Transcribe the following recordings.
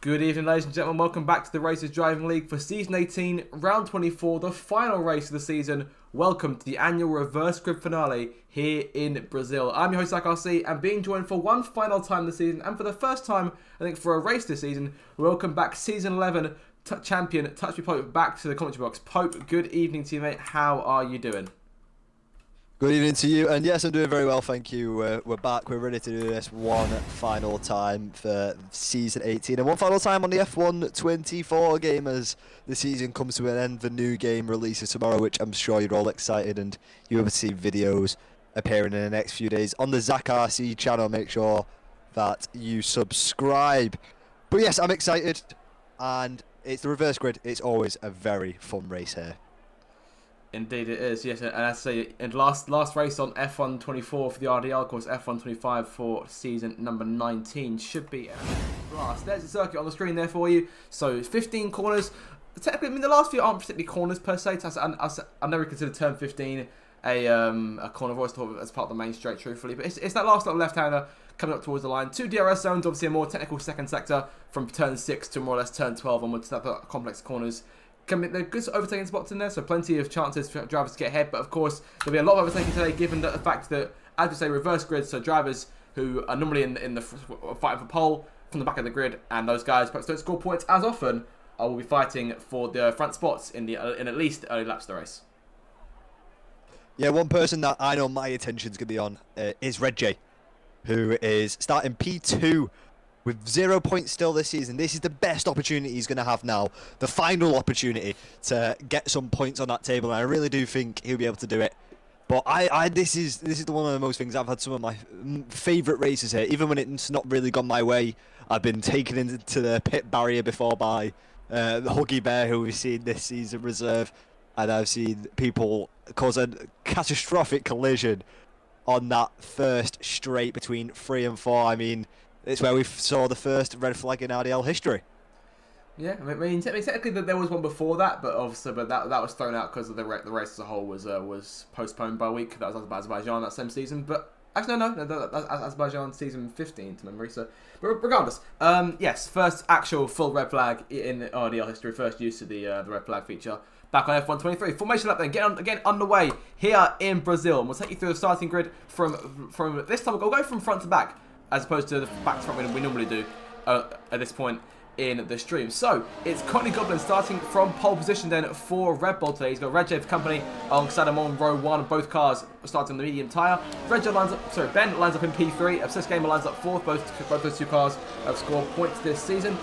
Good evening, ladies and gentlemen. Welcome back to the Racers Driving League for Season 18, Round 24, the final race of the season. Welcome to the annual reverse grid finale here in Brazil. I'm your host, Zach RC, and being joined for one final time this season, and for the first time, I think, for a race this season, we welcome back Season 11 champion Touch Me Pope back to the commentary box. Pope, good evening to you, mate. How are you doing? Good evening to you, and yes, I'm doing very well, thank you. We're back, we're ready to do this one final time for Season 18, and one final time on the F1 24 game as the season comes to an end. The new game releases tomorrow, which I'm sure you're all excited, and you will see videos appearing in the next few days on the Zach RC channel. Make sure that you subscribe. But yes, I'm excited, and it's the reverse grid. It's always a very fun race here. Indeed it is, yes, and I say in last race on F1 24 for the RDL, of course F1 25 for season number 19 should be a blast. There's a circuit on the screen there for you. So 15 corners. Technically, I mean the last few aren't particularly corners per se. I've never considered turn 15 a corner. I've always thought of it as part of the main straight, truthfully. But it's that last little left-hander coming up towards the line. Two DRS zones, obviously a more technical second sector from turn 6 to more or less turn 12 onwards. That complex corners. They're good overtaking spots in there, so plenty of chances for drivers to get ahead. But of course, there'll be a lot of overtaking today, given the fact that, as we say, reverse grid, so drivers who are normally in the fighting for pole from the back of the grid, and those guys perhaps don't score points as often, will be fighting for the front spots in at least early laps of the race. Yeah, one person that I know my attention's going to be on is Red J, who is starting P2 with 0 points still this season. This is the best opportunity he's going to have now, the final opportunity to get some points on that table, and I really do think he'll be able to do it. But this is the one of the most things. I've had some of my favourite races here, even when it's not really gone my way. I've been taken into the pit barrier before by the Huggy Bear, who we've seen this season reserve, and I've seen people cause a catastrophic collision on that first straight between 3 and 4. I mean, it's where we saw the first red flag in RDL history. Yeah, I mean technically there was one before that, but obviously, that was thrown out because of the race as a whole was postponed by a week. That was Azerbaijan that same season, but actually no, that's Azerbaijan season 15 to memory. So, but regardless, yes, first actual full red flag in RDL history, first use of the red flag feature. Back on F1 23. Formation lap then, get underway here in Brazil, and we'll take you through the starting grid from this time. We'll go from front to back, as opposed to the back to front we normally do at this point in the stream. So, it's Courtney Goblin starting from pole position then for Red Bull today. He's got Red J for company alongside him on row 1. Both cars starting on the medium tyre. Ben lines up in P3. Obsessed Gamer lines up 4th. Both those two cars have scored points this season.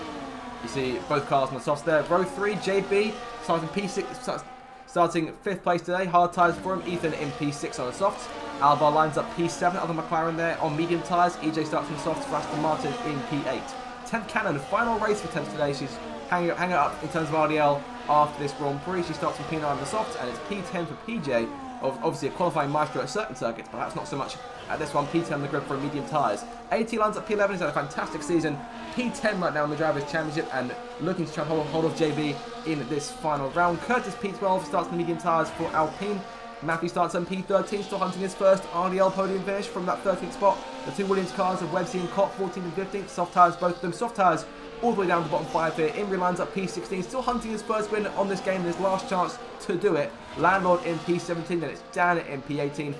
You see both cars on the softs there. Row 3, JB starting P6, starting 5th place today. Hard tyres for him. Ethan in P6 on the softs. Alvar lines up P7, other McLaren there on medium tyres. EJ starts from softs for Aston Martin in P8. 10th Cannon, final race for 10th today. She's hanging up in terms of RDL after this Grand Prix. She starts from P9 on the softs, and it's P10 for PJ. Obviously a qualifying maestro at certain circuits, perhaps not so much at this one. P10 on the grid for medium tyres. AT lines up P11, he's had a fantastic season. P10 right now in the Drivers' Championship and looking to try and hold off JB in this final round. Curtis P12 starts the medium tyres for Alpine. Matthew starts on P13, still hunting his first RDL podium finish from that 13th spot. The two Williams cars of Websy and Cott, 14th and 15th. Soft tyres, both of them. Soft tyres all the way down to the bottom 5 here. Imri lines up P16, still hunting his first win on this game, his last chance to do it. Landlord in P17, then it's Dan in P18.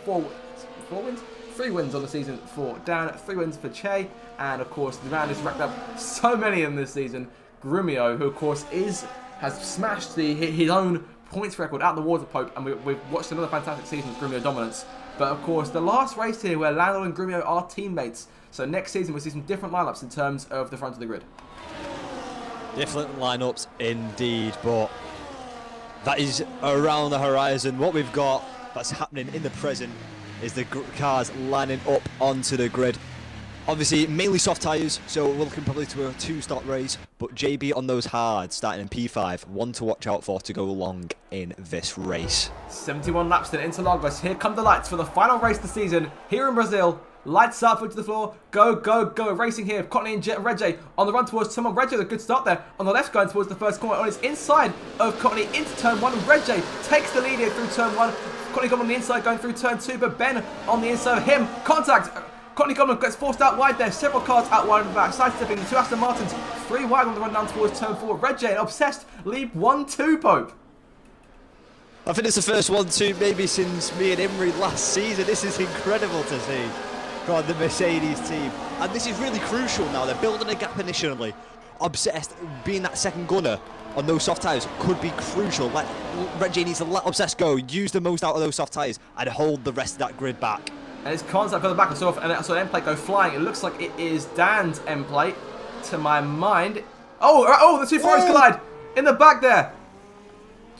3 wins on the season for Dan, 3 wins for Che, and of course the man has racked up so many in this season. Grumio, who of course has smashed his own points record out the water, Pope, and we've watched another fantastic season of Grumio dominance. But of course, the last race here where Landlord and Grumio are teammates. So next season we'll see some different lineups in terms of the front of the grid. Different lineups indeed, but that is around the horizon. What we've got that's happening in the present is the cars lining up onto the grid. Obviously, mainly soft tyres, so we're looking probably to a 2-stop race. But JB on those hards, starting in P5, one to watch out for to go along in this race. 71 laps to Interlagos. Here come the lights for the final race of the season here in Brazil. Lights up, foot to the floor. Go, go, go. Racing here. Courtney and Red J on the run towards someone. Red J with a good start there. On the left, going towards the first corner. On his inside of Courtney into turn 1. And Red J takes the lead here through turn 1. Courtney come on the inside going through turn 2. But Ben on the inside of him. Contact. Courtney Goblin gets forced out wide there. Several cars out wide in the back. Sidestepping the two Aston Martins. 3 wide on the run down towards turn 4. Red Jay and Obsessed lead 1-2, Pope. I think it's the first 1-2 maybe since me and Imri last season. This is incredible to see from the Mercedes team. And this is really crucial now. They're building a gap initially. Obsessed being that second gunner on those soft tyres could be crucial. Red Jay needs to let Obsessed go, use the most out of those soft tyres, and hold the rest of that grid back. And it's contact further back and saw an end plate go flying. It looks like it is Dan's end plate, to my mind. Oh, the two Ferraris collide in the back there.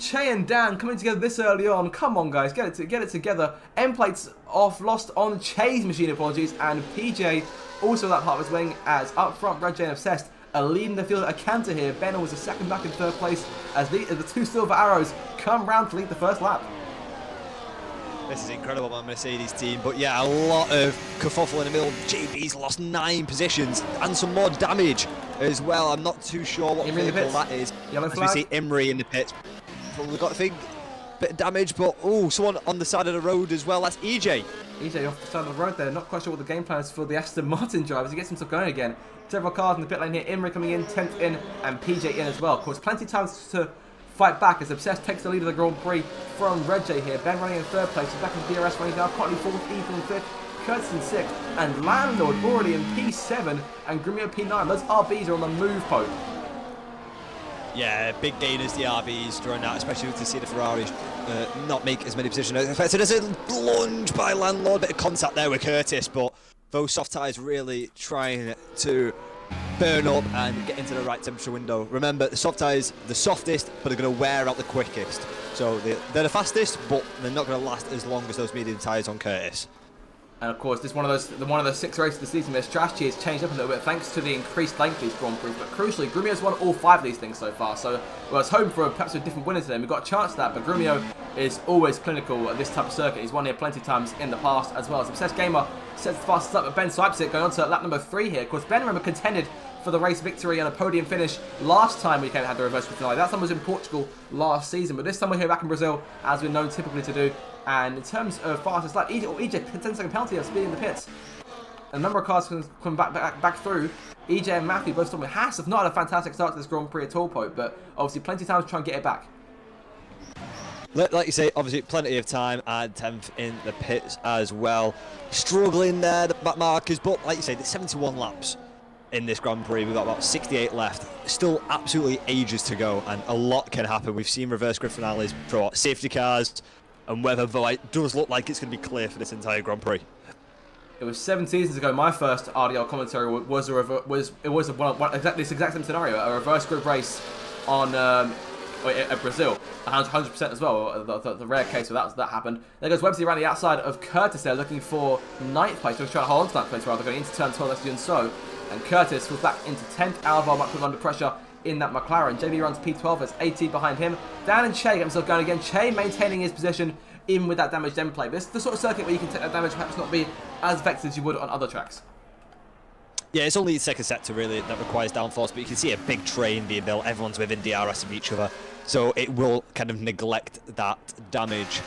Che and Dan coming together this early on. Come on, guys, get it together. End plates off, lost on Che's machine, apologies, and PJ also that part of his wing as up front. Red Jay and Obsessed are leading the field at a canter here. Ben was a second back in third place as the two Silver Arrows come round to lead the first lap. This is incredible by Mercedes team, but yeah, a lot of kerfuffle in the middle. JB's lost 9 positions and some more damage as well. I'm not too sure what vehicle that is. Yellow flag. As we see Imri in the pits. Probably got a bit of damage, but someone on the side of the road as well. That's EJ. EJ off the side of the road there. Not quite sure what the game plan is for the Aston Martin drivers. He gets himself going again. Several cars in the pit lane here. Imri coming in, 10th in, and PJ in as well. Of course, plenty of times to fight back as Obsessed takes the lead of the Grand Prix from Red Jay here. Ben running in third place. He's back in DRS running down. Courtney 4th, Ethan in 5th, Curtis in 6th, and Landlord already in P7 and Grimio P9. Those RBs are on the move, Pope. Yeah, big gainers, the RBs during that, especially to see the Ferraris not make as many positions as expected. There's a lunge by Landlord, bit of contact there with Curtis, but those soft tyres really trying to burn up and get into the right temperature window. Remember, the soft tyres, the softest, but they're going to wear out the quickest. So they're the fastest, but they're not going to last as long as those medium tyres on Curtis. And of course, this one of the 6 races of the season. Their strategy has changed up a little bit thanks to the increased length of these Grand Prix. But crucially, Grumio's won all 5 of these things so far. So I was hoping for perhaps a different winner today. We've got a chance at that, but Grumio is always clinical at this type of circuit. He's won here plenty of times in the past as well. As Obsessed Gamer sets the fastest up, but Ben swipes it, going on to lap number 3 here. Of course, Ben, remember, contended for the race victory and a podium finish last time we had the reverse finale. That time was in Portugal last season, but this time we're here back in Brazil, as we're known typically to do. And in terms of fastest lap, EJ 10-second penalty of speed in the pits. A number of cars can come back through. EJ and Matthew both starting with Haas have not had a fantastic start to this Grand Prix at all, Pope, but obviously plenty of time to try and get it back. Like you say, obviously plenty of time, and 10th in the pits as well. Struggling there, the back markers, but like you say, there's 71 laps in this Grand Prix. We've got about 68 left. Still absolutely ages to go, and a lot can happen. We've seen reverse grid finales for safety cars and weather, though it does look like it's going to be clear for this entire Grand Prix. It was 7 seasons ago. My first RDL commentary was exactly this exact same scenario, a reverse grid race on at Brazil, 100% as well. The rare case where that happened. There goes Websy around the outside of Curtis there, looking for 9th place. Just trying to hold on to 9th place rather, going into turn 12. That's doing so. And Curtis was back into 10th. Alvar might put under pressure in that McLaren. JB runs P12 as AT behind him. Dan and Che get himself going again. Che maintaining his position even with that damaged end plate. This is the sort of circuit where you can take that damage, perhaps not be as vexed as you would on other tracks. Yeah, it's only the second sector really that requires downforce, but you can see a big train being built. Everyone's within DRS of each other, so it will kind of neglect that damage.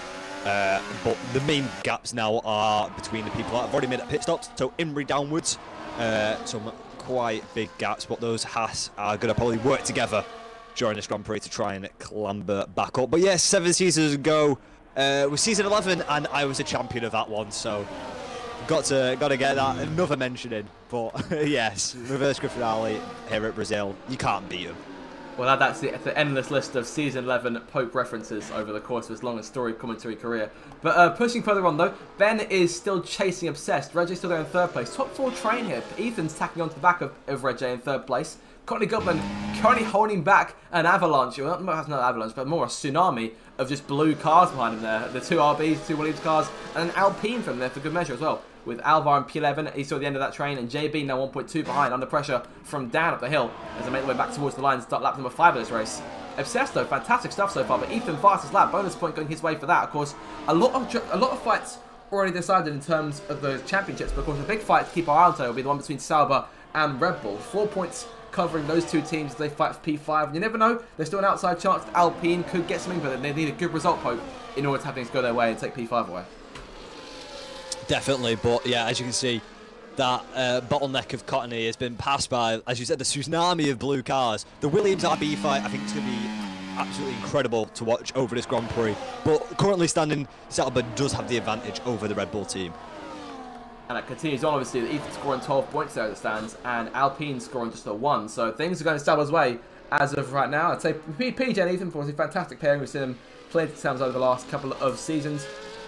But the main gaps now are between the people that have already made it pit stops, so Imri downwards. Some quite big gaps, but those Haas are going to probably work together during this Grand Prix to try and clamber back up. But yes, 7 seasons ago, was season 11, and I was a champion of that one, so got to get that another mention in. But yes, reverse grid finale here at Brazil, you can't beat them. Well, that's the endless list of season 11 Pope references over the course of his long and storied commentary career. But pushing further on though, Ben is still chasing Obsessed. Red Jay's still there in 3rd place. Top 4 train here. Ethan's tacking onto the back of Red Jay in 3rd place. Courtney Goodman currently holding back an avalanche, well, not an avalanche, but more a tsunami of just blue cars behind him there. The 2 RBs, 2 Williams cars, and an Alpine from there for good measure as well. With Alvar and P11, he's still at the end of that train, and JB now 1.2 behind, under pressure from Dan up the hill as they make their way back towards the line and start lap number 5 of this race. Obsessed though, fantastic stuff so far, but Ethan fastest lap, bonus point going his way for that. Of course, a lot of fights already decided in terms of the championships, but of course the big fight to keep our eye on today will be the one between Sauber and Red Bull. 4 points covering those 2 teams as they fight for P5. And you never know, there's still an outside chance that Alpine could get something, but they need a good result, Pope, in order to have things go their way and take P5 away. Definitely, but yeah, as you can see, that bottleneck of Cottony has been passed by, as you said, the tsunami of blue cars. The Williams RB fight, I think, is going to be absolutely incredible to watch over this Grand Prix. But currently standing, Sauber does have the advantage over the Red Bull team. And it continues on, obviously, with Ethan scoring 12 points there as it stands, and Alpine scoring just a 1. So things are going Sauber's way as of right now. I'd say PJ and Ethan, for a fantastic pairing. We've seen them plenty of times over the last couple of seasons.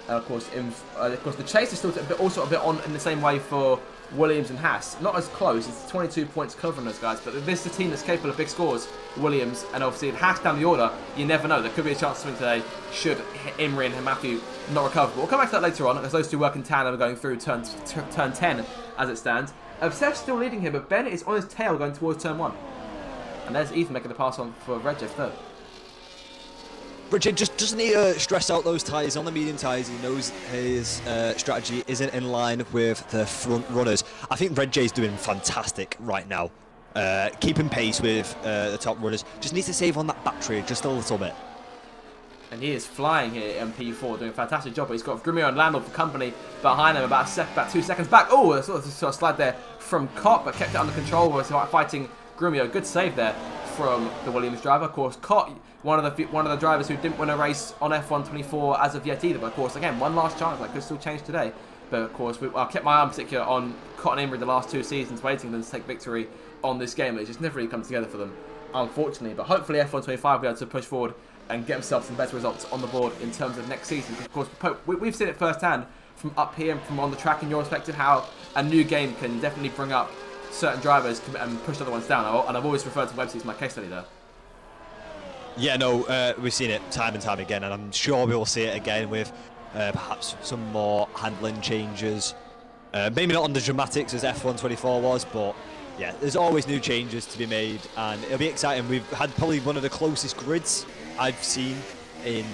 And of course, the chase is still also a bit on in the same way for Williams and Haas. Not as close, it's 22 points covering those guys, but this is a team that's capable of big scores, Williams, and obviously if Haas down the order, you never know, there could be a chance to swing today should Imrie and Matthew not recover. But we'll come back to that later on, as those two work in tandem going through turn 10 as it stands. Obsessed still leading here, but Ben is on his tail going towards turn 1. And there's Ethan making the pass on for Redjeff third. Richard just doesn't need to stress out those tyres. On the medium tyres, he knows his strategy isn't in line with the front runners. I think Red J's doing fantastic right now, keeping pace with the top runners. Just needs to save on that battery just a little bit. And he is flying here in P4, doing a fantastic job. But he's got Grumio and Landau for company behind him, about 2 seconds back. Oh, a sort of slide there from Cott, but kept it under control. Was fighting Grumio. Good save there from the Williams driver. Of course, Cott, one of the drivers who didn't win a race on F1 24 as of yet either. But of course, again, one last chance. That could still change today. But of course, I kept my eye in particular on Cott and Imrie the last 2 seasons, waiting for them to take victory on this game. It's just never really come together for them, unfortunately. But hopefully F1 25 will be able to push forward and get themselves some better results on the board in terms of next season. Of course, we've seen it firsthand from up here and from on the track in your perspective, how a new game can definitely bring up certain drivers and push other ones down. And I've always referred to Webster as my case study there. Yeah, no, we've seen it time and time again, and I'm sure we will see it again with perhaps some more handling changes. Maybe not on the dramatics as F1 24 was, but yeah, there's always new changes to be made, and it'll be exciting. We've had probably one of the closest grids I've seen in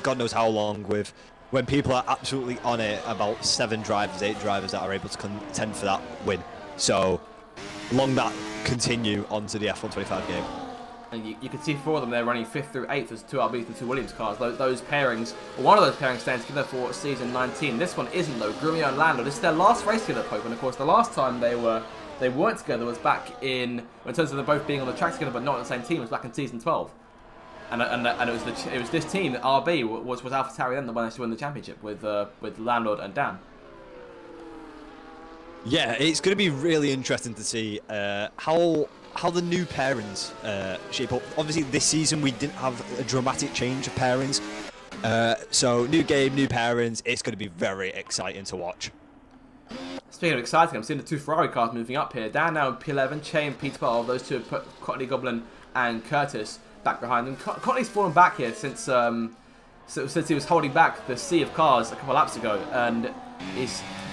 God knows how long, with when people are absolutely on it, about 7 drivers, 8 drivers that are able to contend for that win. So long that continue onto the F1 25 game. And you can see 4 of them, they're running 5th through 8th as 2 RBs and 2 Williams cars. Those pairings, or one of those pairings stands together for season 19. This one isn't though. Grumio and Landau, this is their last race together, Pope. And of course, the last time they weren't together was back in terms of them both being on the track together but not on the same team. It was back in season 12. And it was this team, that RB was AlphaTauri then, the one that won the championship with Landau and Dan. Yeah, it's going to be really interesting to see how the new pairings shape up. Obviously, this season we didn't have a dramatic change of pairings, so new game, new pairings. It's going to be very exciting to watch. Speaking of exciting, I'm seeing the 2 Ferrari cars moving up here. Dan now in P11, Che in P12. Those 2 have put Cottony, Goblin, and Curtis back behind them. Cottony's fallen back here since he was holding back the sea of cars a couple of laps ago, and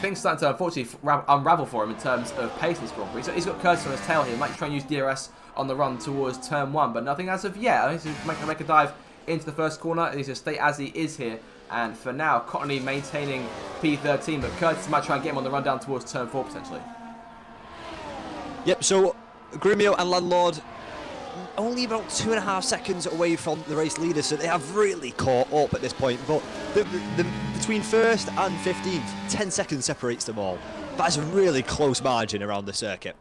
things starting to unfortunately unravel for him in terms of pace in this Grand Prix. So he's got Curtis on his tail here. He might try and use DRS on the run towards turn 1, but nothing as of yet. I think he's make a dive into the first corner. He's going to stay as he is here. And for now, Cottony maintaining P13, but Curtis might try and get him on the run down towards turn 4 potentially. Yep, so Grumio and Landau only about 2.5 seconds away from the race leader, so they have really caught up at this point. But between 1st and 15th, 10 seconds separates them all. That's a really close margin around the circuit.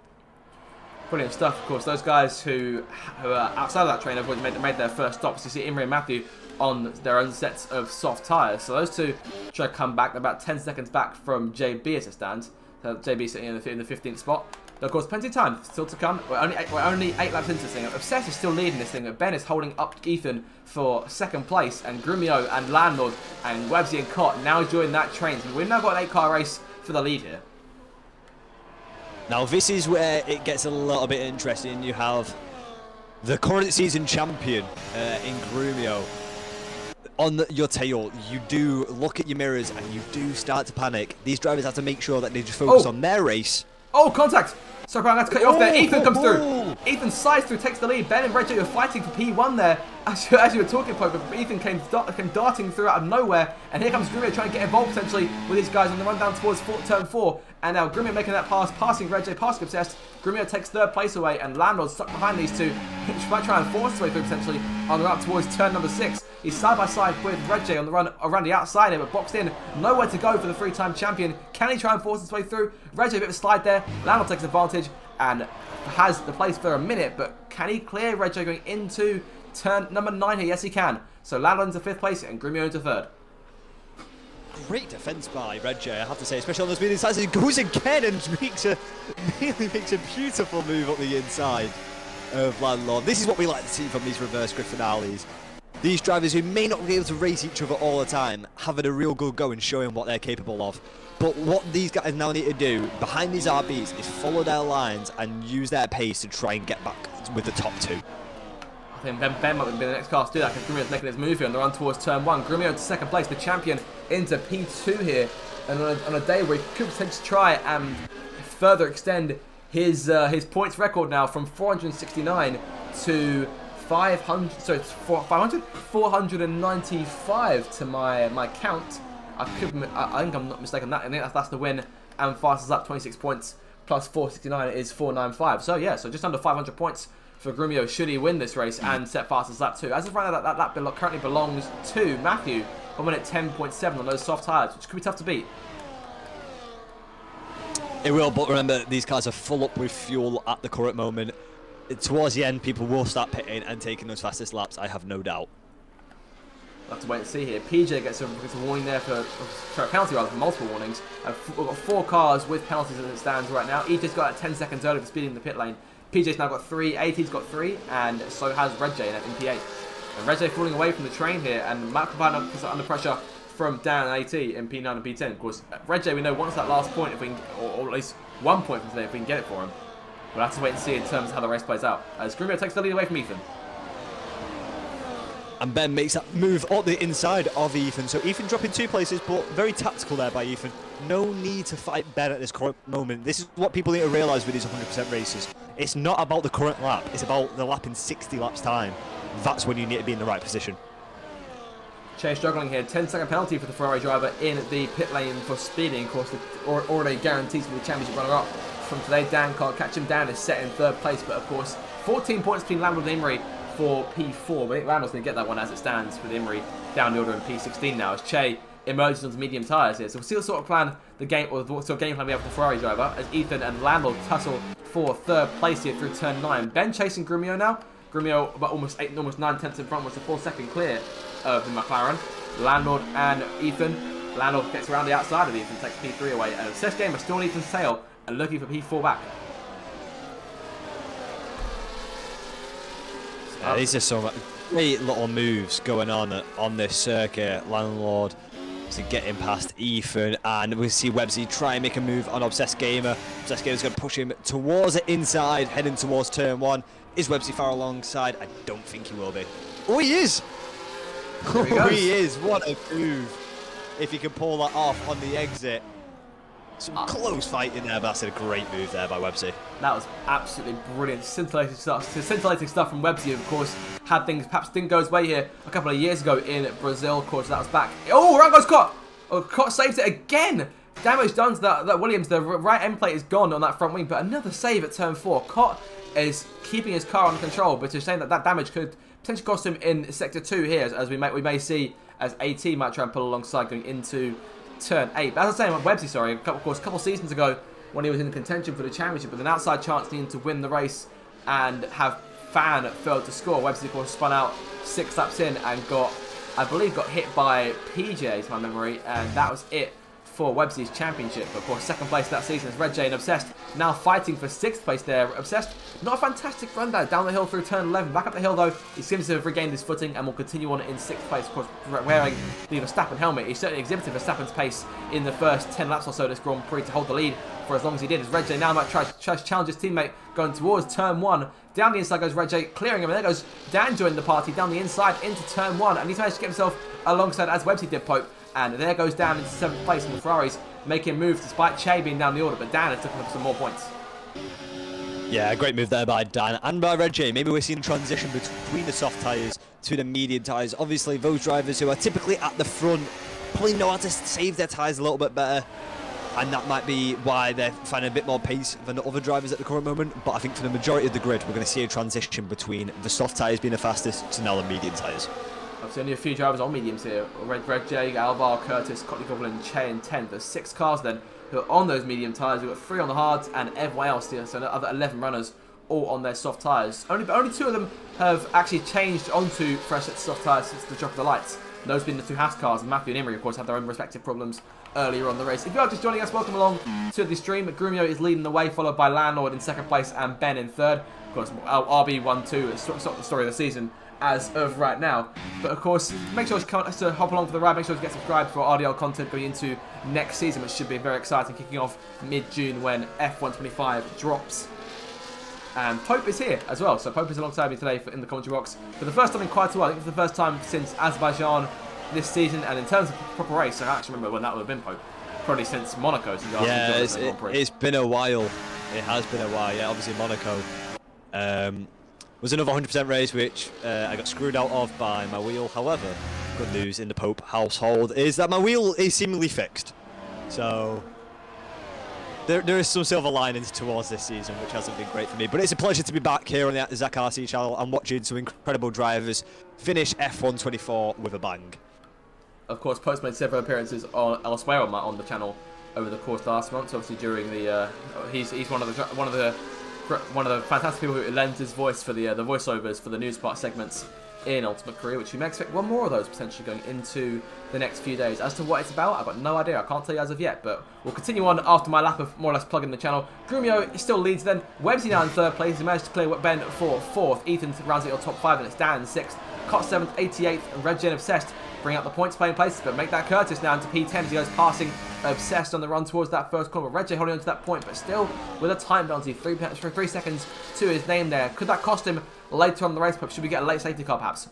Brilliant stuff. Of course, those guys who are outside of that train have already made their first stops. You see Imrie and Matthew on their own sets of soft tyres. So those 2 try to come back. They're about 10 seconds back from JB as it stands. So JB sitting in the 15th spot. But of course, plenty of time still to come. We're only 8 laps into this thing. Obsessed is still leading this thing. Ben is holding up Ethan for 2nd place. And Grumio and Landau and Websy and Cott now join that train. So we've now got an 8-car race for the lead here. Now this is where it gets a little bit interesting. You have the current season champion in Grumio on your tail. You do look at your mirrors and you do start to panic. These drivers have to make sure that they just focus on their race. Oh, contact! Sorry, I had to cut you off there. Ethan comes through. Ethan slides through, takes the lead. Ben and Reggie are fighting for P1 there. As you were talking, Pope, but Ethan came darting through out of nowhere. And here comes Grumio trying to get involved potentially with these guys on the run down towards turn 4. And now Grumio making that pass, passing Reggie, passing Obsessed. Grumio takes third place away, and Landlord stuck behind these two. He might try and force his way through potentially on the run up towards turn number 6. He's side by side with Reggie on the run around the outside here, but boxed in. Nowhere to go for the 3-time champion. Can he try and force his way through? Reggie a bit of a slide there. Landlord takes advantage and has the place for a minute, but can he clear Reggie going into turn number 9 here? Yes, he can. So Landlord into 5th place and Grumio into 3rd. Great defence by Reggie, I have to say, especially on those medium sides. He goes again and makes a beautiful move up the inside of Landlord. This is what we like to see from these reverse grid finales. These drivers who may not be able to race each other all the time, having a real good go and showing what they're capable of. But what these guys now need to do behind these RBs is follow their lines and use their pace to try and get back with the top 2. I think Ben might be the next car to do that because Grumio's making his move here on the run towards turn 1. Grumio into 2nd place, the champion into P2 here. And on a day where he could potentially try and further extend his points record now from 469 to 500, sorry, 495 to my count. I think I'm not mistaken. I think that's the win, and fastest lap 26 points plus 469 is 495. So yeah, so just under 500 points for Grumio should he win this race and set fastest lap 2. As of right now, that lap currently belongs to Matthew, coming at 10.7 on those soft tyres, which could be tough to beat. It will, but remember, these cars are full up with fuel at the current moment. Towards the end, people will start pitting and taking those fastest laps, I have no doubt. We'll have to wait and see here. PJ gets a warning there for a penalty, rather, for multiple warnings. We've got 4 cars with penalties as it stands right now. EJ's got 10 seconds early for speeding in the pit lane. PJ's now got 3, AT's got 3, and so has Reggie in P8. And Reggie falling away from the train here, and Matt Cavani under pressure from Dan and AT in P9 and P10. Of course, Reggie, we know, wants that last point, if we can, or at least 1 point from today if we can get it for him. We'll have to wait and see in terms of how the race plays out. As Grumio takes the lead away from Ethan. And Ben makes that move up the inside of Ethan. So Ethan dropping 2 places, but very tactical there by Ethan. No need to fight Ben at this current moment. This is what people need to realise with these 100% races. It's not about the current lap. It's about the lap in 60 laps time. That's when you need to be in the right position. Che struggling here. 10-second penalty for the Ferrari driver in the pit lane for speeding. Of course, already guarantees for the championship runner-up from today. Dan can't catch him. Dan is set in 3rd place, but of course, 14 points between Landlord and Imrie for P4, but I think Randall's going to get that one as it stands with Imrie down the order in P16 now as Che emerges onto medium tyres here. So we'll see what sort of plan the game, or what sort of game plan we have with the Ferrari driver as Ethan and Landlord tussle for 3rd place here through turn 9. Ben chasing Grumio now. Grumio about almost 9 tenths in front, was a 4-second clear of the McLaren. Landlord and Ethan. Landlord gets around the outside of Ethan, takes P3 away, and Obsessed Gamer still on Ethan's tail and looking for P4 back. Yeah, these are some great little moves going on this circuit. Landlord to getting past Ethan, and we see Websy try and make a move on Obsessed Gamer. Obsessed Gamer's going to push him towards the inside, heading towards turn 1. Is Websy far alongside? I don't think he will be. Oh, he is! Oh, he is! What a move! If he can pull that off on the exit. Some close fight in there, but that's a great move there by Websy. That was absolutely brilliant. Scintillating stuff from Websy, of course. Had things perhaps didn't go his way here a couple of years ago in Brazil. Of course, that was back. Oh, around goes Cott! Oh, Cott saves it again! Damage done to that Williams. The right end plate is gone on that front wing, but another save at turn 4. Cott is keeping his car under control, but is saying that damage could potentially cost him in sector 2 here, as we may see as AT might try and pull alongside going into turn 8. But as I was saying, Websy, sorry, of course, a couple of seasons ago when he was in contention for the championship with an outside chance needing to win the race and have Fan failed to score. Websy, of course, spun out 6 laps in and I believe got hit by PJ, to my memory, and that was it for Websy's championship. But of course, 2nd place that season is Red Jay and Obsessed now fighting for 6th place there. Obsessed, not a fantastic run down the hill through turn 11. Back up the hill though, he seems to have regained his footing and will continue on in 6th place. Of course, wearing the Verstappen helmet, he certainly exhibited Verstappen's pace in the first 10 laps or so of this Grand Prix to hold the lead for as long as he did. As Red Jay now might try to challenge his teammate going towards turn 1. Down the inside goes Red Jay, clearing him, and there goes Dan joining the party down the inside into turn 1, and he's managed to get himself alongside as Websy did Pope. And there goes Dan into 7th place, and the Ferraris making moves despite Che being down the order, but Dan is looking for some more points. Yeah, great move there by Dan and by Red J. Maybe we're seeing a transition between the soft tyres to the medium tyres. Obviously, those drivers who are typically at the front probably know how to save their tyres a little bit better. And that might be why they're finding a bit more pace than other drivers at the current moment. But I think for the majority of the grid, we're going to see a transition between the soft tyres being the fastest to now the medium tyres. Obviously, only a few drivers on mediums here. Red J, Alvar, Curtis, Courtney Goblin, Che and 10. There's 6 cars then who are on those medium tyres. We've got 3 on the hards and everyone else here. So another 11 runners all on their soft tyres. Only 2 of them have actually changed onto fresh soft tyres since the drop of the lights. Those being the 2 Haas cars, and Matthew and Imri, of course, have their own respective problems earlier on the race. If you are just joining us, welcome along to the stream. Grumio is leading the way, followed by Landlord in second place and Ben in third. Of course, RB12 is not the story of the season as of right now. But of course, make sure to hop along for the ride. Make sure to get subscribed for RDL content going into next season, which should be very exciting, kicking off mid-June when F125 drops. And Pope is here as well. So Pope is alongside me today in the commentary box for the first time in quite a while. I think it's the first time since Azerbaijan this season. And in terms of proper race, I actually remember when that would have been Pope. Probably since Monaco. Since it's been a while. It has been a while. Yeah, obviously Monaco was another 100% race, which I got screwed out of by my wheel. However, good news in the Pope household is that my wheel is seemingly fixed. So there is some silver linings towards this season, which hasn't been great for me. But it's a pleasure to be back here on the Zach RC channel and watching some incredible drivers finish F124 with a bang. Of course, Post made several appearances elsewhere on the channel over the course of last month. Obviously, during the he's one of the fantastic people who lends his voice for the voiceovers for the news part segments in Ultimate Career, which you may expect one more of those potentially going into the next few days. As to what it's about, I've got no idea. I can't tell you as of yet, but we'll continue on after my lap of more or less plugging the channel. Grumio still leads then. Websy now in third place. He managed to clear Ben for fourth. Ethan rounds it your top 5, and it's Dan in sixth. Cot 7th, 88th, and Red Jen Obsessed bring out the points playing places, but make that Curtis now into P10 as he goes passing Obsessed on the run towards that first corner. Red J holding on to that point, but still with a time penalty, 3 seconds to his name there. Could that cost him later on in the race? Should we get a late safety car perhaps?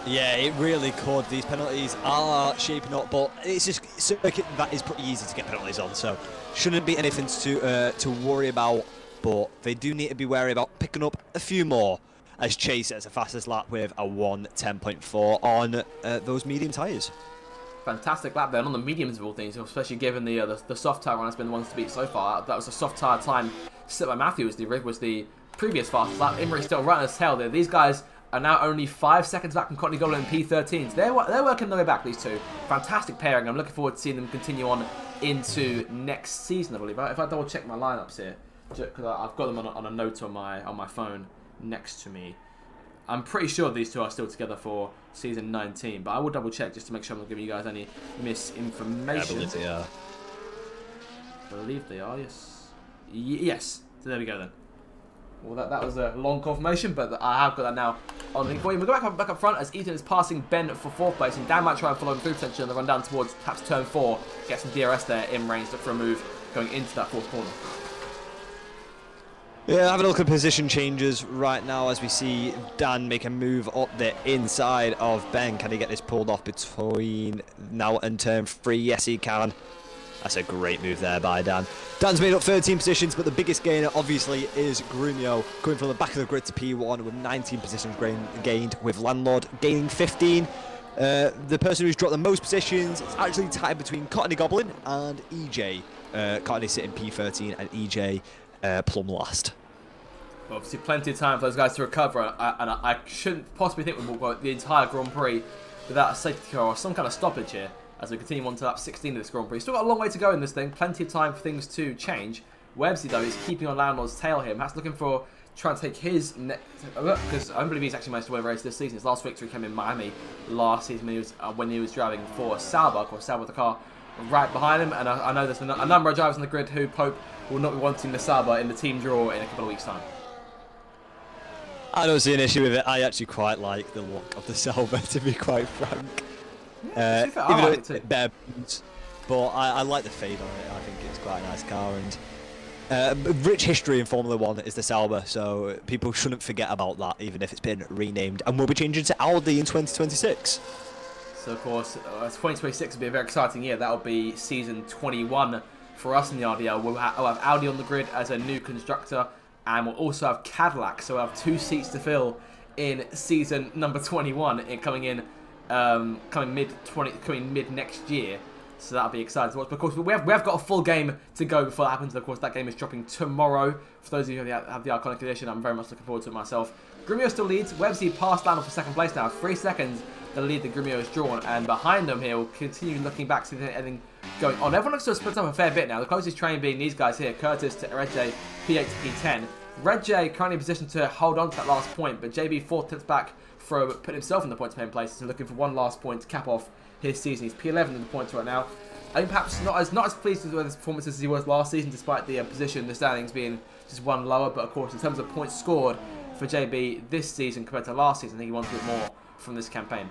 Yeah, it really could. These penalties are shaping up, but it's just a circuit that is pretty easy to get penalties on, so shouldn't be anything to worry about, but they do need to be wary about picking up a few more, as Chase has the fastest lap with a 1:10.4 on those medium tyres. Fantastic lap then on the mediums of all things, especially given the soft tyre run has been the ones to beat so far. That was a soft tyre time set by Matthew was the previous fastest lap. Imri still right on his tail there. These guys are now only 5 seconds back from Courtney Goblin and P13s. They're working their way back, these two. Fantastic pairing. I'm looking forward to seeing them continue on into next season, I believe. If I double check my lineups here, because I've got them on a note on my phone next to me. I'm pretty sure these two are still together for season 19, but I will double check just to make sure I'm not giving you guys any misinformation. I believe they are. I believe they are, yes. Yes. So there we go then. Well, that was a long confirmation, but I have got that now on the link for you. We'll go back up front as Ethan is passing Ben for 4th place, and Dan might try and follow him through potentially on the run down towards perhaps turn 4. Get some DRS there in range for a move going into that 4th corner. Yeah, having a look at position changes right now as we see Dan make a move up the inside of Ben. Can he get this pulled off between now and turn 3? Yes, he can. That's a great move there by Dan. Dan's made up 13 positions, but the biggest gainer obviously is Grumio, coming from the back of the grid to P1 with 19 positions gained, with Landlord gaining 15. The person who's dropped the most positions is actually tied between Courtney Goblin and EJ. Courtney sitting P13 and EJ plumb last. Obviously, plenty of time for those guys to recover, and I shouldn't possibly think we'll go the entire Grand Prix without a safety car or some kind of stoppage here as we continue on to lap 16 of this Grand Prix. Still got a long way to go in this thing, plenty of time for things to change. Websy, though, is keeping on Landlord's tail here. Matt's looking for trying to take his next, because I don't believe he's actually managed to win a race this season. His last victory came in Miami last season when he was driving for Sauber. Of course, Sauber with the car right behind him, and I know there's a number of drivers on the grid who Pope will not be wanting the Sauber in the team draw in a couple of weeks' time. I don't see an issue with it. I actually quite like the look of the Sauber, to be quite frank. Yeah, even though it's bare bones, but I like the fade on it. I think it's quite a nice car, and rich history in Formula 1 is the Sauber, so people shouldn't forget about that, even if it's been renamed, and will be changing to Audi in 2026. So of course, 2026 will be a very exciting year. That'll be season 21 for us in the RDL. We'll have Audi on the grid as a new constructor, and we'll also have Cadillac. So we'll have 2 seats to fill in season number 21, coming mid next year. So that'll be exciting to watch. But of course, we have got a full game to go before that happens. And of course, that game is dropping tomorrow. For those of you who have the Iconic Edition, I'm very much looking forward to it myself. Grumio still leads. Websy passed Lando for second place now. 3 seconds the lead that Grumio has drawn. And behind them here, we'll continue looking back, see if there's anything going on. Everyone looks to have split up a fair bit now. The closest train being these guys here, Curtis to Red J, P8 to P10. Red J currently in position to hold on to that last point, but JB 4/10 back from putting himself in the points paying place and looking for one last point to cap off his season. He's P11 in the points right now. I think perhaps not as pleased with his performances as he was last season, despite the position, the standings being just one lower. But of course, in terms of points scored for JB this season compared to last season, I think he wants a bit more from this campaign.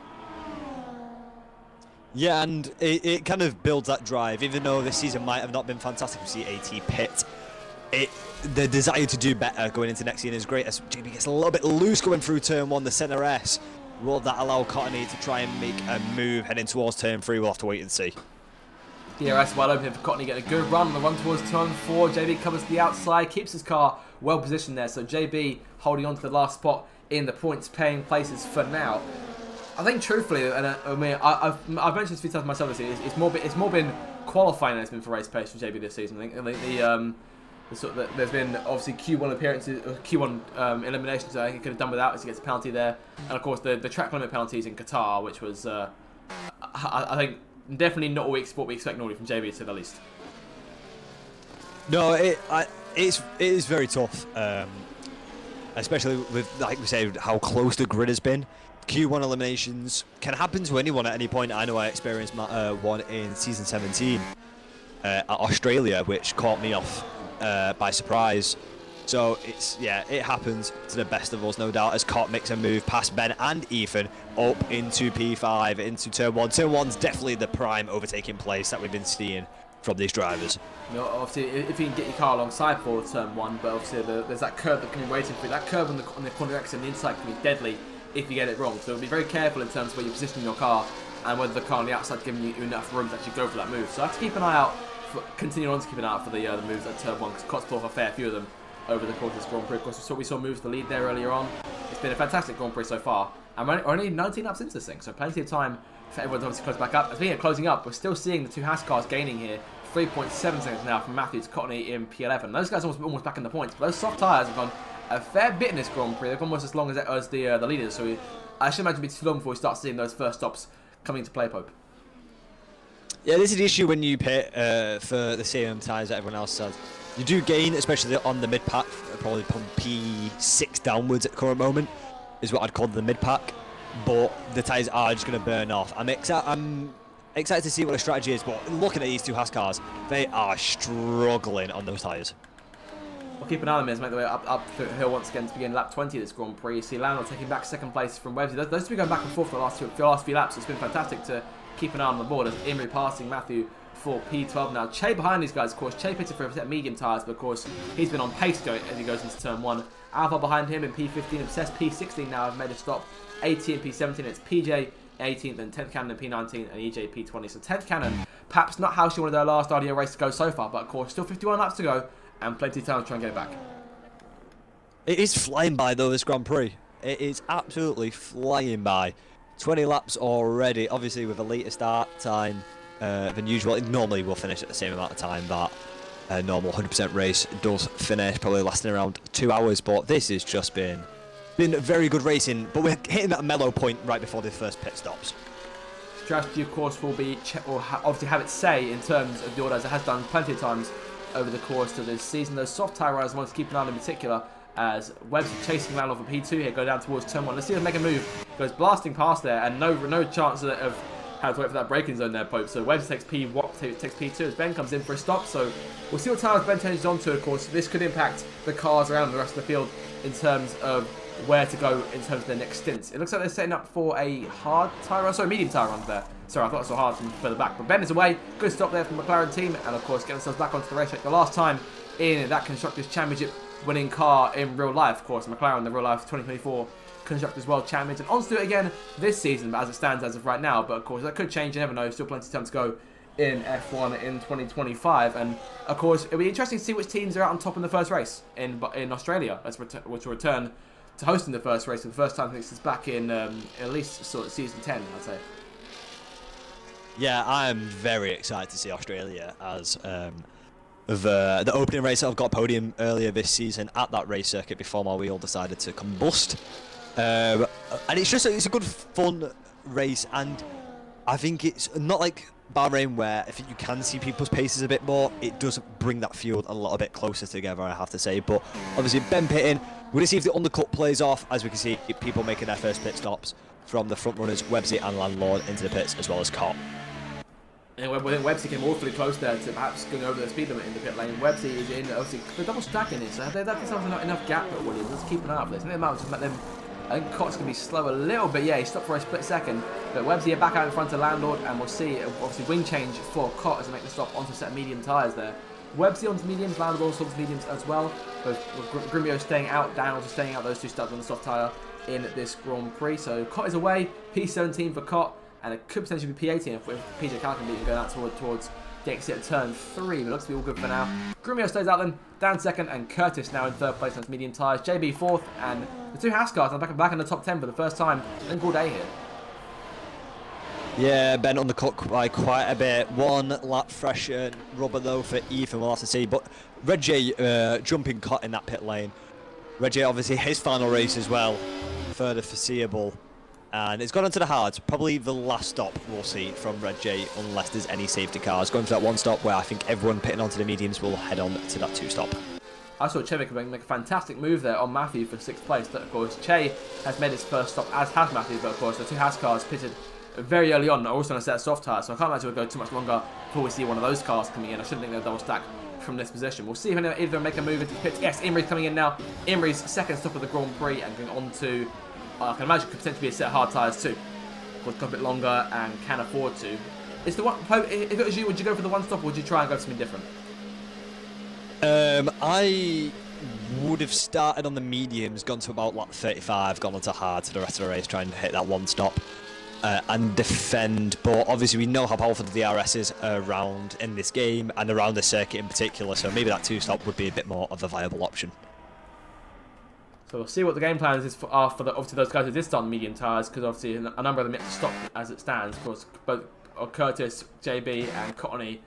Yeah, and it kind of builds that drive. Even though this season might have not been fantastic for CAT Pit, the desire to do better going into next season is great. As JB gets a little bit loose going through turn 1, the centre S. Will that allow Cottony to try and make a move heading towards turn 3? We'll have to wait and see. DRS well open for Cottony, getting a good run on the run towards turn 4. JB covers the outside, keeps his car well positioned there. So JB holding on to the last spot in the points paying places for now. I think truthfully, and I mean, I've mentioned this a few times myself this season, it's more been qualifying than it's been for race pace for JB this season. I think there's been obviously Q1 appearances, Q1 eliminations that he could have done without as he gets a penalty there, and of course the track limit penalties in Qatar, which was I think definitely not what we expect normally from JB, to say the least. No, it is very tough, especially with, like we say, how close the grid has been. Q1 eliminations can happen to anyone at any point. I know I experienced one in season 17 at Australia, which caught me off by surprise. So it happens to the best of us, no doubt, as Cott makes a move past Ben and Ethan up into P5, into turn 1. Turn 1's definitely the prime overtaking place that we've been seeing from these drivers. You know, obviously, if you can get your car alongside for turn 1, but obviously there's that curve that can be waiting for you. That curve on the corner exit on the inside can be deadly if you get it wrong. So be very careful in terms of where you're positioning your car and whether the car on the outside is giving you enough room to actually go for that move. So I have to keep an eye out, continue on to keep an eye out for the moves at turn 1, because Cott's pulled off a fair few of them over the course of this Grand Prix. Of course, we saw moves to lead there earlier on. It's been a fantastic Grand Prix so far. And we're only 19 laps into this thing, so plenty of time for everyone to obviously close back up. As we are closing up, we're still seeing the 2 Haas cars gaining here. 3.7 seconds now from Matthew to Cottony in P11. Those guys are almost back in the points, but those soft tyres have gone a fair bit in this Grand Prix. They've gone almost as long as the leaders, so I should imagine it'll be too long before we start seeing those first stops coming into play, Pope. Yeah, this is the issue when you pit for the same tyres that everyone else has. You do gain, especially on the mid-pack, probably from P6 downwards at the current moment, is what I'd call the mid-pack, but the tyres are just going to burn off. I'm excited to see what the strategy is, but looking at these 2 Haas cars, they are struggling on those tyres. We'll keep an eye on them as make their way up the hill once again to begin lap 20 of this Grand Prix. You see Lando taking back second place from Websy. Those 2 going back and forth for the last few laps. It's been fantastic to keep an eye on the board as Imri passing Matthew for P12 now. Che behind these guys, of course. Che pitted for a set of medium tyres, but of course he's been on pace as he goes into turn 1. Alpha behind him in P15, Obsessed P16 now have made a stop. 18 P17, it's PJ 18th and 10th Cannon P19 and EJ P20. So 10th Cannon, perhaps not how she wanted their last RDO race to go so far, but of course still 51 laps to go and plenty of time to try and get it back. It is flying by though, this Grand Prix. It is absolutely flying by. 20 laps already, obviously with a later start time than usual. It normally will finish at the same amount of time that a normal 100% race does finish, probably lasting around 2 hours, but this has just been very good racing, but we're hitting that mellow point right before the first pit stops. Strategy, of course, will be obviously have its say in terms of the order, as it has done plenty of times over the course of this season. Those soft tyre riders I want to keep an eye on in particular, as Webb's chasing around off of P2 here, go down towards turn 1. Let's see him make a move. Goes blasting past there, and no chance of how to wait for that braking zone there, Pope. So Webbs takes P2 as Ben comes in for a stop. So we'll see what tyres Ben changes onto. Of course, this could impact the cars around the rest of the field in terms of where to go in terms of their next stints. It looks like they're setting up for a hard tyre run, sorry, medium tyre run there. Sorry, I thought I saw hard from further back. But Ben is away. Good stop there from the McLaren team, and of course getting themselves back onto the racetrack. The last time in that Constructors' Championship winning car in real life, of course, McLaren, the real life 2024 Constructors World Champions, and on to do it again this season, but as it stands as of right now. But of course, that could change, you never know, still plenty of time to go in F1 in 2025. And of course, it'll be interesting to see which teams are out on top in the first race in Australia, which will return to hosting the first race for the first time since back in at least sort of season 10, I'd say. Yeah, I am very excited to see Australia as the opening race. I've got a podium earlier this season at that race circuit before my wheel decided to combust. And it's a good fun race, and I think it's not like Bahrain where I think you can see people's paces a bit more. It does bring that field a little bit closer together, I have to say. But obviously Ben pitting, we're going to see if the undercut plays off, as we can see people making their first pit stops from the front runners, Websy and Landlord, into the pits, as well as Cott. And when Websy came awfully close there to perhaps going over the speed limit in the pit lane, Websy is in, obviously, the double stacking is, so there's not enough gap at Williams. Let's keep an eye out for this. I think they might just let them, I think Cott's going to be slow a little bit. Yeah, he stopped for a split second, but Websy are back out in front of Landlord, and we'll see, obviously, wing change for Cott as they make the stop onto a set of medium tyres there. Websy onto mediums, Landlord also onto mediums as well, with Grimio staying out, Dan also staying out, those two studs on the soft tyre in this Grand Prix. So Cott is away, P17 for Cott, and it could potentially be P18 if PJ Callaghan beat him going out towards the exit of turn 3, but it looks to be all good for now. Grimio stays out then, Dan second, and Curtis now in third place on his medium tyres. JB fourth, and the two Haas cars are back in the top 10 for the first time in all day here. Yeah, Ben undercut by quite a bit. One lap fresher rubber though for Ethan, we'll have to see. But Red J jumping Cott in that pit lane. Red J obviously his final race as well, further foreseeable. And it's gone onto the hards. Probably the last stop we'll see from Red J unless there's any safety cars. Going for that one stop where I think everyone pitting onto the mediums will head on to that two stop. I saw Che make a fantastic move there on Matthew for 6th place. But of course, Che has made his first stop, as has Matthew. But of course, the two Haas cars pitted very early on, also on a set of soft tyres. So I can't imagine it will go too much longer before we see one of those cars coming in. I shouldn't think they'll double stack from this position. We'll see if either of them make a move into the pits. Yes, Imri's coming in now. Imri's second stop of the Grand Prix and going on to, I can imagine, could potentially be a set of hard tyres too. Would come a bit longer and can afford to. Is the one, if it was you, would you go for the one stop or would you try and go for something different? I would have started on the mediums, gone to about lap 35, gone onto hard to the rest of the race, trying to hit that one stop and defend. But obviously we know how powerful the DRS is around in this game and around the circuit in particular, so maybe that two stop would be a bit more of a viable option. So we'll see what the game plans is for obviously those guys who did start on medium tyres, because obviously a number of them yet to stop as it stands. Of course, both Curtis, JB and Cottony,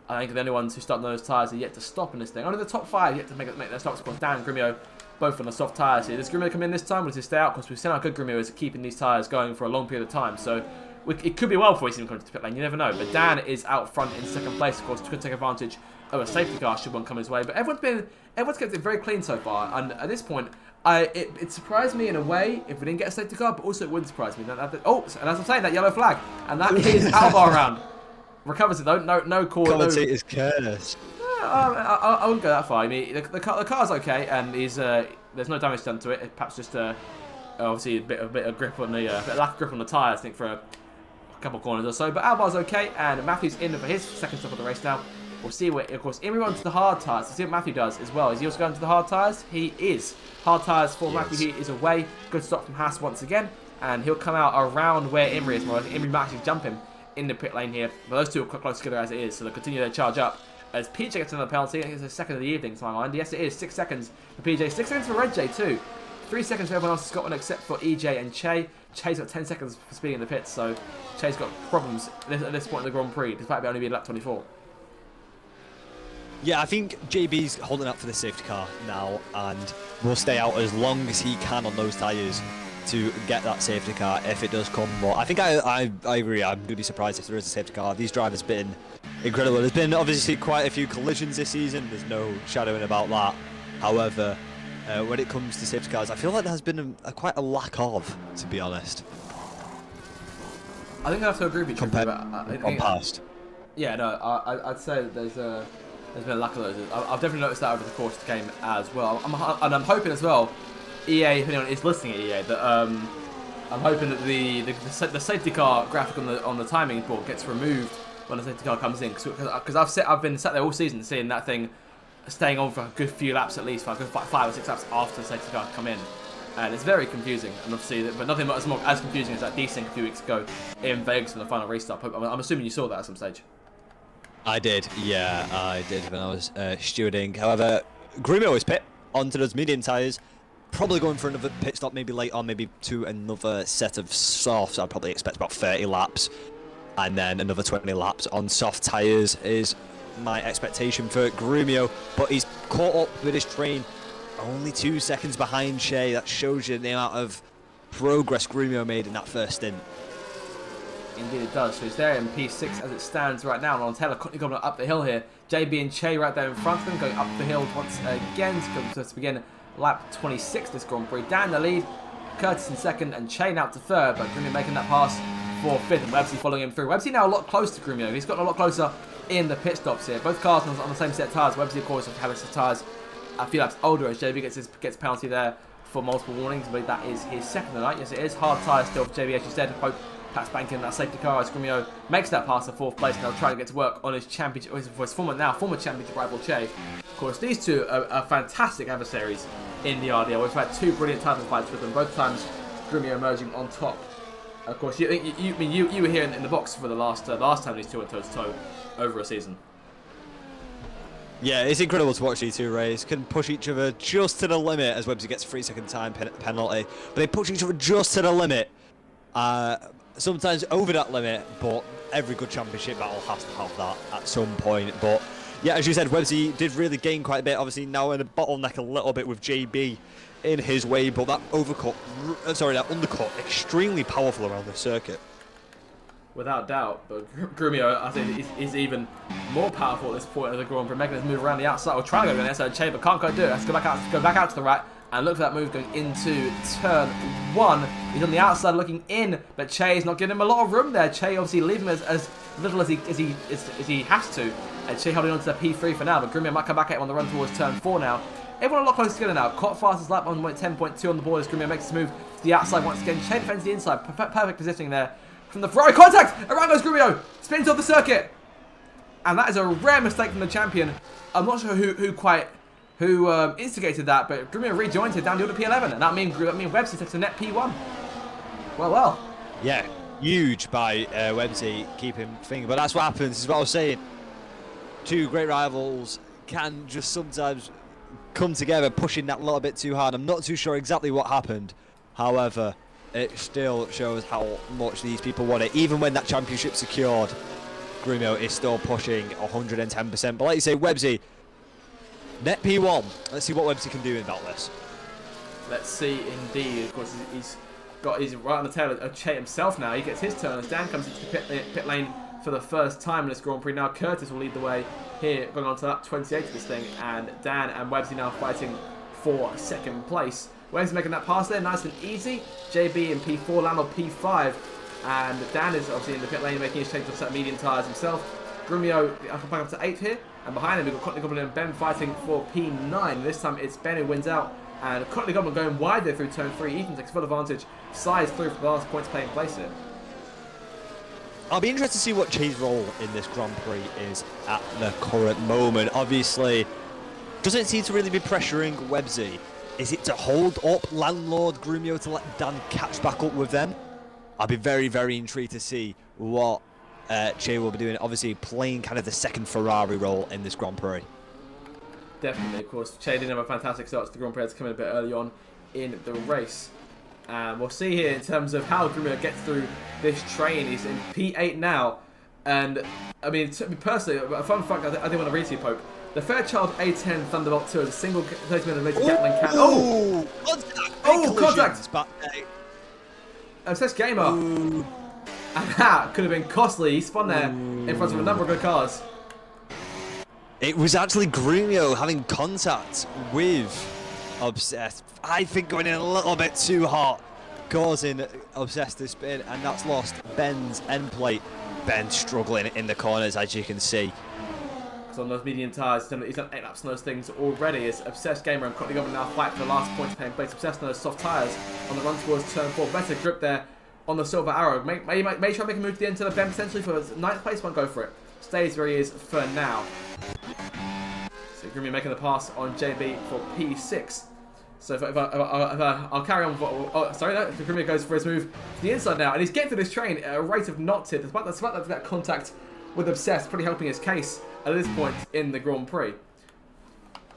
I think the only ones who start on those tyres are yet to stop in this thing. Only the top 5 yet to make their stops. Of course, Dan and Grimio both on the soft tyres here. Does Grimio come in this time or does he stay out? Because we've seen how good Grimio is at keeping these tyres going for a long period of time. So it could be well before we see him come to the pit lane. You never know. But Dan is out front in second place. Of course, could take advantage of a safety car should one come his way. But everyone's kept it very clean so far. And at this point, it surprised me in a way if we didn't get a safety car, but also it wouldn't surprise me. And as I'm saying, that yellow flag. And that is Alvar round. Recovers it though. No call. Commentator's curse. I wouldn't go that far. I mean, the car's okay, and there's no damage done to it. Perhaps just obviously a bit of grip on the bit of lack of grip on the tyres. I think for a couple of corners or so. But Alvar's okay, and Matthew's in for his second stop of the race now. We'll see what, of course, Imri runs to the hard tyres. We'll see what Matthew does as well. Is he also going to the hard tyres? He is. Hard tyres for Matthew. He is away. Good stop from Haas once again, and he'll come out around where Imri is. More. Imri might actually jump him in the pit lane here, but those two are quite close together as it is, so they'll continue their charge up. As PJ gets another penalty, I think it's the second of the evening to my mind. Yes, it is. 6 seconds for PJ. 6 seconds for Red J too. 3 seconds for everyone else in Scotland except for EJ and Che. Che's got 10 seconds for speeding in the pits, so Che's got problems at this point in the Grand Prix, despite only being lap 24. Yeah, I think JB's holding up for the safety car now and will stay out as long as he can on those tyres to get that safety car if it does come. But I think I agree. I'm going to be surprised if there is a safety car. These drivers have been incredible. There's been obviously quite a few collisions this season. There's no shadowing about that. However, when it comes to safety cars, I feel like there has been quite a lack of, to be honest. I think I have to agree with you. Compared on past. Yeah, no, I'd say that there's been a lack of those. I've definitely noticed that over the course of the game as well. I'm hoping as well, EA, if anyone is listening at EA, that I'm hoping that the safety car graphic on the timing board gets removed when the safety car comes in, because I've been sat there all season seeing that thing staying on for a good few laps at least, for a good 5 or 6 laps after the safety car come in, and it's very confusing. And obviously, but nothing as confusing as that desync a few weeks ago in Vegas in the final restart. I'm assuming you saw that at some stage. I did, yeah, I did when I was stewarding. However, Grumio is pit onto those medium tyres. Probably going for another pit stop, maybe late on, maybe to another set of softs. I'd probably expect about 30 laps. And then another 20 laps on soft tyres is my expectation for Grumio. But he's caught up with his train, only 2 seconds behind Shea. That shows you the amount of progress Grumio made in that first stint. Indeed it does. So he's there in P6 as it stands right now. On Taylor Courtney Goblin up the hill here. JB and Che right there in front of him, going up the hill once again to begin lap 26 this Grand Prix. Dan the lead, Curtis in second, and Che out to third, but Grumio making that pass for fifth, and Websy following him through. Websy now a lot closer to Grumio. He's gotten a lot closer in the pit stops here. Both cars on the same set of tyres. Websy, of course, has his tyres a few laps older as JB gets penalty there for multiple warnings. I believe that is his second tonight. Yes, it is. Hard tyres still for JB, as you said. Hope Pat's banking that safety car as Grumio makes that pass to fourth place, and they'll try to get to work on his championship, his former championship rival Che. Of course, these two are fantastic adversaries in the RDL. We've had two brilliant title fights with them, both times Grumio emerging on top. Of course, you were here in the box for the last time these two went toe to toe over a season. Yeah, it's incredible to watch these two race. Can push each other just to the limit as Websy gets a 3-second time penalty, but they push each other just to the limit. Sometimes over that limit, but every good championship battle has to have that at some point. But yeah, as you said, Websy did really gain quite a bit. Obviously now in a bottleneck a little bit with JB in his way, but that undercut, extremely powerful around the circuit. Without doubt, but Grumio, I think, is even more powerful at this point of the Grand Prix, making this move around the outside, or trying to go to the inside Che, but can't quite do it. Has to go back out to the right, and look for that move going into turn one. He's on the outside looking in, but Che is not giving him a lot of room there. Che obviously leaving him as little as he has to, and Che holding on to the P3 for now, but Grumio might come back at him on the run towards turn 4 now. Everyone a lot closer together now. Caught fastest lap on 10.2 on the board as Grumio makes his move to the outside once again. Che defends the inside, perfect positioning there. From the Ferrari contact, around goes Grumio, spins off the circuit, and that is a rare mistake from the champion. I'm not sure who instigated that, but Grumio rejoins it down the order P11, and that means Websy takes a net P1. Well. Yeah, huge by Websy, keep him thinking, but that's what happens. This is what I was saying. Two great rivals can just sometimes come together, pushing that a little bit too hard. I'm not too sure exactly what happened, however. It still shows how much these people want it. Even when that championship's secured, Grumio is still pushing 110%. But like you say, Websy, net P1. Let's see what Websy can do about this. Let's see, indeed. Of course, he's right on the tail of Che himself now. He gets his turn as Dan comes into the pit lane for the first time in this Grand Prix. Now Curtis will lead the way here, going on to lap 28 of this thing. And Dan and Websy now fighting for second place. Websy's making that pass there, nice and easy. JB in P4, Lando P5, and Dan is obviously in the pit lane making his change to set medium tyres himself. Grumio back up to 8th here, and behind him we've got Courtney Goblin and Ben fighting for P9. This time it's Ben who wins out, and Courtney Goblin going wide there through turn 3. Ethan takes full advantage, slides through for the last points playing place here. I'll be interested to see what Che's role in this Grand Prix is at the current moment. Obviously, doesn't seem to really be pressuring Websy. Is it to hold up Landlord Grumio to let Dan catch back up with them? I'll be very, very intrigued to see what Che will be doing. Obviously, playing kind of the second Ferrari role in this Grand Prix. Definitely, of course. Che didn't have a fantastic start to the Grand Prix. It's coming a bit early on in the race. And we'll see here in terms of how Grumio gets through this train. He's in P8 now. And, I mean, personally, a fun fact I didn't want to read to you, Pope. The Fairchild A10 Thunderbolt 2 is a single 30-minute rated Gatling cannon. Oh! Contact! Obsessed Gamer. Ooh. And that could have been costly. He spun there in front of a number of good cars. It was actually Grumio having contact with Obsessed. I think going in a little bit too hot, causing Obsessed to spin, and that's lost Ben's end plate. Ben struggling in the corners, as you can see. On those medium tyres, he's done 8 laps on those things already. As Obsessed Gamer and Courtney Goblin now fight for the last points paying place. Obsessed on those soft tyres on the run towards turn 4. Better grip there on the Silver Arrow. May try and make a move to the end to the Ben potentially for 9th place. Won't go for it. Stays where he is for now. So Grumio making the pass on JB for P6. So if I'll carry on. If Grumio goes for his move to the inside now, and he's getting to this train at a rate of knots here, despite that contact with Obsessed pretty helping his case at this point in the Grand Prix.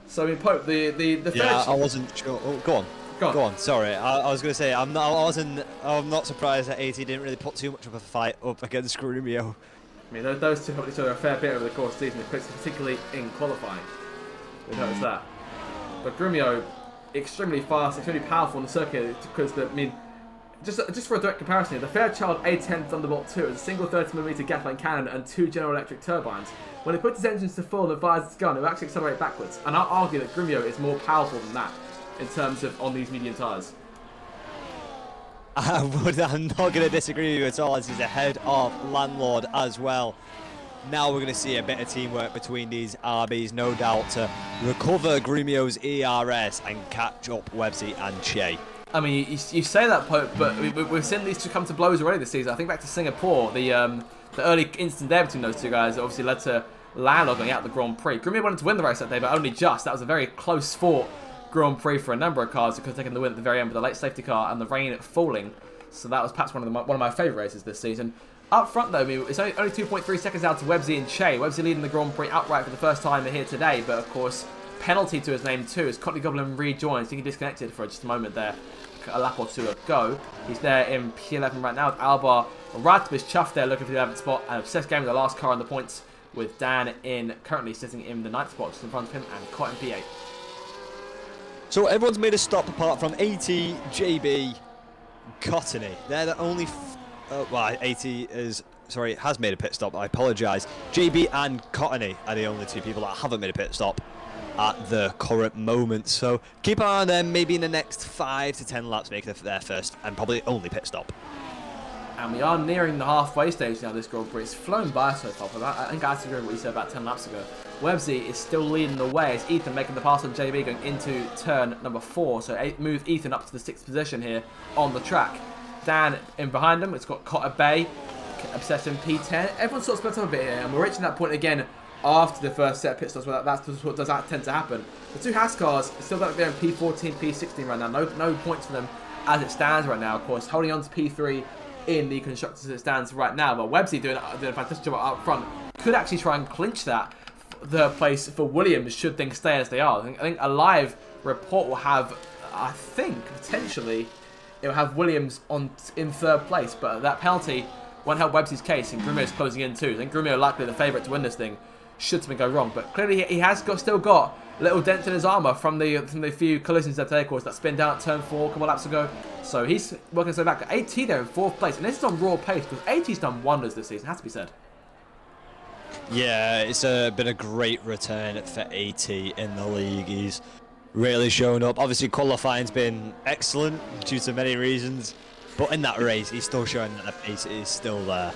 So, I mean, Pope, the Yeah, third... I wasn't sure. Oh, go on. Go on. Sorry, I was going to say I'm not surprised that AT didn't really put too much of a fight up against Grumio. I mean, those two helped each other a fair bit over the course of the season, particularly in qualifying. We noticed that. But Grumio, extremely fast, extremely powerful on the circuit, because just for a direct comparison, the Fairchild A10 Thunderbolt 2 is a single 30mm Gatling cannon and 2 General Electric turbines. When it puts its engines to full and fires its gun, it will actually accelerate backwards. And I'll argue that Grumio is more powerful than that in terms of on these medium tyres. I'm not going to disagree with you at all, as he's ahead of Landlord as well. Now we're going to see a bit of teamwork between these RBs, no doubt, to recover Grumio's ERS and catch up Websy and Che. I mean, you say that, Pope, but we've seen these two come to blows already this season. I think back to Singapore, the early incident there between those two guys obviously led to Landlord going out the Grand Prix. Grumio wanted to win the race that day, but only just. That was a very close fought Grand Prix for a number of cars who could have taken the win at the very end with the late safety car and the rain falling. So that was perhaps one of my favourite races this season. Up front though, I mean, it's only 2.3 seconds out to Websy and Che. Websy leading the Grand Prix outright for the first time here today, but of course, penalty to his name too as Courtney Goblin rejoins. He disconnected for just a moment there, a lap or two ago. He's there in P11 right now with Alba Radbish chuffed there looking for the 11th spot, and Obsessed game with the last car on the points with Dan currently sitting in the 9th spot just in front of him and Cotton P8. So everyone's made a stop apart from AT, JB, Cottony. They're the only... well, AT has made a pit stop. I apologise. JB and Cottony are the only two people that haven't made a pit stop at the current moment. So keep an eye on them. Maybe in the next 5 to 10 laps make their first and probably only pit stop. And we are nearing the halfway stage now, this Grand Prix. It's flown by so far, but I think I have to agree with what you said about 10 laps ago. Websy is still leading the way. It's Ethan making the pass on JB going into turn number 4. So move Ethan up to the 6th position here on the track. Dan in behind him. It's got Cotter Bay, Obsessed in P10. Everyone's sort of split up a bit here, and we're reaching that point again after the first set of pit stops where that's what does tend to happen. The two Haas cars still got there in P14, P16 right now. No points for them as it stands right now. Of course, holding on to P3 in the constructors as it stands right now. But Websy doing a fantastic job up front. Could actually try and clinch that the place for Williams should things stay as they are. I think a live report will have, I think, potentially, it will have Williams in 3rd place. But that penalty won't help Websy's case, and Grumio's closing in too. I think Grumio likely the favourite to win this thing should something go wrong. But clearly he has still got little dents in his armour from the few collisions that today, of course, that spin down at turn 4 a couple laps ago. So he's working his way back. AT there in 4th place, and this is on raw pace because AT's done wonders this season, has to be said. Yeah, it's been a great return for AT in the league. He's really shown up. Obviously, qualifying's been excellent due to many reasons, but in that race, he's still showing that the pace is still there.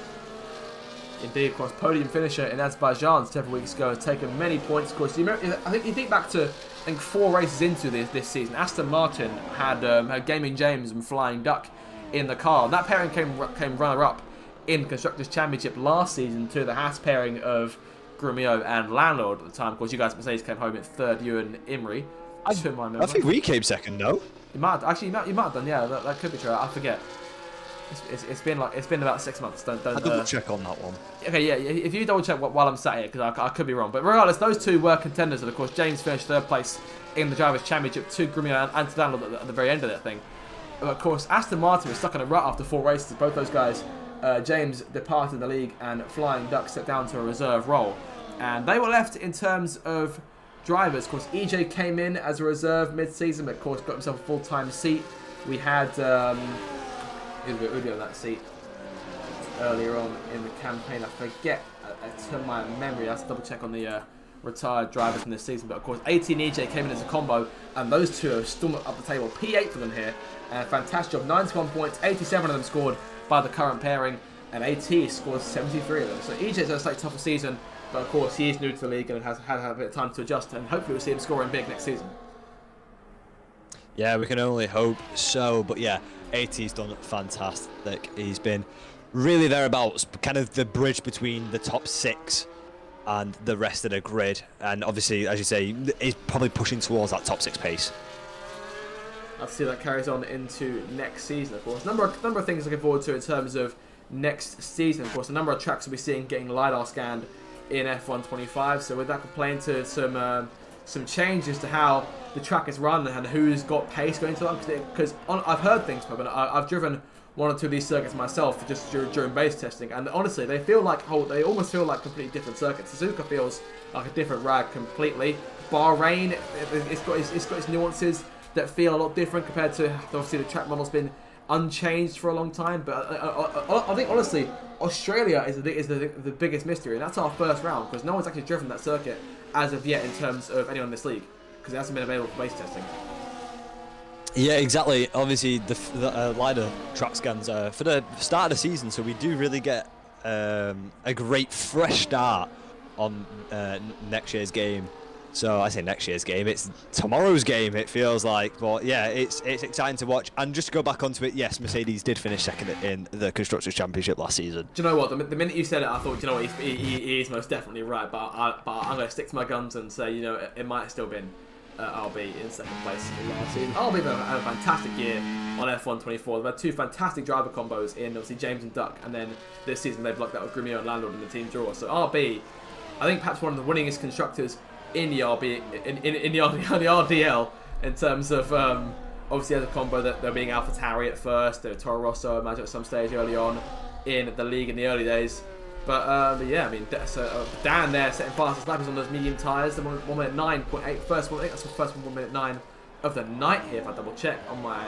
Indeed, of course, podium finisher in Azerbaijan several weeks ago has taken many points. Of course, I think you think back to 4 races into this season. Aston Martin had Gaming James and Flying Duck in the car. And that pairing came runner-up in Constructors' Championship last season to the Haas pairing of Grumio and Landlord at the time. Of course, you guys Mercedes came home in 3rd, you and Imri. I think we came 2nd, no? You might have done. Yeah, that could be true. I forget. It's been about 6 months. Don't I'll double check on that one. Okay, yeah. If you double check while I'm sat here, because I could be wrong. But regardless, those two were contenders, and of course James finished 3rd place in the Drivers' Championship to Grumio and to Landlord at the very end of that thing. But of course, Aston Martin was stuck in a rut after 4 races. Both those guys, James departed the league, and Flying Duck stepped down to a reserve role, and they were left in terms of drivers. Of course, EJ came in as a reserve mid-season, but of course got himself a full-time seat. We had Udio in that seat earlier on in the campaign. I forget to my memory. I have to double check on the retired drivers from this season. But of course, AT and EJ came in as a combo, and those two are still up the table. P8 for them here. Fantastic job. 91 points, 87 of them scored by the current pairing, and AT scored 73 of them. So EJ's had a slightly tougher season, but of course he is new to the league and has had a bit of time to adjust, and hopefully we'll see him scoring big next season. Yeah, we can only hope so. But yeah, AT's done fantastic. He's been really thereabouts, kind of the bridge between the top 6 and the rest of the grid. And obviously, as you say, he's probably pushing towards that top 6 pace. I'll see that carries on into next season, of course. Number of things looking forward to in terms of next season. Of course, a number of tracks we'll be seeing getting LiDAR scanned in F1 25, so with that could play into some changes to how the track is run and who's got pace going to it. Because I've heard things, but I've driven one or two of these circuits myself just during base testing, and honestly, they almost feel like completely different circuits. Suzuka feels like a different rag completely. Bahrain, it's got its nuances that feel a lot different compared to, obviously, the track model's been unchanged for a long time. But I think honestly, Australia is the biggest mystery, and that's our first round because no one's actually driven that circuit as of yet in terms of anyone in this league because it hasn't been available for base testing. Yeah, exactly. Obviously, the LiDAR track scans for the start of the season, so we do really get a great fresh start on next year's game. So I say next year's game, it's tomorrow's game, it feels like. But yeah, it's exciting to watch. And just to go back onto it, yes, Mercedes did finish second in the Constructors' Championship last season. Do you know what? The minute you said it, I thought, you know what, he is most definitely right. But I'm going to stick to my guns and say, you know, it might have still been RB in second place last season. RB had a fantastic year on F1 24. They've had two fantastic driver combos in, obviously, James and Duck. And then this season, they've blocked that with Grumio and Landlord in the team draw. So RB, I think perhaps one of the winningest constructors in the RDL in terms of obviously as a combo that they're being AlphaTauri at first, they were Toro Rosso, I imagine at some stage early on in the league in the early days. But yeah, I mean, Dan there setting fastest lap is on those medium tyres, the 1 minute 9.8, first one, I think that's the first 1 minute 9 of the night here if I double check on my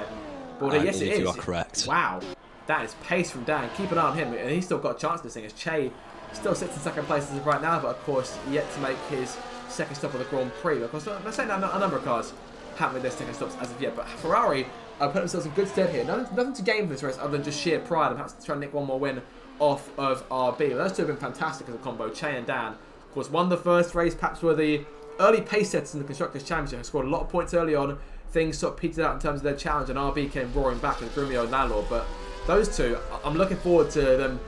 board. Yes, it is. You are correct. Wow, that is pace from Dan. Keep an eye on him, and he's still got a chance in this thing as Che still sits in second place as of right now, but of course yet to make his second stop of the Grand Prix. Of course, I'm saying a number of cars haven't made their second stops as of yet, but Ferrari put themselves in good stead here. Nothing to gain for this race other than just sheer pride and perhaps trying to nick one more win off of RB. But those two have been fantastic as a combo, Che and Dan. Of course, won the first race, perhaps were the early pace setters in the Constructors' Championship, scored a lot of points early on. Things sort of petered out in terms of their challenge, and RB came roaring back with Grumio and Landlord. But those two, I'm looking forward to them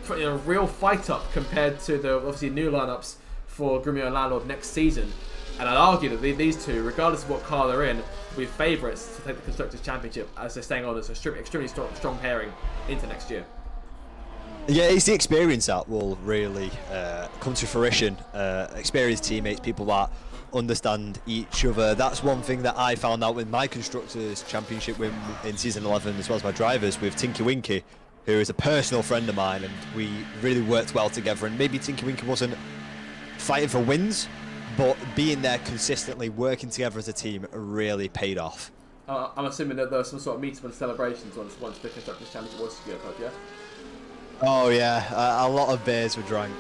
putting a real fight up compared to the obviously new lineups for Grumio and Landlord next season. And I'd argue that these two, regardless of what car they're in, will be favourites to take the Constructors' Championship as they're staying on as an extremely strong pairing into next year. Yeah, it's the experience that will really come to fruition. Experienced teammates, people that understand each other. That's one thing that I found out with my Constructors' Championship win in Season 11, as well as my drivers, with Tinky Winky, who is a personal friend of mine, and we really worked well together. And maybe Tinky Winky wasn't fighting for wins, but being there consistently, working together as a team, really paid off. I'm assuming that there was some sort of meetup and celebrations once the Constructors' Championship was secured, yeah? Oh yeah, a lot of beers were drank.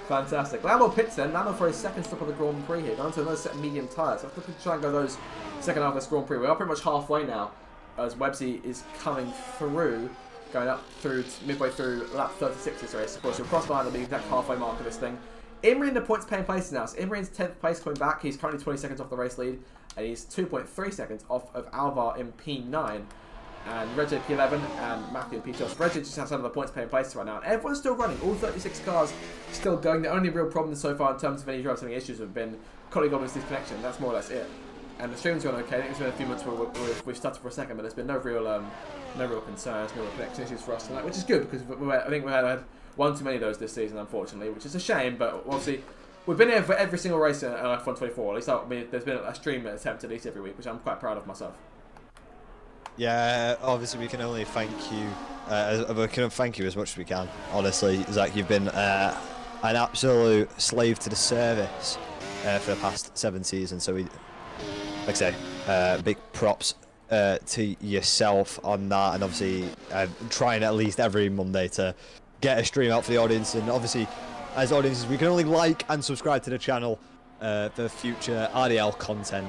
Fantastic. Landlord pits then. Landlord for his second stop of the Grand Prix here. Going to another set of medium tyres. So I'm looking to try and go those second half of this Grand Prix. We are pretty much halfway now as Websy is coming through, going up through midway through lap 36 this race. Of course, you'll cross the line at the exact halfway mark of this thing. Imri in the points paying places now. So Imri's 10th place coming back. He's currently 20 seconds off the race lead, and he's 2.3 seconds off of Alvar in P9. And Reggie P11 and Matthew in P12. So Reggie just has some of the points paying places right now. And everyone's still running. All 36 cars still going. The only real problem so far in terms of any drivers having issues have been Collie Goblin's disconnection. That's more or less it. And the stream's gone okay. I think it's been a few months where we've stuttered for a second, but there's been no real concerns, no real connection issues for us tonight, which is good because I think we had one too many of those this season, unfortunately, which is a shame. But obviously, we've been here for every single race in F1 24. At least there's been a stream attempt at least every week, which I'm quite proud of myself. Yeah, obviously we can only thank you. We can thank you as much as we can. Honestly, Zach, you've been an absolute slave to the service for the past 7 seasons. So we, like I say, big props to yourself on that, and obviously trying at least every Monday to get a stream out for the audience. And obviously, as audiences, we can only like and subscribe to the channel for future RDL content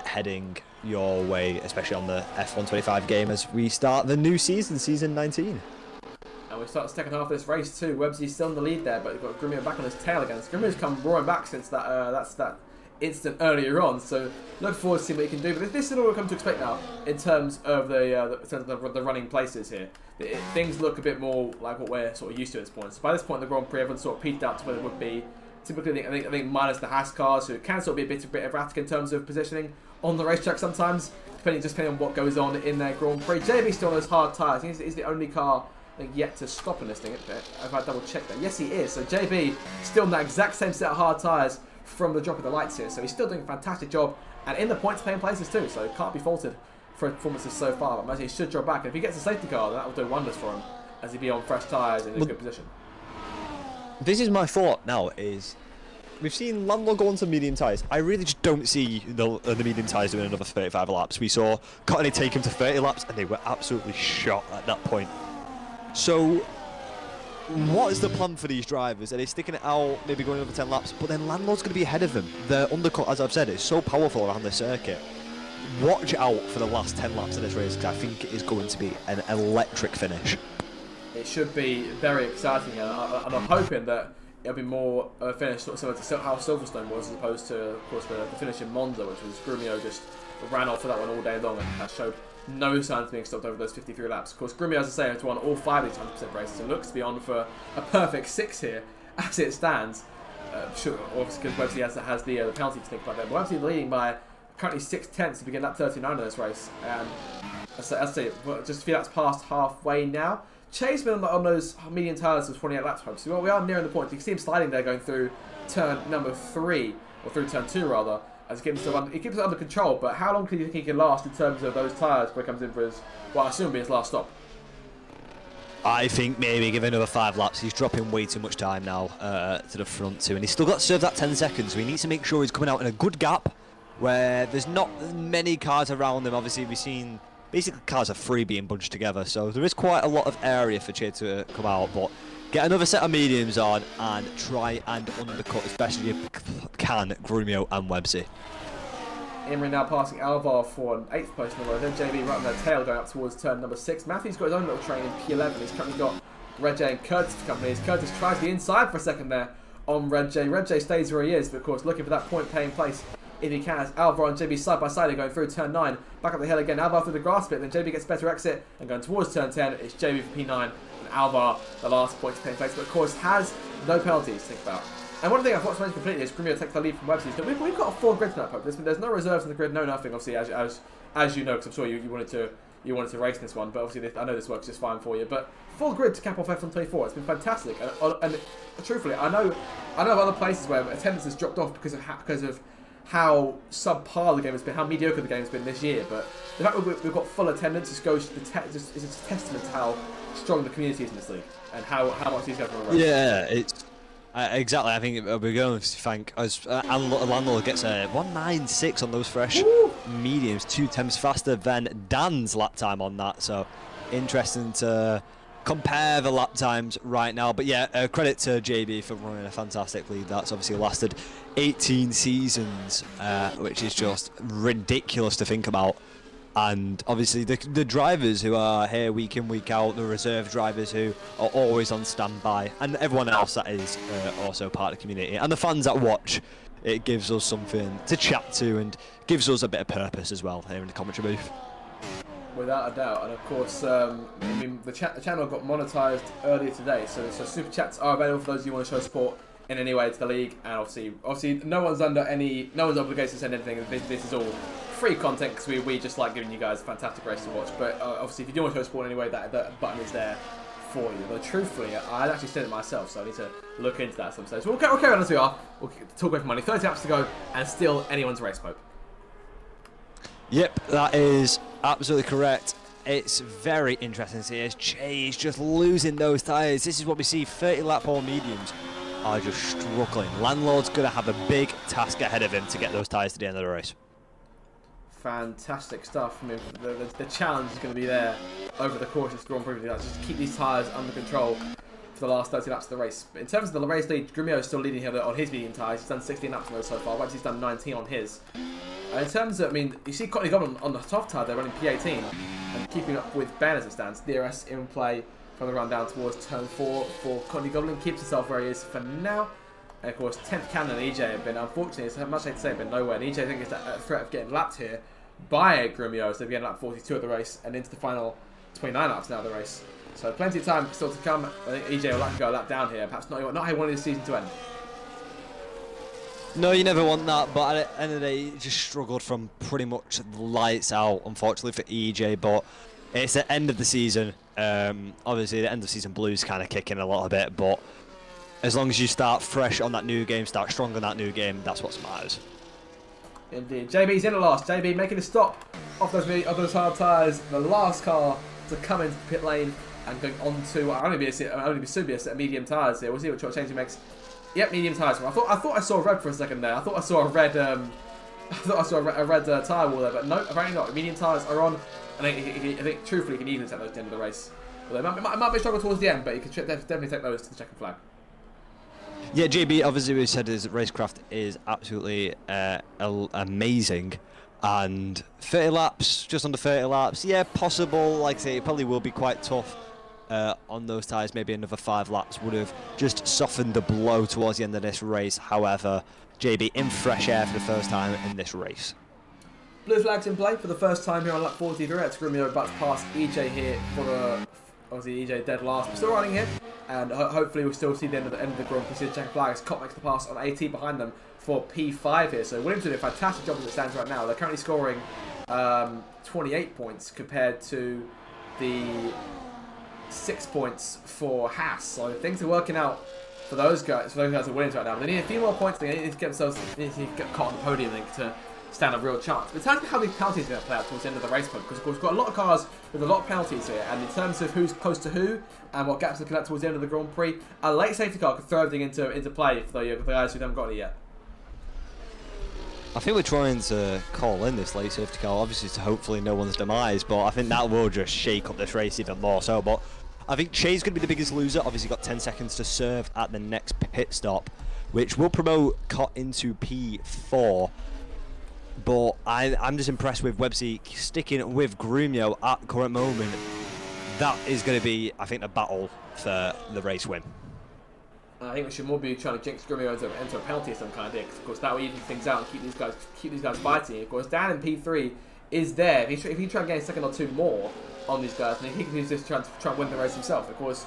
heading your way, especially on the F125 game as we start the new season, season 19. And we start the second half of this race too. Websy's still in the lead there, but we've got Grumio back on his tail again. So Grumio's come roaring back since that instant earlier on. So look forward to seeing what he can do. But this is all we've come to expect now in terms of the running places here. Things look a bit more like what we're sort of used to at this point. So by this point in the Grand Prix, everyone's sort of peaked out to where it would be. Typically, I think minus the Haas cars, who can sort of be a bit erratic in terms of positioning on the racetrack sometimes, depending on what goes on in their Grand Prix. JB still on those hard tyres. He's the only car yet to stop in this thing. If I double check that, yes he is. So JB still on that exact same set of hard tyres from the drop of the lights here. So he's still doing a fantastic job, and in the points paying places too. So it can't be faulted for performances so far. But imagine he should drop back, and if he gets a safety car, then that will do wonders for him as he be on fresh tyres in a good position. This is my thought now. Is we've seen Lando go onto medium tyres. I really just don't see the medium tyres doing another 35 laps. We saw Cottony take him to 30 laps, and they were absolutely shot at that point. So, what is the plan for these drivers? Are they sticking it out, maybe going over 10 laps? But then Lando's going to be ahead of them. The undercut, as I've said, is so powerful around the circuit. Watch out for the last 10 laps of this race, because I think it is going to be an electric finish. It should be very exciting, and I'm hoping that it'll be more of a finish sort of similar to how Silverstone was, as opposed to, of course, the finish in Monza, which was Grumio just ran off for that one all day long and has showed no signs of being stopped over those 53 laps. Of course, Grumio, as I say, has won all 5 of these 100% races and looks to be on for a perfect 6 here as it stands. Sure, obviously, because Websy has the penalty to think about that. Websy leading by currently 6/10 to begin lap 39 in this race. As I say, just a few laps past halfway now. Chase been on those medium tyres for 28 laps, folks. So we are nearing the point. You can see him sliding there, going through turn number 3, or through turn 2 rather, as he keeps it under control. But how long do you think he can last in terms of those tyres before he comes in for his, well, I assume, be his last stop? I think maybe give another 5 laps. He's dropping way too much time now to the front too, and he's still got to serve that 10 seconds. So he needs to make sure he's coming out in a good gap where there's not many cars around him. Obviously, we've seen basically cars are 3 being bunched together, so there is quite a lot of area for Che to come out. But get another set of mediums on and try and undercut as best as you can Grumio and Websy. Imrie now passing Alvar for an 8th place in the row. Then JB right on their tail going up towards turn number 6. Matthew's got his own little train in P11. He's currently got Red J and Curtis to company. Curtis tries the inside for a second there on Red J. Red J stays where he is, but of course looking for that point paying place if he can. As Alvar and JB side by side are going through turn 9. Back up the hill again. Alvar through the grass bit. Then JB gets better exit and going towards turn 10. It's JB for P9 and Alvar the last point paying place, but of course has no penalties to think about. And one thing I forgot to mention completely is Grumio takes the lead from Websy. So we've got a full grid tonight, folks. There's no reserves in the grid, no nothing. Obviously, as you know, because I'm sure you wanted to race this one, but obviously I know this works just fine for you. But full grid to cap off F124. It's been fantastic, and truthfully, I know of other places where attendance has dropped off because of how subpar the game has been, how mediocre the game has been this year. But the fact that we've got full attendance just goes to is a testament to how strong the community is in this league and how much these guys want to race. Yeah, it's. Exactly, I think we're going to thank us. Lando gets a 196 on those fresh mediums, 2 temps faster than Dan's lap time on that. So interesting to compare the lap times right now. But yeah, credit to JB for running a fantastic lead. That's obviously lasted 18 seasons, which is just ridiculous to think about. And obviously the drivers who are here week in, week out, the reserve drivers who are always on standby, and everyone else that is also part of the community, and the fans that watch, it gives us something to chat to and gives us a bit of purpose as well here in the commentary booth. Without a doubt, and of course, I mean, the channel got monetized earlier today, so super chats are available for those who want to show support in any way to the league, and obviously no one's obligated to send anything. This is all free content because we just like giving you guys a fantastic race to watch. But obviously, if you do want to show support in any way, that button is there for you. But truthfully, I actually said it myself, so I need to look into that at some stage. So we'll carry on as we are. We'll talk away from money. 30 laps to go, and still anyone's race, Pope. Yep, that is absolutely correct. It's very interesting to see as Che is just losing those tyres. This is what we see, 30 lap all mediums are just struggling. Landlord's going to have a big task ahead of him to get those tyres to the end of the race. Fantastic stuff. I mean, the challenge is going to be there over the course of the Grand Prix. Just keep these tyres under control for the last 30 laps of the race. But in terms of the race lead, Grumio is still leading here on his medium tyres. He's done 16 laps on those so far. Websy's done 19 on his. In terms of, I mean, you see Courtney Goblin on the soft tyre, they're running P18 and keeping up with Ben as it stands. DRS in play from the run down towards turn 4 for Courtney Goblin. Keeps himself where he is for now. And of course, 10th Cannon and EJ have been, unfortunately, it's much I hate to say, but nowhere. And EJ, I think, is a threat of getting lapped here by Grumio, so they're getting lap 42 at the race and into the final 29 laps now of the race. So plenty of time still to come. I think EJ will like to go a lap down here. Perhaps not how he wanted his season to end. No, you never want that, but at the end of the day, he just struggled from pretty much the lights out, unfortunately for EJ, but it's the end of the season. Obviously, the end of season blues kind of kicking a little bit, but as long as you start fresh on that new game, start strong on that new game, that's what matters. Indeed. JB's in the last. JB making a stop off those hard tyres. The last car to come into the pit lane and going on to only soon be a set of medium tyres here. We'll see what change he makes. Yep, medium tyres. I thought I saw red for a second there. I thought I saw a red. A red tyre wall there, but no, apparently not. Medium tyres are on, and I think truthfully he can easily take those at the end of the race. Although it might be a struggle towards the end, but he can definitely take those to the checkered flag. Yeah, JB, obviously we said his racecraft is absolutely amazing, and 30 laps, just under 30 laps, yeah, possible. Like I say, it probably will be quite tough on those tyres. Maybe another 5 laps would have just softened the blow towards the end of this race. However, JB in fresh air for the first time in this race. Blue flags in play for the first time here on lap 43. It's Grumio about to pass EJ here for the... Obviously, EJ dead last, but still running here, and hopefully we'll still see the end of the Grand Prix. See the checkered flag as Cop makes the pass on AT behind them for P5 here. So Williams doing a fantastic job as it stands right now. They're currently scoring 28 points compared to the 6 points for Haas. So things are working out for those guys. For those guys at Williams right now. But they need a few more points. They need to get themselves caught on the podium to stand a real chance. But in terms of how these penalties are going to play out towards the end of the race, because of course we've got a lot of cars with a lot of penalties here, and in terms of who's close to who and what gaps are looking at towards the end of the Grand Prix, a late safety car could throw everything into play for the guys who haven't got it yet. I think we're trying to call in this late safety car, obviously to hopefully no one's demise, but I think that will just shake up this race even more so. But I think Che's going to be the biggest loser. Obviously got 10 seconds to serve at the next pit stop, which will promote Cott into P4. But I'm just impressed with Websy sticking with Grumio at the current moment. That is going to be, I think, a battle for the race win. I think we should more be trying to jinx Grumio into a penalty of some kind, because of course that will even things out and keep these guys fighting. Of course, Dan in P3 is there. If he try and get a second or two more on these guys, then he can use this to try and win the race himself. Of course,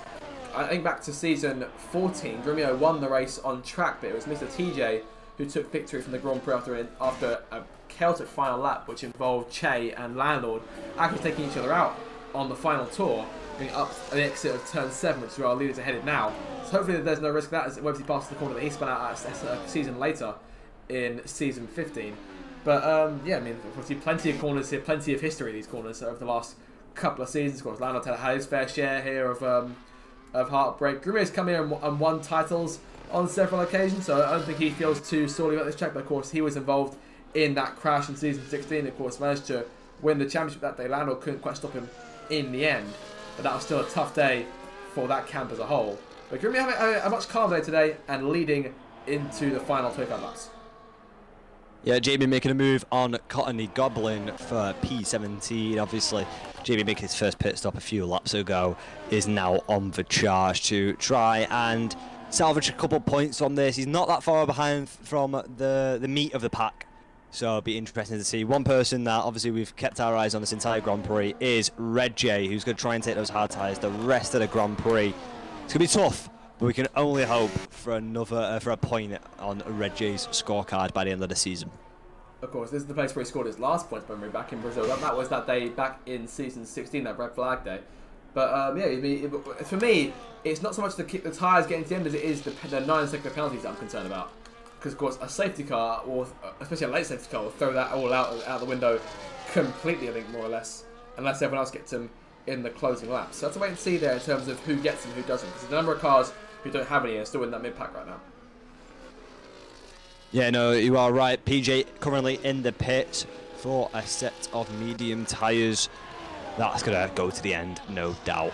I think back to season 14, Grumio won the race on track, but it was Mr. TJ who took victory from the Grand Prix after a chaotic final lap, which involved Che and Landlord actually taking each other out on the final tour, going up the exit of turn 7, which is where our leaders are headed now. So hopefully there's no risk of that as Websy passes the corner that he spun out a season later in season 15. But yeah, I mean, obviously plenty of corners here, plenty of history of these corners over the last couple of seasons. Of course, Landlord had his fair share here of heartbreak. Grumio's come here and won titles on several occasions, so I don't think he feels too sorely about this track. But of course, he was involved in that crash in season 16. Of course, managed to win the championship that day. Landlord couldn't quite stop him in the end, but that was still a tough day for that camp as a whole. But Grumio having a much calmer day today and leading into the final 25 laps. Yeah, JB making a move on Cottony Goblin for P17. Obviously, JB making his first pit stop a few laps ago is now on the charge to try and salvage a couple points on this. He's not that far behind from the meat of the pack, so it'll be interesting to see. One person that obviously we've kept our eyes on this entire Grand Prix is Red J, who's going to try and take those hard tyres the rest of the Grand Prix. It's going to be tough, but we can only hope for a point on Red J's scorecard by the end of the season. Of course, this is the place where he scored his last points memory back in Brazil. That was that day back in season 16, that red flag day. But yeah, for me, it's not so much the tyres getting to the end as it is the 9-second penalties that I'm concerned about. Because of course, a safety car, or especially a late safety car, will throw that all out the window completely, I think, more or less, unless everyone else gets them in the closing laps. So that's a wait and see there in terms of who gets them and who doesn't. Because the number of cars who don't have any are still in that mid-pack right now. Yeah, no, you are right. PJ currently in the pit for a set of medium tyres. That's going to go to the end, no doubt.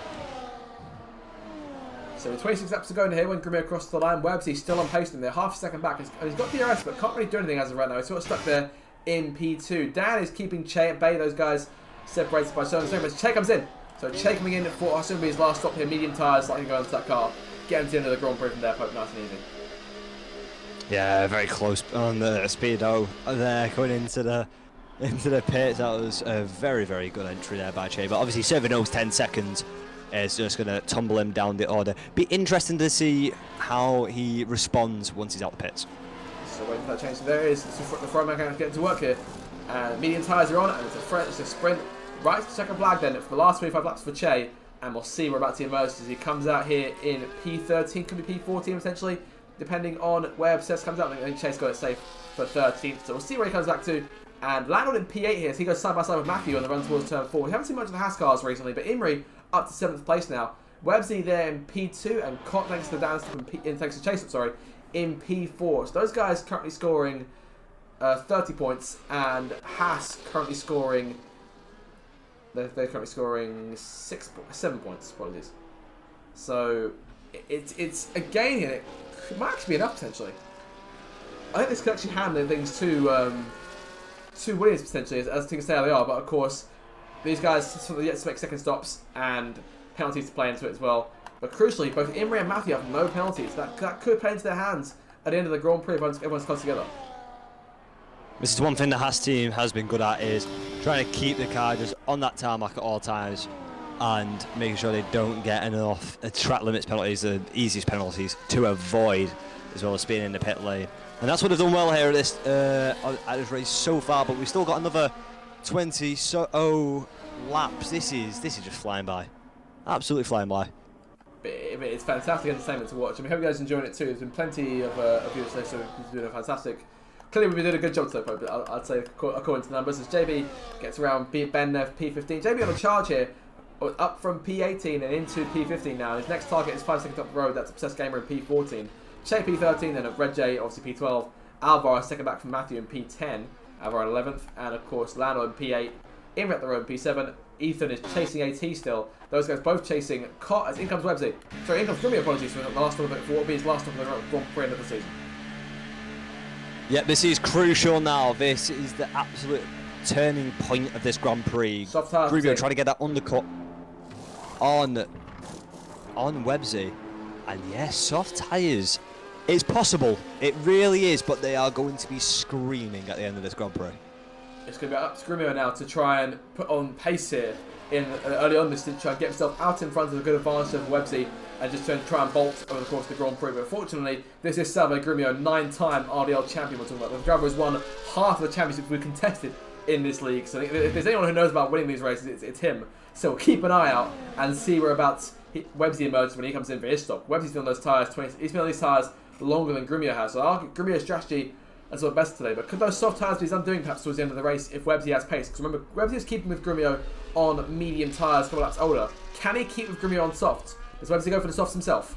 So with 26 laps to go in here when Grumio crosses the line, Websy's still on pace and they're half a second back. He's got DRS but can't really do anything as of right now. He's sort of stuck there in P2. Dan is keeping Che at bay. Those guys separated by so much. Che comes in. So Che coming in for assume his last stop here. Medium tyres, likely going into that car. Get him to the end of the Grand Prix from there, Pope, nice and easy. Yeah, very close on the speedo there going into the pits. That was a very, very good entry there by Che. But obviously serving those 10 seconds is just going to tumble him down the order. Be interesting to see how he responds once he's out the pits. So waiting for that change. So there it is. The front man getting to work here. And medium tyres are on, and it's a sprint right to check a flag then for the last 25 laps for Che. And we'll see where about to emerge as he comes out here in P13, could be P14 potentially, depending on where Obsessed comes out. I think Che's got it safe for 13th. So we'll see where he comes back to. And Landon in P8 here, so he goes side by side with Matthew on the run towards turn 4. We haven't seen much of the Haas cars recently, but Imri up to 7th place now. Websy there in P2, and Cott thanks to Dan thanks to Chase, in P4. So those guys currently scoring 30 points, and Haas currently scoring. They're currently scoring 7 points. Apologies. So it's a gain here. It might actually be enough potentially. I think this could actually handle things to Williams potentially, as things stay how they are. But of course, these guys sort of yet to make second stops and penalties to play into it as well. But crucially, both Imri and Matthew have no penalties. That could play into their hands at the end of the Grand Prix if everyone's close together. This is one thing the Haas team has been good at, is trying to keep the car just on that tarmac at all times and making sure they don't get enough track limits penalties, the easiest penalties to avoid, as well as being in the pit lane. And that's what they've done well here at this race so far, but we've still got another 20 laps. This is just flying by. Absolutely flying by. It's fantastic entertainment to watch. I hope you guys are enjoying it too. There's been plenty of viewers today, so we're doing a fantastic. Clearly, we've been doing a good job today, but I'd say according to the numbers, as JB gets around Ben Nev P15. JB on a charge here, up from P18 and into P15 now. His next target is 5 seconds up the road. That's Obsessed Gamer in P14. Che P13, then Red J, obviously P12. Alvaro second back from Matthew in P10. Alvaro 11th, and of course Lando in P8. Imri at the road in P7. Ethan is chasing AT still. Those guys both chasing Cott as in comes Websy. Sorry, in comes Grimmy, apologies for the last one, for what will be his last one for the Grand Prix end of the season. Yep, this is crucial now. This is the absolute turning point of this Grand Prix. Rubio trying to get that undercut on Websy. And yes, soft tyres. It's possible. It really is, but they are going to be screaming at the end of this Grand Prix. It's going to be up to Grimio now to try and put on pace here early on this to try and get himself out in front of a good advantage of Websy and just try and bolt over the course of the Grand Prix. But fortunately, this is Salvo Grimio, 9-time RDL champion we're talking about. The driver has won half of the championships we've contested in this league. So if there's anyone who knows about winning these races, it's him. So we'll keep an eye out and see whereabouts Websy emerges when he comes in for his stop. Websy's been on those tyres, he's been on these tyres longer than Grimio has. So I'll argue Grimio's strategy as well best today. But could those soft tyres be his undoing perhaps towards the end of the race if Websy has pace? Because remember, Websy is keeping with Grimio on medium tyres, a couple laps older. Can he keep with Grimio on softs? Does Websy go for the softs himself?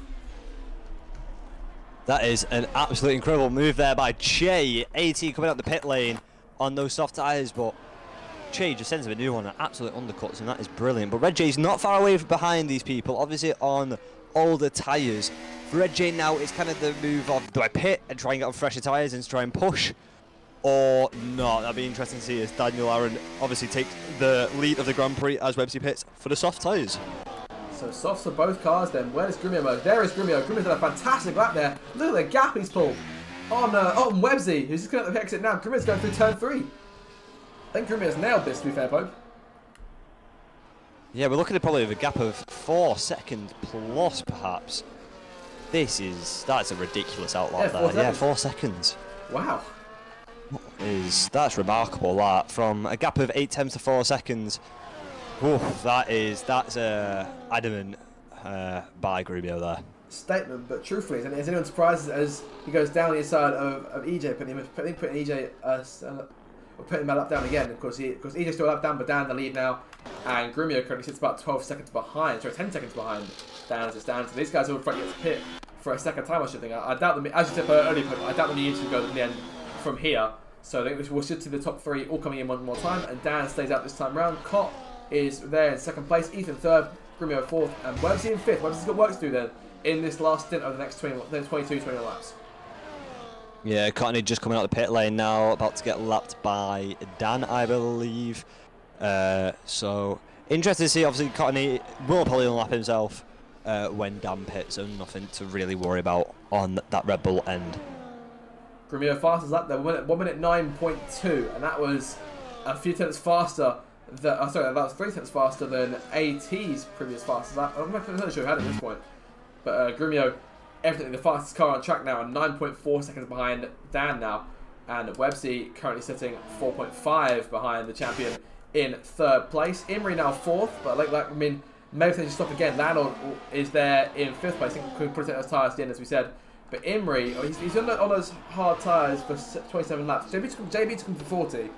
That is an absolutely incredible move there by Che. AT coming out the pit lane on those soft tyres, but Che just sends him a new one, an absolute undercuts, and that is brilliant. But Red J's not far away behind these people, obviously on older tyres. For Red J now, it's kind of the move of, do I pit and try and get on fresher tyres and try and push, or not? That'd be interesting to see as Daniel Aaron obviously takes the lead of the Grand Prix as Websy pits for the soft tyres. So softs for both cars then. Where does Grimio emerge? There is Grimio. Grimio's done a fantastic lap there. Look at the gap he's pulled on Websy, who's just going to exit now. Grimio's going through turn 3. I think Grimio's nailed this, to be fair, Pope. Yeah, we're looking at probably a gap of 4 seconds plus, perhaps. That's a ridiculous outlap there. Yeah, 4 seconds. Wow. That's remarkable, that. From a gap of 8 tenths to 4 seconds. Oof, that's adamant by Grubio there. Statement, but truthfully, is anyone surprised as he goes down the inside of EJ, putting EJ putting him a lap down again? Of course, EJ's still a lap down, but Dan in the lead now, and Grumio currently sits about 12 seconds behind, sorry, 10 seconds behind Dan as it stands. So these guys are in front to get to pit for a second time, I should think. I doubt them, as you said earlier, I doubt them need to go to the end from here. So I think we'll sit to the top 3 all coming in one more time, and Dan stays out this time round. Cott is there in second place, Ethan third, Grumio fourth, and Websy in fifth. Websy's got work to do then in this last stint of the next 22 laps. Yeah, Cottonade just coming out of the pit lane now, about to get lapped by Dan, I believe. So interesting to see. Obviously, Cottonade will probably unlap himself when Dan pits, so nothing to really worry about on that Red Bull end. Grumio fastest lap there, 1 minute 9.2, and that was a few tenths faster. That was 3 tenths faster than AT's previous fastest lap. I'm not sure who had it at this point, but Grumio everything. The fastest car on track now, and 9.4 seconds behind Dan now. And Websy currently sitting 4.5 behind the champion in third place. Imri now fourth, but maybe they should stop again. Lando is there in fifth place. I think could protect those tyres at the end, as we said. But Imri, he's on those hard tyres for 27 laps. JB took him for 40.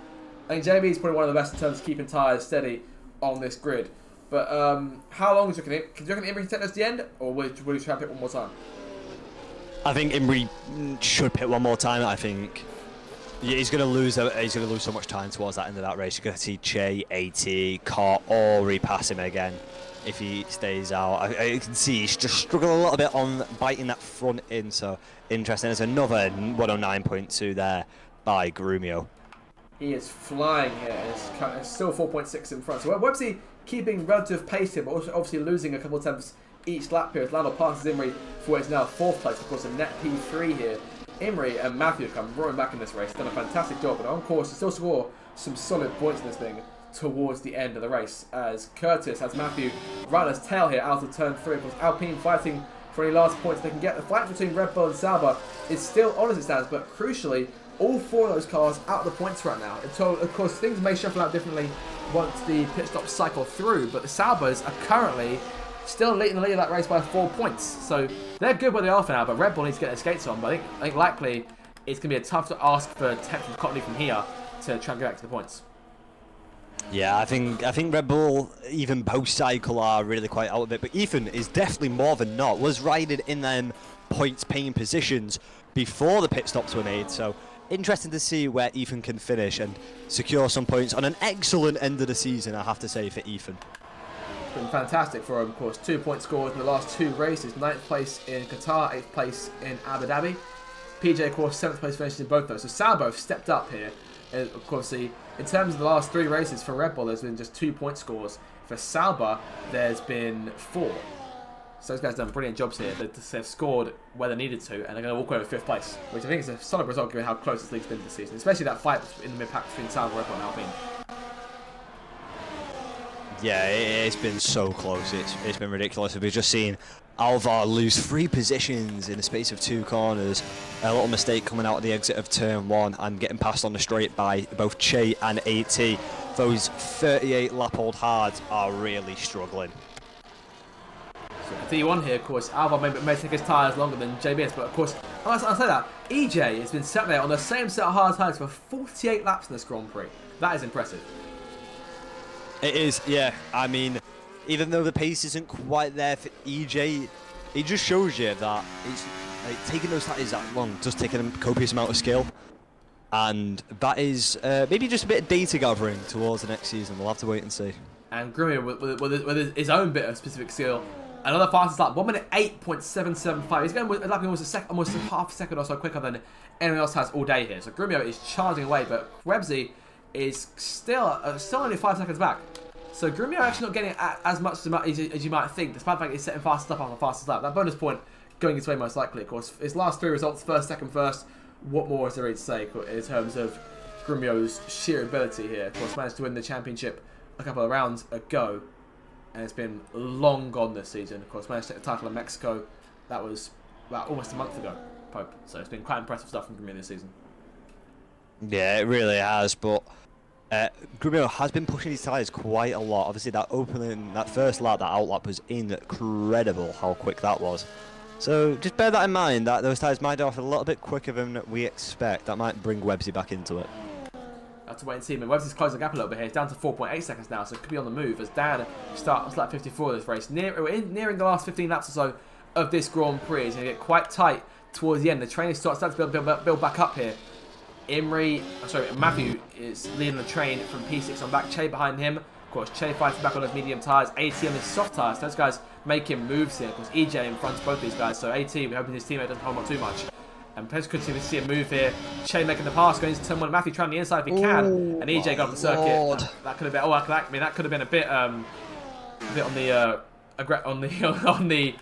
I think JB is probably one of the best in terms of keeping tyres steady on this grid. But how long do you reckon? Do you reckon Imri can take this to the end, or will you try and pit one more time? I think Imri should pit one more time. I think he's going to lose. He's going to lose so much time towards that end of that race. You're going to see Che, AT, Car all repass him again if he stays out. I can see he's just struggling a little bit on biting that front in. So interesting. There's another 109.2 there by Grumio. He is flying here, and it's still 4.6 in front. So Websy keeping relative pace here, but also obviously losing a couple of attempts each lap here. Lando passes Imri for what is now fourth place. Of course, a net P3 here. Imri and Matthew come roaring back in this race. Done a fantastic job, and on course to still score some solid points in this thing towards the end of the race. As Curtis has Matthew right on his tail here out of turn 3. Of course, Alpine fighting for any last points they can get. The fight between Red Bull and Sauber is still on as it stands, but crucially, all four of those cars out of the points right now. And so, of course, things may shuffle out differently once the pit stops cycle through, but the Saubers are currently still leading the lead of that race by 4 points. So they're good where they are for now, but Red Bull needs to get their skates on. But I think likely it's going to be a tough to ask for tech from Cottney from here to try and get back to the points. Yeah, I think Red Bull, even post-cycle, are really quite out of it. But Ethan is definitely more than not, was riding in them points-paying positions before the pit stops were made. So interesting to see where Ethan can finish and secure some points on an excellent end of the season, I have to say, for Ethan. It's been fantastic for him, of course. 2 point scores in the last two races. 9th place in Qatar, 8th place in Abu Dhabi. PJ, of course, 7th place finishes in both those. So Sauber have stepped up here. And of course, in terms of the last three races for Red Bull, there's been just 2 point scores. For Sauber, there's been 4. So those guys have done brilliant jobs here. They've scored where they needed to, and they're going to walk away with 5th place, which I think is a solid result given how close this league's been this season, especially that fight in the mid-pack between Sauber, Red Bull and Alpine. Yeah, it's been so close. It's been ridiculous. We've just seen Alvar lose 3 positions in the space of 2 corners. A little mistake coming out of the exit of turn 1 and getting passed on the straight by both Che and AT. Those 38 lap-old hards are really struggling. D1 here, of course, Alvar may take his tyres longer than JBS, but of course, I'll say that, EJ has been sat there on the same set of hard tyres for 48 laps in this Grand Prix. That is impressive. It is, yeah. I mean, even though the pace isn't quite there for EJ, it just shows you that it's like, taking those tyres that long does take a copious amount of skill. And that is maybe just a bit of data gathering towards the next season. We'll have to wait and see. And Grumio with his own bit of specific skill. Another fastest lap, 1 minute 8.775. He's going almost half a second or so quicker than anyone else has all day here. So Grumio is charging away, but Websy is still only 5 seconds back. So Grumio actually not getting as much as you might think, despite the fact he's setting fastest lap after fastest lap. That bonus point going his way most likely, of course. His last 3 results, first, second, first. What more is there to say in terms of Grumio's sheer ability here? Of course, managed to win the championship a couple of rounds ago. And it's been long gone this season. Of course, managed to take the title in Mexico. That was almost a month ago, Pope. So it's been quite impressive stuff from Grumio this season. Yeah, it really has. But Grumio has been pushing his tyres quite a lot. Obviously, that first lap, that out lap was incredible how quick that was. So just bear that in mind, that those tyres might off a little bit quicker than we expect. That might bring Websy back into it. Have to wait and see. And Websy's closing the gap a little bit here. It's down to 4.8 seconds now, so it could be on the move as Dan starts lap 54 of this race. Nearing the last 15 laps or so of this Grand Prix. It's going to get quite tight towards the end. The train starts to build back up here. Matthew is leading the train from P6 on back. Che behind him. Of course, Che fighting back on those medium tyres. AT on his soft tyres. Those guys making moves here. Of course, EJ in front of both these guys. So AT, we're hoping his teammate doesn't hold on too much. And Pez could see a move here. Che making the pass, going into turn 1. Matthew trying the inside if he can, and EJ got off the circuit. That could have been. That could have been a bit on the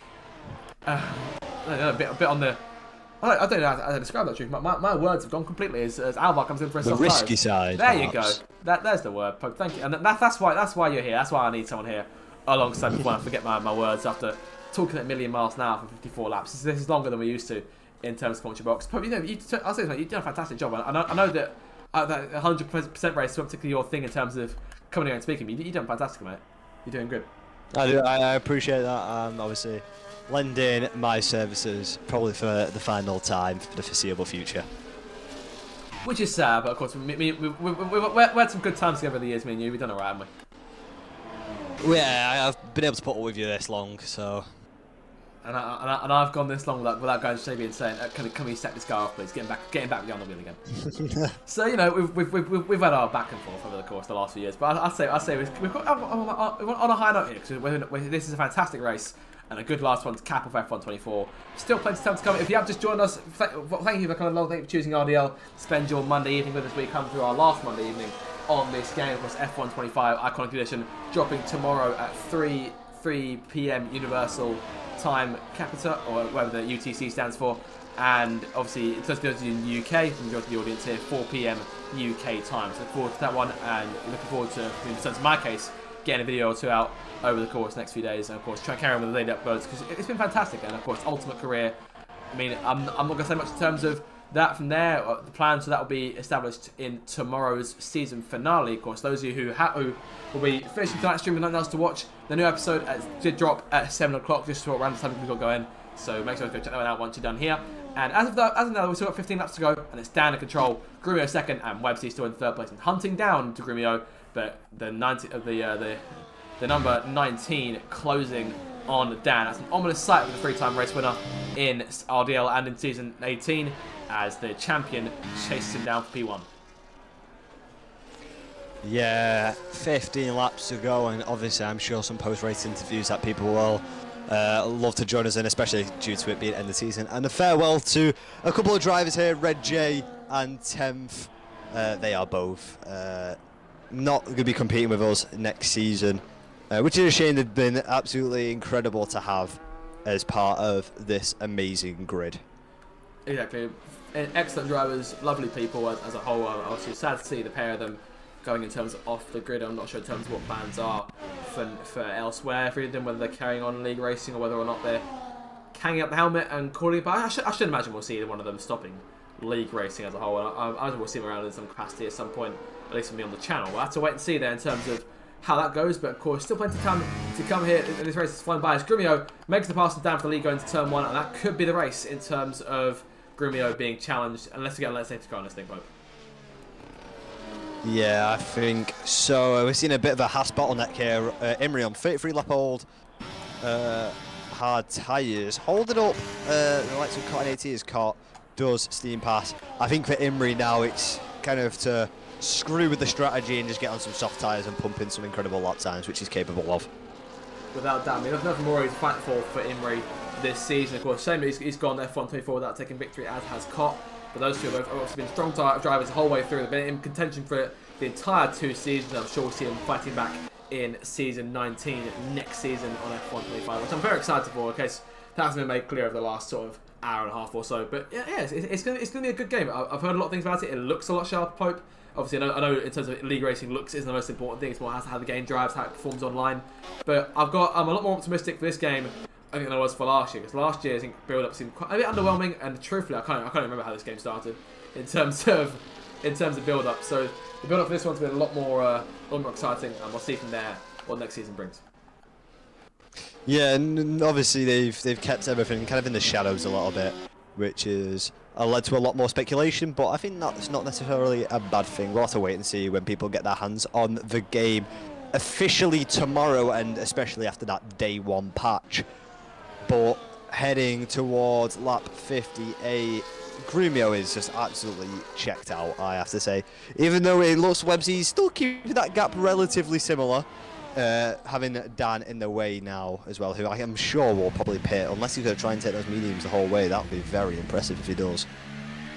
I don't know how to describe that truth. My words have gone completely as Alvar comes in for a the risky side. There you go. There's the word. Thank you. And that's why you're here. That's why I need someone here alongside me before I forget my words after talking at a million miles an hour for 54 laps. This is longer than we used to in terms of commentary box. But I'll say this, mate, you've done a fantastic job. I know that that 100% race is not particularly your thing in terms of coming here and speaking. You've done fantastic, mate. You're doing good. I appreciate that. Obviously, lending my services probably for the final time for the foreseeable future. Which is sad, but of course, we had some good times together over the years, me and you. We've done alright, haven't we? Yeah, I've been able to put up with you this long, so. And I've gone this long without going to JB and saying, "Can we set this guy off, please? Getting back behind the wheel again." So we've had our back and forth over the course of the last few years, but I say we've got on a high note here because this is a fantastic race and a good last one to cap off F124. Still plenty of time to come. If you have just joined us, thank you for coming along. Thank you for choosing RDL to spend your Monday evening with us. We come through our last Monday evening on this game, of course, F125 Iconic Edition, dropping tomorrow at 3 p.m. Universal Time Capita, or whatever the UTC stands for. And obviously, it's just those in the UK, from the audience here, 4 p.m. UK time. So look forward to that one, and looking forward to, in terms of my case, getting a video or two out over the course next few days, and of course try and carry on with the daily uploads because it's been fantastic. And of course, Ultimate Career. I mean, I'm not going to say much in terms of that from there. The plan, so that will be established in tomorrow's season finale. Of course, those of you who will be finishing tonight's stream with nothing else to watch, the new episode did drop at 7 o'clock, just to around the time we've got going. So make sure to go check that one out once you're done here. And as of now, we've still got 15 laps to go, and it's Dan in control, Grumio second, and Websy still in third place, and hunting down to Grumio, but the number 19 closing on Dan. That's an ominous sight with the three-time race winner in RDL and in season 18 as the champion chases him down for P1. Yeah, 15 laps to go, and obviously I'm sure some post-race interviews that people will love to join us in, especially due to it being end of the season. And a farewell to a couple of drivers here, Red J and Tenth. They are both not going to be competing with us next season, which is a shame. They've been absolutely incredible to have as part of this amazing grid. Exactly. Excellent drivers, lovely people as a whole. Obviously sad to see the pair of them going in terms of off the grid. I'm not sure in terms of what plans are for elsewhere for them, whether they're carrying on league racing or whether or not they're hanging up the helmet and calling it. But I should imagine we'll see either one of them stopping league racing as a whole. I imagine we'll see them around in some capacity at some point, at least with me on the channel. We'll have to wait and see there in terms of how that goes, but of course still plenty of time to come here. This race is flying by as Grumio makes the pass down for the lead going to turn 1, and that could be the race in terms of Grumio being challenged, unless we get a late safety car on this thing, Pope. Yeah, I think so. We're seeing a bit of a Haas bottleneck here. Imri on 33 lap old hard tyres, holding up the likes of Cotton AT as Cot does steam pass. I think for Imri now it's kind of to screw with the strategy and just get on some soft tyres and pump in some incredible lap times, which he's capable of. Without doubt, I mean, there's nothing more he's fighting for Imri this season. Of course, shame he's gone F124 without taking victory, as has Cot. But those two have obviously been strong drivers the whole way through. They've been in contention for the entire 2 seasons. I'm sure we'll see them fighting back in season 19 next season on F125, which I'm very excited for. In case that hasn't been made clear over the last sort of hour and a half or so. But yeah, it's going to be a good game. I've heard a lot of things about it. It looks a lot sharper, Pope. Obviously, I know in terms of league racing, looks isn't the most important thing. It's more how the game drives, how it performs online. But I'm a lot more optimistic for this game, I think, than I was for last year. Because last year's build-up seemed quite a bit underwhelming, and truthfully, I can't remember how this game started in terms of build-up. So the build-up for this one's been a lot more exciting, and we'll see from there what next season brings. Yeah, and obviously they've kept everything kind of in the shadows a little bit, which is led to a lot more speculation, but I think that's not necessarily a bad thing. We'll have to wait and see when people get their hands on the game officially tomorrow, and especially after that day 1 patch. But heading towards lap 58, Grumio is just absolutely checked out, I have to say. Even though it looks Websy's still keeping that gap relatively similar, having Dan in the way now as well, who I am sure will probably pit, unless he's going to try and take those mediums the whole way. That would be very impressive if he does.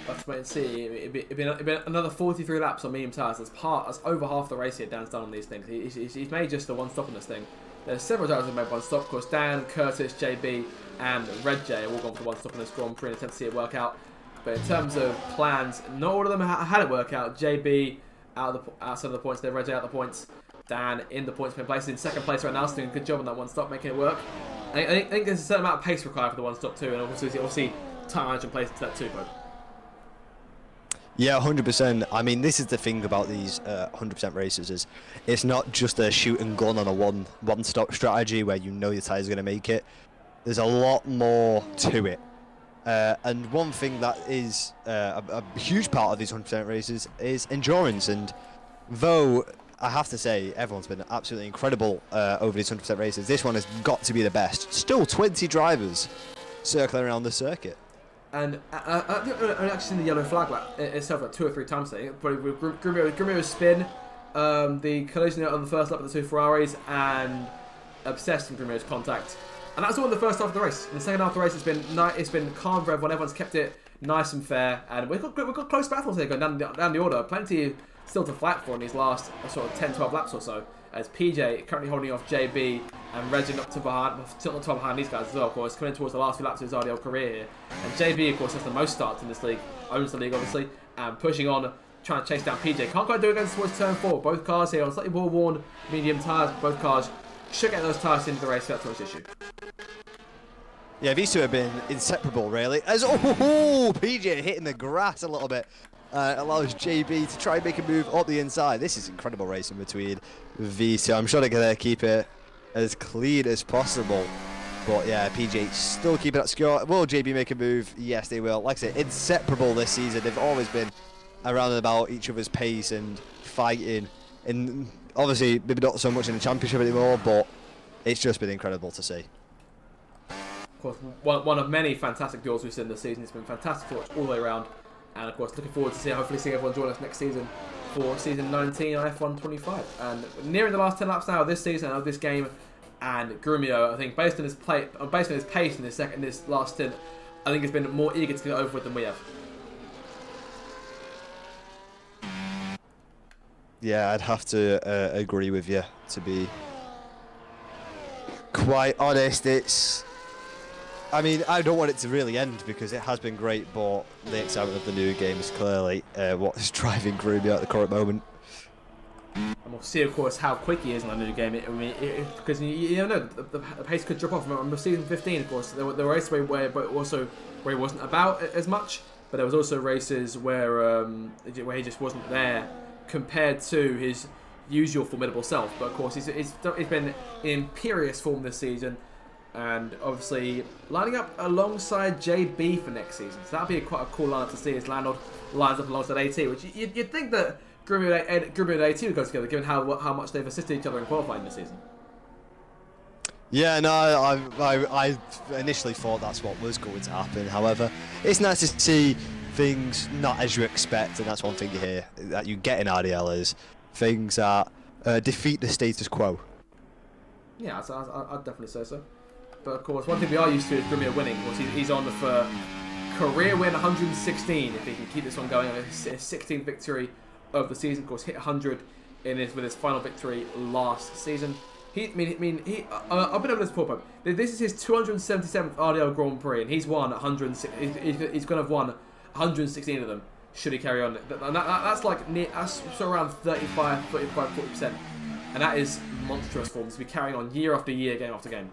Let's wait and see. It'd be another 43 laps on medium tyres. That's over half the race here Dan's done on these things. He's made just the one stop on this thing. There's several drivers who've made one stop. Of course, Dan, Curtis, JB, and Red J have all gone for one stop on this Grand Prix and attempt to see it work out. But in terms of plans, not all of them had it work out. JB outside of the points, then Red J out the points. Dan in the points, been placed in second place right now, so doing a good job on that one stop, making it work. I think there's a certain amount of pace required for the one-stop too, and obviously time management plays into that too, bro. Yeah, 100%. I mean, this is the thing about these 100% races is it's not just a shoot and gun on a one-stop strategy where you know your tyres are going to make it. There's a lot more to it. And one thing that is a huge part of these 100% races is endurance. And though I have to say everyone's been absolutely incredible over these 100% races, this one has got to be the best. Still 20 drivers circling around the circuit. And I've actually seen the yellow flag itself like 2 or 3 times today. But with Grumio's spin, the collision on the first lap of the 2 Ferraris, and Obsessed from Grumio's contact. And that's all in the first half of the race. In the second half of the race, it's been calm for everyone. Everyone's kept it nice and fair, and we've got close battles here going down the order. Plenty still to fight for in these last sort of 10-12 laps or so. As PJ currently holding off JB and Reggie not to behind these guys as well, of course, coming towards the last few laps of his RDL career here. And JB, of course, has the most starts in this league, owns the league obviously, and pushing on, trying to chase down PJ. Can't quite do it against towards turn 4. Both cars here on slightly more worn medium tyres. Both cars should get those tyres into the race without too much issue. Yeah, these two have been inseparable, really. As PJ hitting the grass a little bit. Allows JB to try and make a move up the inside. This is incredible racing between these two. I'm sure they're going to keep it as clean as possible. But yeah, PJ still keeping that score. Will JB make a move? Yes, they will. Like I said, inseparable this season. They've always been around and about each other's pace and fighting. And obviously, maybe not so much in the championship anymore, but it's just been incredible to see. Of course, one of many fantastic duels we've seen this season. It's been fantastic to watch all the way around. And of course, looking forward to hopefully seeing everyone join us next season for season 19 on F1 25. And nearing the last 10 laps now of this season of this game, and Grumio, I think, based on his pace in this last stint, I think he's been more eager to get over with than we have. Yeah, I'd have to agree with you. To be quite honest, I mean, I don't want it to really end because it has been great, but the excitement of the new game is clearly what's driving Grumio at the current moment. And we'll see, of course, how quick he is in the new game. Because you don't know, the pace could drop off. Remember, season 15, of course, there were races where he wasn't about as much, but there was also races where he just wasn't there compared to his usual formidable self. But of course, he's been in imperious form this season. And obviously lining up alongside JB for next season. So that'd be quite a cool lineup to see as Landlord lines up alongside AT, which you'd think that Grumio and AT would go together, given how much they've assisted each other in qualifying this season. Yeah, no, I initially thought that's what was going to happen. However, it's nice to see things not as you expect, and that's one thing you hear that you get in RDL is things that defeat the status quo. Yeah, I'd definitely say so. But of course, one thing we are used to is Grumio winning. Of course, he's on for career win 116 if he can keep this one going. His 16th victory of the season. Of course, hit 100 with his final victory last season. I've been over this before, but this is his 277th RDL Grand Prix, and he's won 106. He's going to have won 116 of them should he carry on. That's like that's around 35, 40%, and that is monstrous form to be carrying on year after year, game after game.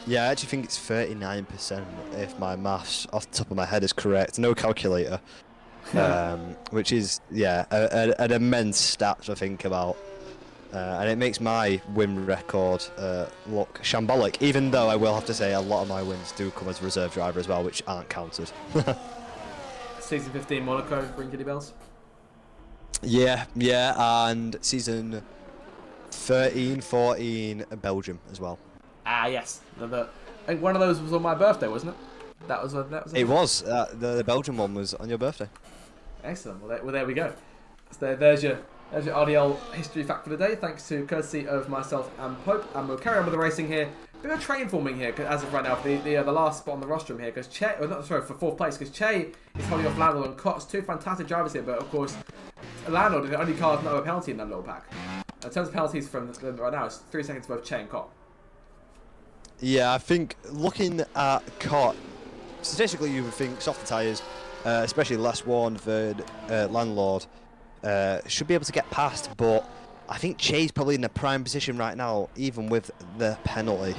Yeah, I actually think it's 39% if my maths off the top of my head is correct. No calculator. Which is, yeah, an immense stat to think about. And it makes my win record look shambolic, even though I will have to say a lot of my wins do come as reserve driver as well, which aren't counted. Season 15 Monaco, ring kitty bells? Yeah, and season 13, 14 Belgium as well. Ah, yes. I think one of those was on my birthday, wasn't it? That was. It was. The Belgian one was on your birthday. Excellent. Well, there we go. So there's your RDL history fact for the day, thanks to courtesy of myself and Pope. And we'll carry on with the racing here. Bit of train forming here as of right now for the last spot on the rostrum here, because for fourth place, because Che is holding off Landlord and Cots, two fantastic drivers here, but of course Landlord is the only car with no penalty in that little pack. In terms of penalties from right now, it's 3 seconds for both Che and Cot. Yeah, I think looking at Cot, statistically you would think softer tyres, especially less worn than Landlord, should be able to get past, but I think Che's probably in a prime position right now, even with the penalty.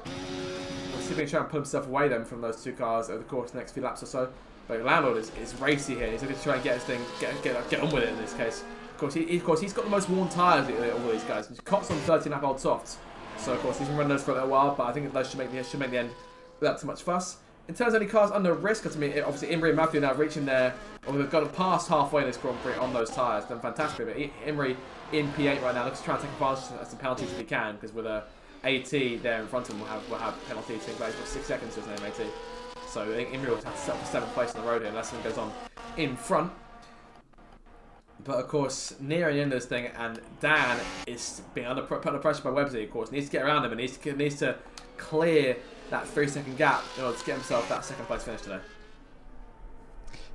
We'll see if he can try and pull himself away then from those two cars over the course of the next few laps or so. But Landlord is racy here. He's looking to try and get his thing, get on with it in this case. Of course, he's got the most worn tyres of all these guys. Cott's on 13 lap old softs, so of course he's been running those for a little while. But I think those should make the end without too much fuss. In terms of any cars under risk, because I mean, obviously Imri and Matthew now reaching there, or they've got past halfway in this Grand Prix on those tyres. Done fantastic. But Imri in P8 right now looks to try and take advantage of some penalties if he can, because with a AT there in front of him will have penalties. I think he's got 6 seconds to his name AT. So I think Imri will have to settle for 7th place on the road here unless something goes on in front. But of course, nearing the end of this thing, and Dan is being put under pressure by Websy, of course, needs to get around him and needs to clear that 3-second gap in order to get himself that 2nd place finish today.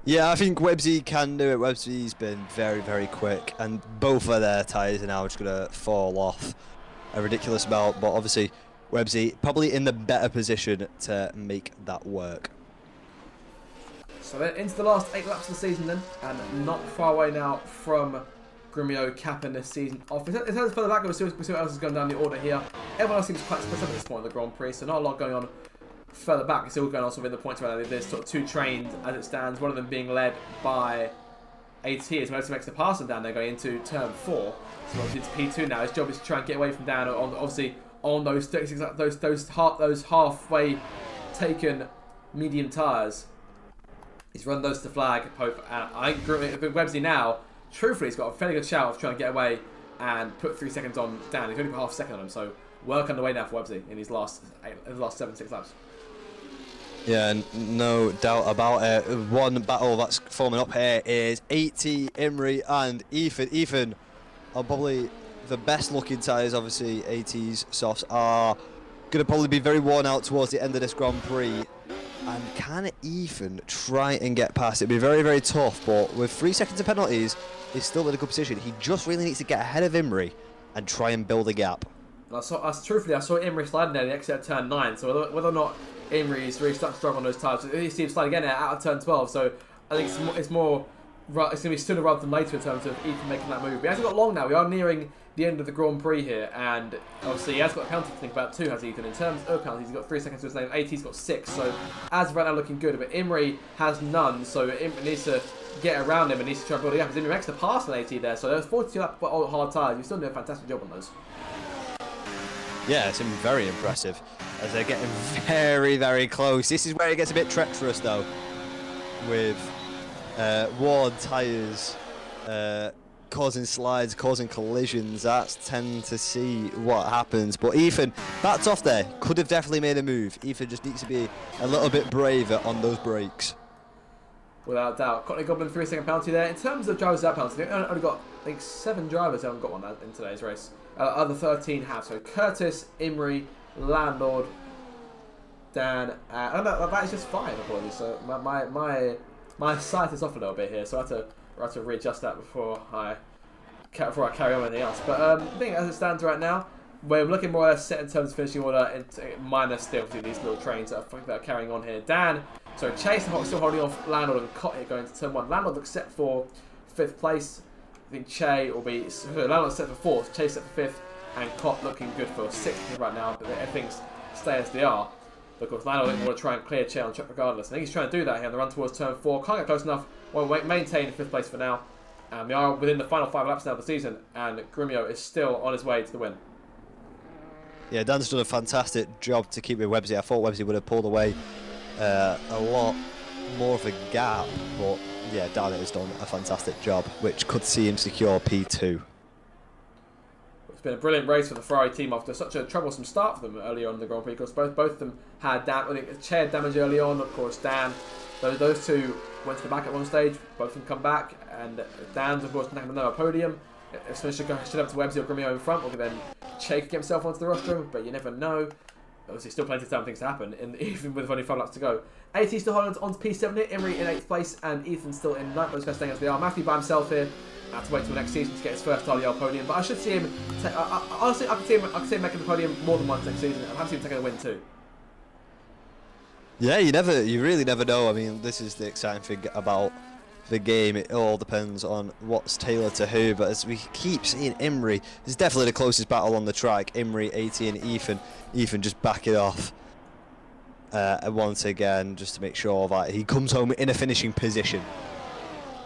Yeah, I think Websy can do it. Websy's been very, very quick, and both of their tyres are now just going to fall off a ridiculous amount. But obviously, Websy probably in the better position to make that work. So then into the last 8 laps of the season then, and not far away now from Grumio capping this season off. In terms of further back, we'll see what else is going down the order here. Everyone else seems quite split up at this point in the Grand Prix, so not a lot going on further back. It's all going on sort of in the points where there's sort of 2 trains as it stands, one of them being led by AT as Motor makes the pass on down there going into turn 4. So obviously it's P2 now. His job is to try and get away from Dan obviously on those 36, those halfway taken medium tyres. He's run those to flag. I think Websy now, truthfully, he's got a fairly good shout of trying to get away and put 3 seconds on Dan. He's only put half a second on him, so work underway now for Websy in his last 7-6 laps. Yeah, no doubt about it. One battle that's forming up here is AT, Imri and Ethan. Ethan are probably the best looking tyres. Obviously, AT's softs are going to probably be very worn out towards the end of this Grand Prix. And can Ethan try and get past? It'd be very, very tough, but with 3 seconds of penalties, he's still in a good position. He just really needs to get ahead of Imri and try and build a gap. Truthfully, I saw Imri sliding there in the exit at turn 9, so whether or not Imri is really starting to struggle on those tyres, you see him slide again out of turn 12, so I think it's going to be sooner rather than later in terms of Ethan making that move. But he hasn't got long now. We are nearing the end of the Grand Prix here, and obviously he has got a penalty to think about too, has Ethan. In terms of penalties, he's got 3 seconds to his name. AT's got 6, so as of right now looking good. But Imri has none, so Imri needs to get around him and needs to try and build a gap. Imri makes the pass on AT there, so there's 42 lap hard tyres. You're still doing a fantastic job on those. Yeah, it's been very impressive as they're getting very, very close. This is where it gets a bit treacherous though, with worn tyres causing slides, causing collisions. That's tend to see what happens. But Ethan, that's off there. Could have definitely made a move. Ethan just needs to be a little bit braver on those brakes. Without doubt. Courtney Goblin, 3 second penalty there. In terms of drivers without penalty, they've only got, I think, 7 drivers haven't got one in today's race. Other 13 have. So Curtis, Imri, Landlord, Dan. Oh no, that is just 5. Apologies. So my sight is off a little bit here. So I have to readjust that before I carry on with anything else. But I think as it stands right now, we're looking more or less set in terms of finishing order, minus still these little trains that are carrying on here. Chase still holding off Landlord and Cott here going to turn 1. Landlord looks set for 5th place. I think Landlord set for 4th, Chase set for 5th, and Cott looking good for 6th right now, but things stay as they are. But of course, Landlord want to try and clear Che on track regardless. I think he's trying to do that here on the run towards turn 4. Can't get close enough. Well, maintain 5th place for now. We are within the final 5 laps now of the season, and Grumio is still on his way to the win. Yeah, Dan's done a fantastic job to keep with Websy. I thought Websy would have pulled away a lot more of a gap, but yeah, Dan has done a fantastic job, which could see him secure P2. It's been a brilliant race for the Ferrari team after such a troublesome start for them early on in the Grand Prix, because both of them had Che had damage early on, of course Dan. Those two went to the back at one stage, both of them come back, and Dan's of course not going to know a podium. If should have to Websy or Grumio in front, or then Che could get himself onto the rostrum, but you never know. Obviously, still plenty of time for things to happen, even with only 5 laps to go. AT still holding on to P7 here, Imri in 8th place, and Ethan still in 9th. Those guys staying as they are. Matthew by himself here. I have to wait till next season to get his first RDL podium, but I should see him. Honestly, I could see him making the podium more than once next season. I'm happy to see him taking a win too. Yeah, you really never know. I mean, this is the exciting thing about the game. It all depends on what's tailored to who. But as we keep seeing, Imri is definitely the closest battle on the track. Imri, AT, and Ethan. Ethan just back it off once again, just to make sure that he comes home in a finishing position.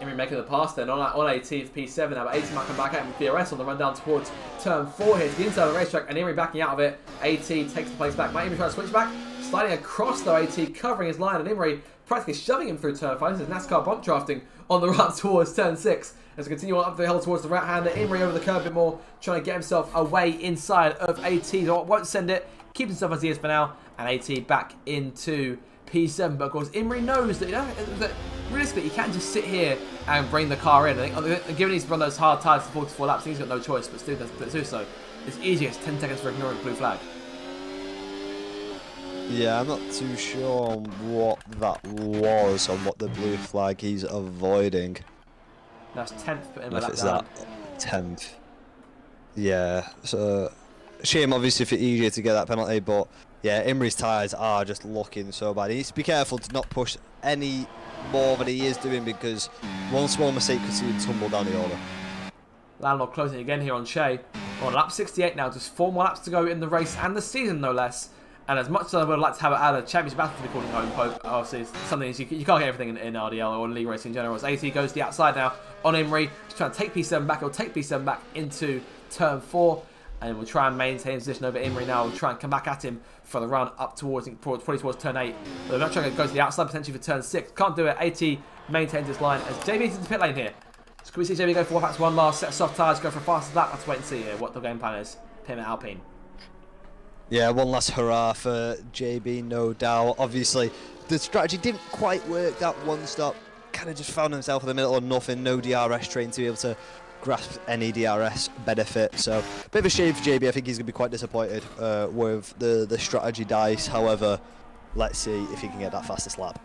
Imri making the pass then on AT for P7 now, but AT might come back out with DRS on the run down towards turn 4 here to the inside of the racetrack, and Imri backing out of it. AT takes the place back. Might even try to switch back. Sliding across though, AT covering his line, and Imri practically shoving him through turn 5. This is NASCAR bump drafting on the run towards turn 6. As we continue on up the hill towards the right-hander, Imri over the curb a bit more, trying to get himself away inside of AT. Won't send it, keeps himself as he is for now, and AT back into P7. But of course, Imri knows that, that realistically, he can't just sit here and bring the car in. I think given he's run those hard tyres for 44 laps, he's got no choice but to do so. It's easiest 10 seconds for ignoring the blue flag. Yeah, I'm not too sure on what that was, on what the blue flag he's avoiding. That's 10th for him. If it's that 10th. Yeah, so shame obviously for EJ to get that penalty, but yeah, Imri's tyres are just looking so bad. He needs to be careful to not push any more than he is doing, because one small mistake could see him tumble down the order. Landlord closing again here on Shea. On lap 68 now, just 4 more laps to go in the race and the season, no less. And as much as I would like to have it out of championship battle to be calling home, Pope, obviously it's something you can't get everything in RDL or league racing in general. As AT goes to the outside now on Imri, he's trying to take P7 back. He'll take P7 back into turn 4, and we'll try and maintain his position over Imri now. We'll try and come back at him for the run up towards turn 8. But they're not trying to go to the outside potentially for turn 6. Can't do it. AT maintains his line as JB is in the pit lane here. So can we see JB go for perhaps one last set of soft tyres, go for a fastest lap? Let's wait and see here what the game plan is. Him at Alpine. Yeah, one last hurrah for JB, no doubt. Obviously, the strategy didn't quite work that one stop. Kind of just found himself in the middle of nothing. No DRS train to be able to grasp any DRS benefit. So, bit of a shame for JB. I think he's going to be quite disappointed with the strategy dice. However, let's see if he can get that fastest lap.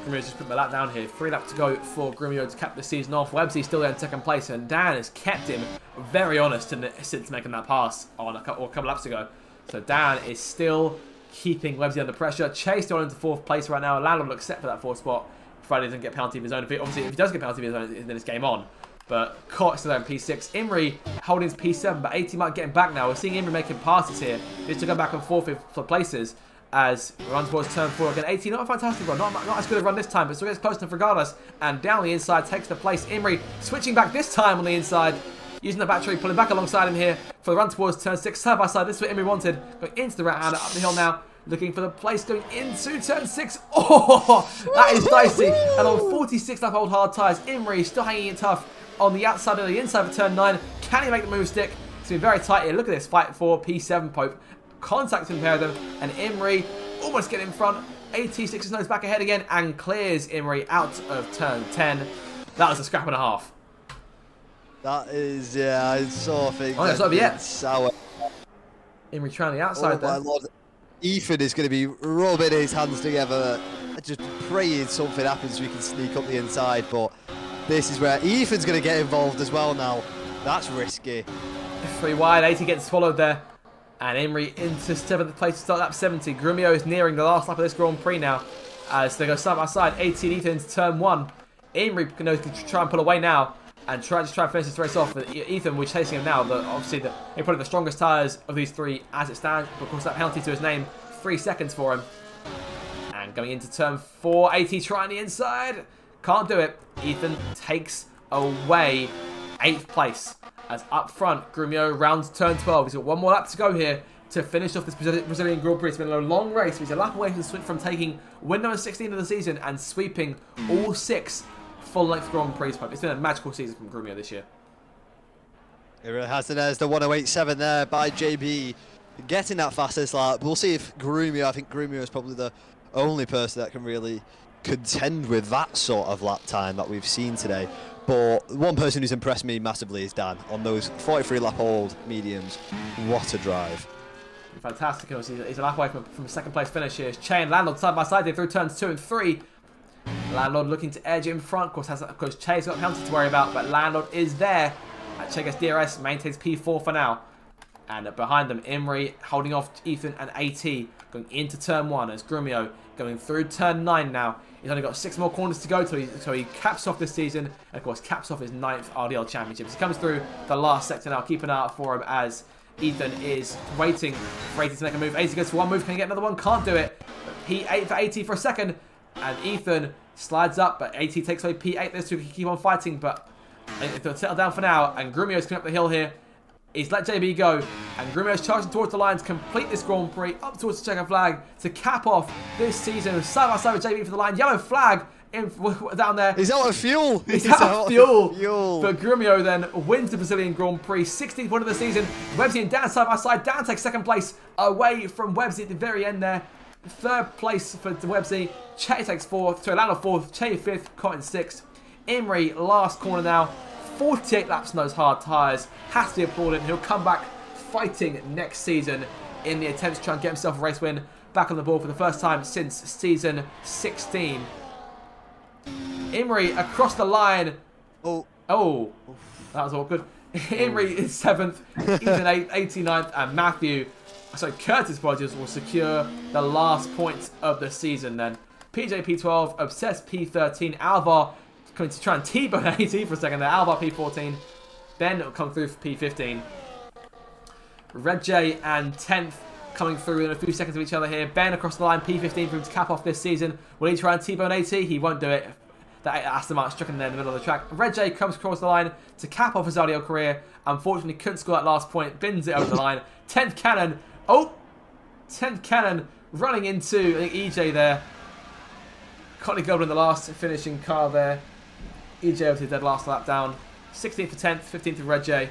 Grumio's just put the lap down here. 3 laps to go for Grumio to cap the season off. Webbsy's still there in second place, and Dan has kept him very honest since making that pass on a couple laps ago. So Dan is still keeping Webbsy under pressure. Chase still into 4th place right now. Landon looks set for that 4th spot, provided he doesn't get a penalty of his own. Obviously, if he does get a penalty of his own, then it's game on. But Koch still there in P6. Imri holding his P7, but AT might get him back now. We're seeing Imri making passes here. He's to go back and forth for places as he runs towards turn 4 again. AT, not a fantastic run, not as good a run this time, but still gets close enough regardless. And down the inside takes the place. Imri switching back this time on the inside, using the battery, pulling back alongside him here for the run towards turn 6. Side by side, this is what Imri wanted. Going into the right-hander, up the hill now, looking for the place going into turn 6. Oh, that is dicey. And on 46 lap old hard tyres, Imri still hanging it tough on the outside of the inside for turn 9. Can he make the move stick? It's been very tight here. Look at this fight for P7 Pope. Contact to pair them, and Imri almost getting in front. AT sticks his nose back ahead again and clears Imri out of turn 10. That was a scrap and a half. That is, yeah, I saw things. Oh, it's not over yet. Sour. Imri trying the outside there. My Lord. Ethan is going to be rubbing his hands together, just praying something happens so we can sneak up the inside. But this is where Ethan's going to get involved as well now. That's risky. 3 wide, AT gets swallowed there. And Imri into 7th place to start lap 70. Grumio is nearing the last lap of this Grand Prix now, as they go side by side. AT and Ethan into turn 1. Imri can try and pull away now and try and finish this race off. Ethan, we're chasing him now. Obviously, they're probably the strongest tyres of these 3 as it stands. But of course, that penalty to his name, 3 seconds for him. And going into turn 4, AT trying the inside. Can't do it. Ethan takes away 8th place. As up front, Grumio rounds turn 12. He's got 1 more lap to go here to finish off this Brazilian Grand Prix. It's been a long race. He's a lap away from taking win number 16 of the season and sweeping all 6 full-length Grand Prix. It's been a magical season from Grumio this year. It really has. And there's the 1:08.7 there by JB, getting that fastest lap. We'll see if Grumio, I think Grumio is probably the only person that can really contend with that sort of lap time that we've seen today. But one person who's impressed me massively is Dan on those 43 lap old mediums. What a drive. Fantastic. He's a lap away from a 2nd place finish here. Che and Landlord side by side through turns 2 and 3. Landlord looking to edge in front. Of course, Che's got a penalty to worry about, but Landlord is there. Che gets DRS, maintains P4 for now. And behind them, Imri holding off Ethan and AT going into turn 1 as Grumio going through turn 9 now. He's only got 6 more corners to go so he caps off this season and, of course, caps off his 9th RDL Championship. He comes through the last sector now. Keep an eye out for him as Ethan is waiting for AT to make a move. AT goes for one move. Can he get another one? Can't do it. P8 for AT for a second. And Ethan slides up, but AT takes away P8. Those two can keep on fighting, but they'll settle down for now. And Grumio's coming up the hill here. He's let JB go, and Grumio's charging towards the line to complete this Grand Prix, up towards the checkered flag to cap off this season. Side by side with JB for the line. Yellow flag down there. He's out of fuel. He's out of fuel. But Grumio then wins the Brazilian Grand Prix, 16th win of the season. Websy and Dan side by side. Dan takes second place away from Websy at the very end there. Third place for Websy. Che takes fourth. So Lando fourth. Che fifth. Cotton sixth. Imri last corner now. 48 laps on those hard tyres. Has to be applauded. He'll come back fighting next season in the attempt to try and get himself a race win. Back on the board for the first time since season 16. Imri across the line. Oh, that was awkward. Imri is 7th, Ethan 8th, 89th, and Matthew, Curtis Rogers will secure the last point of the season then. PJ P12, Obsessed P13, Alvar coming to try and T-bone AT for a second there. Alvar P14. Ben will come through for P15. Red J and 10th coming through in a few seconds of each other here. Ben across the line, P15 for him to cap off this season. Will he try and T-bone AT? He won't do it. That Aston Martin struck in there in the middle of the track. Red J comes across the line to cap off his RDL career. Unfortunately, couldn't score that last point. Bins it over the line. 10th Cannon. 10th Cannon running into, I think, EJ there. Connie Goldwyn, the last finishing car there. EJ over to dead last lap down. 16th for 10th, 15th for Red J.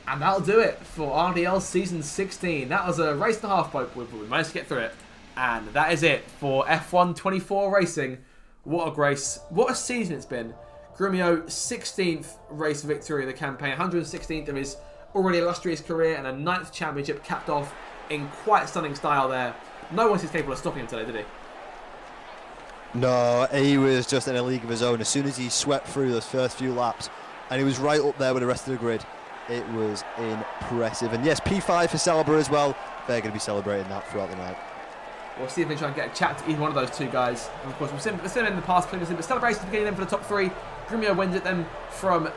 And that'll do it for RDL Season 16. That was a race and a half, but we managed to get through it. And that is it for F1 24 Racing. What a grace. What a season it's been. Grumio, 16th race victory of the campaign. 116th of his already illustrious career. And a 9th championship capped off in quite stunning style there. No one seems capable of stopping him today, did he? No, he was just in a league of his own. As soon as he swept through those first few laps, and he was right up there with the rest of the grid, it was impressive. And yes, P5 for Celebre as well. They're going to be celebrating that throughout the night. We'll see if we can try and get a chat to either one of those two guys. And of course, we've seen them in the past previously, but celebrations beginning them for the top 3. Grumio wins it then from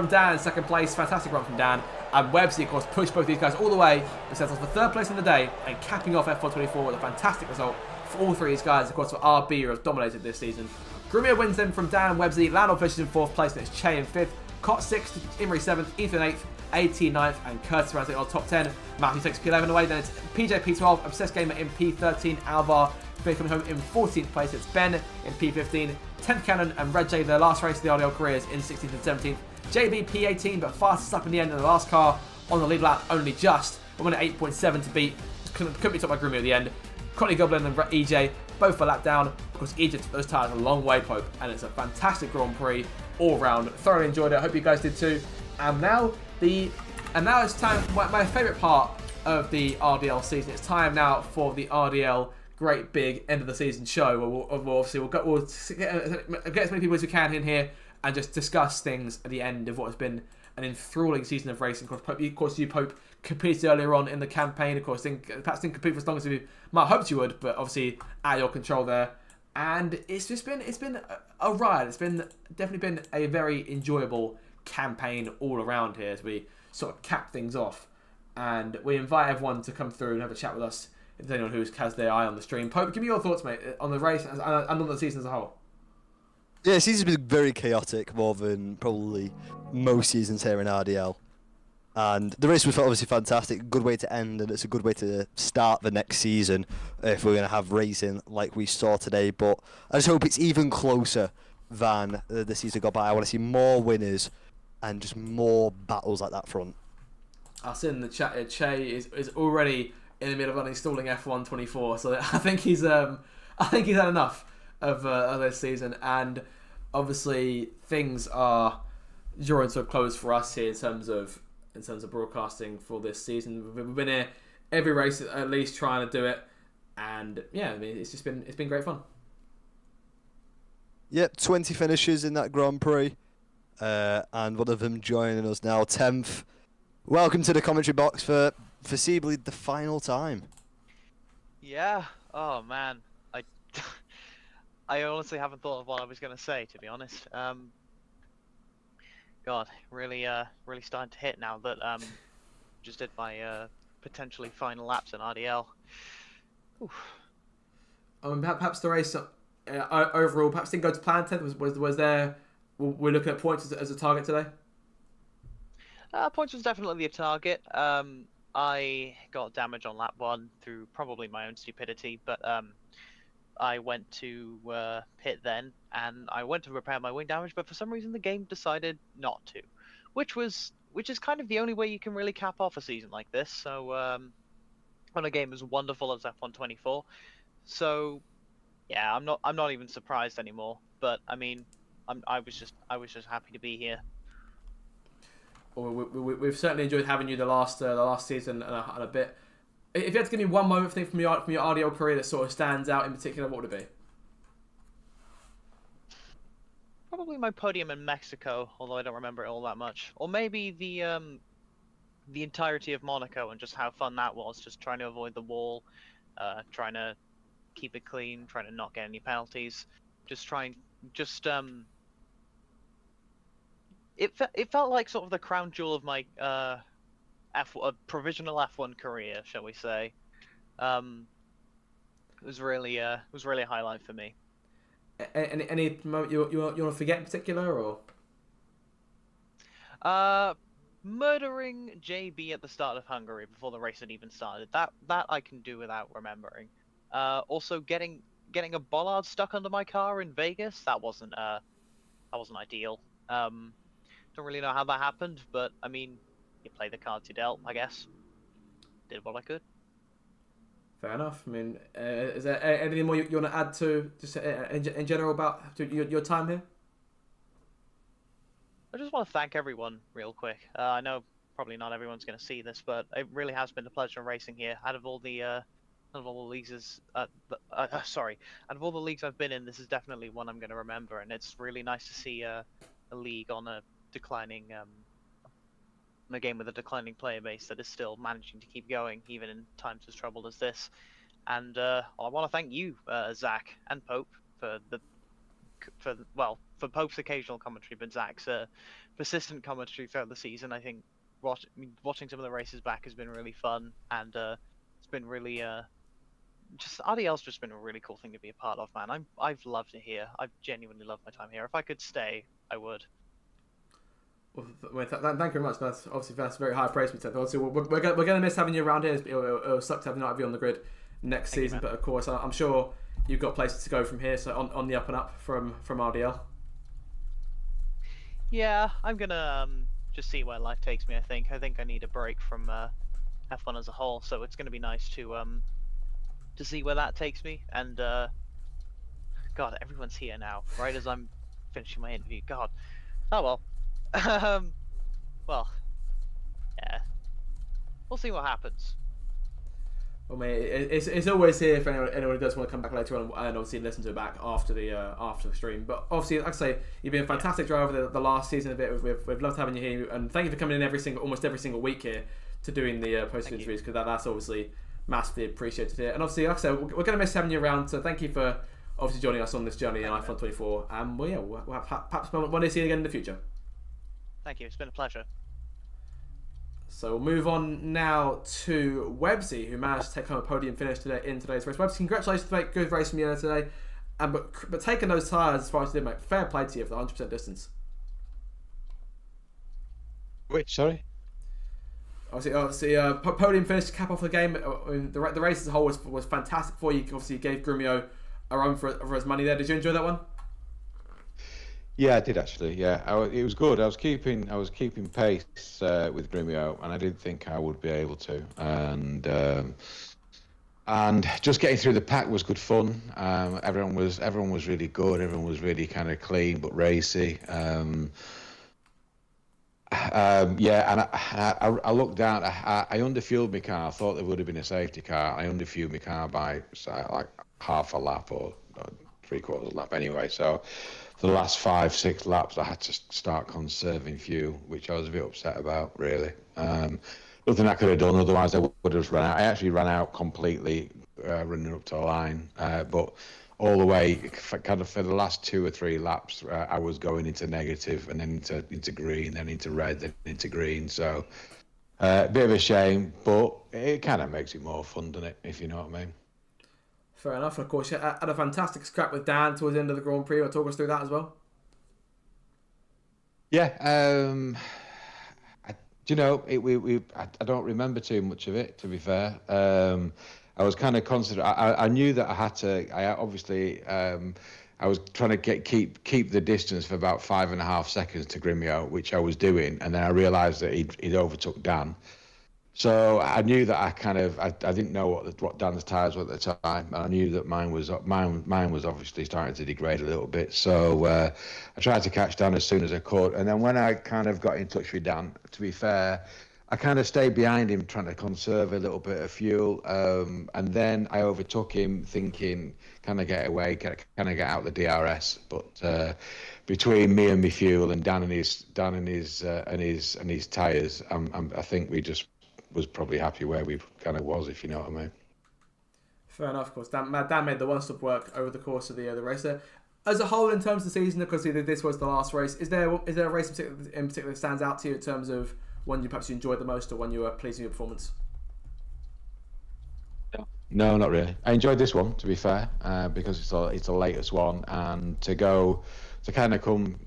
Dan in second place. Fantastic run from Dan. And Websy, of course, pushed both these guys all the way and settles for 3rd place in the day and capping off F1 24 with a fantastic result for all 3 of these guys. Of course, for RB, who have dominated this season. Grumio wins them from Dan and Websy. Lando finishes in 4th place, and it's Che in 5th. Cot 6th, Imri 7th, Ethan 8th, AT 9th, and Curtis rounds it on top 10. Matthew takes P11 away, then it's PJ P12, Obsessed Gamer in P13, Alvar coming home in 14th place. It's Ben in P15, 10th Cannon and Red J, their last race of the RDL careers, in 16th and 17th. JB P18, but fastest up in the end, and the last car on the lead lap only just. A 8.7 to beat. Couldn't be topped by Grumio at the end. Connie Goblin and EJ, both a lap down. Of course, EJ took those tyres a long way, Pope, and it's a fantastic Grand Prix all round. Thoroughly enjoyed it. I hope you guys did too. And now it's time. My favourite part of the RDL season. It's time now for the RDL great big end of the season show. We'll get as many people as we can in here and just discuss things at the end of what has been an enthralling season of racing. Of course, you Pope competed earlier on in the campaign. Of course, perhaps didn't compete for as long as you might have hoped you would, but obviously out of your control there. And it's been a ride. It's definitely been a very enjoyable campaign all around here as we sort of cap things off. And we invite everyone to come through and have a chat with us. If there's anyone who has their eye on the stream. Pope, give me your thoughts, mate, on the race and on the season as a whole. Yeah, the season's been very chaotic, more than probably most seasons here in RDL. And the race was obviously fantastic, good way to end, and it's a good way to start the next season if we're going to have racing like we saw today. But I just hope it's even closer than the season got by. I want to see more winners and just more battles like that front. I see in the chat, Che is already in the middle of uninstalling F1 24, so I think he's had enough of this season, and obviously things are drawing to a close for us here in terms of broadcasting for this season. We've been here every race at least trying to do it, and yeah, I mean it's been great fun. Yep, 20 finishes in that Grand Prix, and one of them joining us now, 10th. Welcome to the commentary box for foreseeably the final time. Yeah. Oh man, I I honestly haven't thought of what I was gonna say, to be honest. God, really starting to hit now that just did my potentially final laps in RDL. Oof. Perhaps the race overall perhaps didn't go to plan. Ted, was there? We're looking at points as a target today. Points was definitely a target. I got damage on lap 1 through probably my own stupidity, but I went to pit then, and I went to repair my wing damage, but for some reason the game decided not to, which is kind of the only way you can really cap off a season like this. So on a game as wonderful as F124, so yeah, I'm not even surprised anymore. But I mean, I was just happy to be here. Well, we've certainly enjoyed having you the last season and a bit. If you had to give me one moment from your RDL career that sort of stands out in particular, what would it be? Probably my podium in Mexico, although I don't remember it all that much. Or maybe the entirety of Monaco and just how fun that was, just trying to avoid the wall, trying to keep it clean, trying to not get any penalties, it felt like sort of the crown jewel of my provisional F1 career, shall we say. It was really a highlight for me. Any moment you want to forget in particular, or? Murdering JB at the start of Hungary before the race had even started. That I can do without remembering. Also getting a bollard stuck under my car in Vegas. That wasn't ideal. Don't really know how that happened, but I mean, you play the cards you dealt, I guess. Did what I could. Fair enough. I mean, is there anything more you want to add to just in general about your time here? I just want to thank everyone real quick. I know probably not everyone's going to see this, but it really has been a pleasure racing here. Out of all the leagues, out of all the leagues I've been in, this is definitely one I'm going to remember, and it's really nice to see a league on a declining, a game with a declining player base that is still managing to keep going even in times as troubled as this. And I want to thank you, Zach and Pope, for Pope's occasional commentary, but Zach's persistent commentary throughout the season. I think watching some of the races back has been really fun, and it's been really just RDL's just been a really cool thing to be a part of, man. I've loved it here. I've genuinely loved my time here. If I could stay, I would. Well, thank you very much. That's very high praise. Obviously, we're going to miss having you around here. It'll suck to have you on the grid next season, but of course, I'm sure you've got places to go from here. So on the up and up from RDL. Yeah, I'm gonna just see where life takes me. I think I need a break from F1 as a whole. So it's gonna be nice to see where that takes me. And God, everyone's here now, right as I'm finishing my interview. God, oh well. Well, yeah, we'll see what happens. Well, mate, it's always here if anyone who does want to come back later on and obviously listen to it back after the stream. But obviously, like I say, you've been a fantastic driver the last season of it. We've loved having you here, and thank you for coming in almost every single week here to doing the post interviews, because that's obviously massively appreciated here. And obviously, like I said, we're going to miss having you around. So thank you for obviously joining us on this journey in iPhone 24. And we'll perhaps one day see you again in the future. Thank you. It's been a pleasure. So we'll move on now to Websy, who managed to take home a podium finish in today's race. Websy, congratulations to make good race from you today. But taking those tyres as far as you did, mate, fair play to you for the 100% distance. Which, sorry? Obviously, podium finish to cap off the game. The race as a whole was fantastic for you. Obviously, you gave Grumio a run for his money there. Did you enjoy that one? Yeah, I did actually. Yeah, it was good. I was keeping pace with Grumio, and I didn't think I would be able to. And just getting through the pack was good fun. Everyone was really good. Everyone was really kind of clean but racy. Yeah, and I looked down. I underfueled my car. I thought there would have been a safety car. I underfueled my car by like half a lap or 3/4 lap anyway. So for the last 5-6 laps, I had to start conserving fuel, which I was a bit upset about, really. nothing I could have done. Otherwise, I would have run out. I actually ran out completely running up to the line, but all the way, kind of for the last 2 or 3 laps, I was going into negative and then into green, then into red, then into green. So a bit of a shame, but it kind of makes it more fun, doesn't it? If you know what I mean. Fair enough. Of course, you had a fantastic scrap with Dan towards the end of the Grand Prix. Will talk us through that as well. Yeah, I don't remember too much of it, to be fair. I was kind of considering. I knew that I had to. I was trying to keep the distance for about 5.5 seconds to Grimio, which I was doing, and then I realised that he'd overtook Dan. So I knew that I didn't know what Dan's tyres were at the time. I knew that mine was obviously starting to degrade a little bit. So I tried to catch Dan as soon as I could. And then when I kind of got in touch with Dan, to be fair, I kind of stayed behind him trying to conserve a little bit of fuel. And then I overtook him thinking, can I get away? Can I get out the DRS? But between me and my fuel and Dan and his tyres, I think we just was probably happy where we kind of was, if you know what I mean. Fair enough, of course. Dan made the one-stop work over the course of the race there. As a whole, in terms of the season, because this was the last race, is there a race in particular that stands out to you in terms of one you perhaps enjoyed the most or one you were pleased with your performance? No, not really. I enjoyed this one, to be fair, because it's the latest one, and to kind of come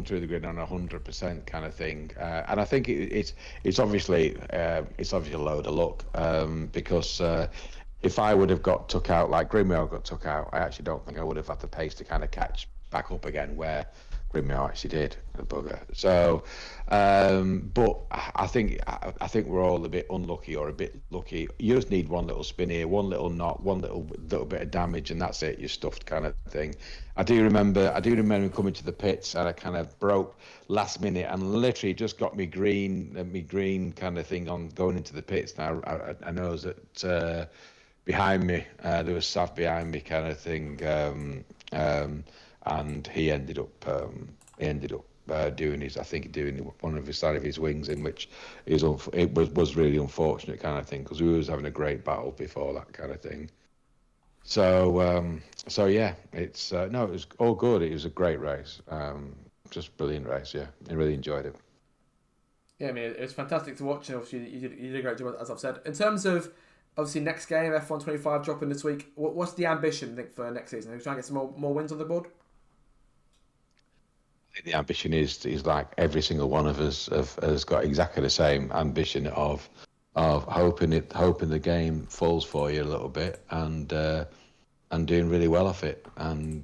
through the grid on 100% kind of thing, and I think it's obviously a load of luck, because if I would have got took out like Grimio got took out, I actually don't think I would have had the pace to kind of catch back up again where Grimio actually did, the bugger. So, but I think we're all a bit unlucky or a bit lucky. You just need one little spin here, one little knot, one little bit of damage, and that's it. You're stuffed, kind of thing. I do remember coming to the pits and I kind of broke last minute and literally just got me green kind of thing on going into the pits. Now I know that behind me there was Sav behind me kind of thing. And he ended up doing one of his side of his wings, in which was really unfortunate kind of thing, because we was having a great battle before that kind of thing. So yeah, it was all good. It was a great race, just brilliant race. Yeah, I really enjoyed it. Yeah, I mean, it was fantastic to watch, and obviously you did a great job, as I've said. In terms of obviously next game, F1 25 dropping this week. What's the ambition, I think, for next season? Are you trying to get some more wins on the board? The ambition is like every single one of us has got exactly the same ambition of hoping the game falls for you a little bit and doing really well off it. And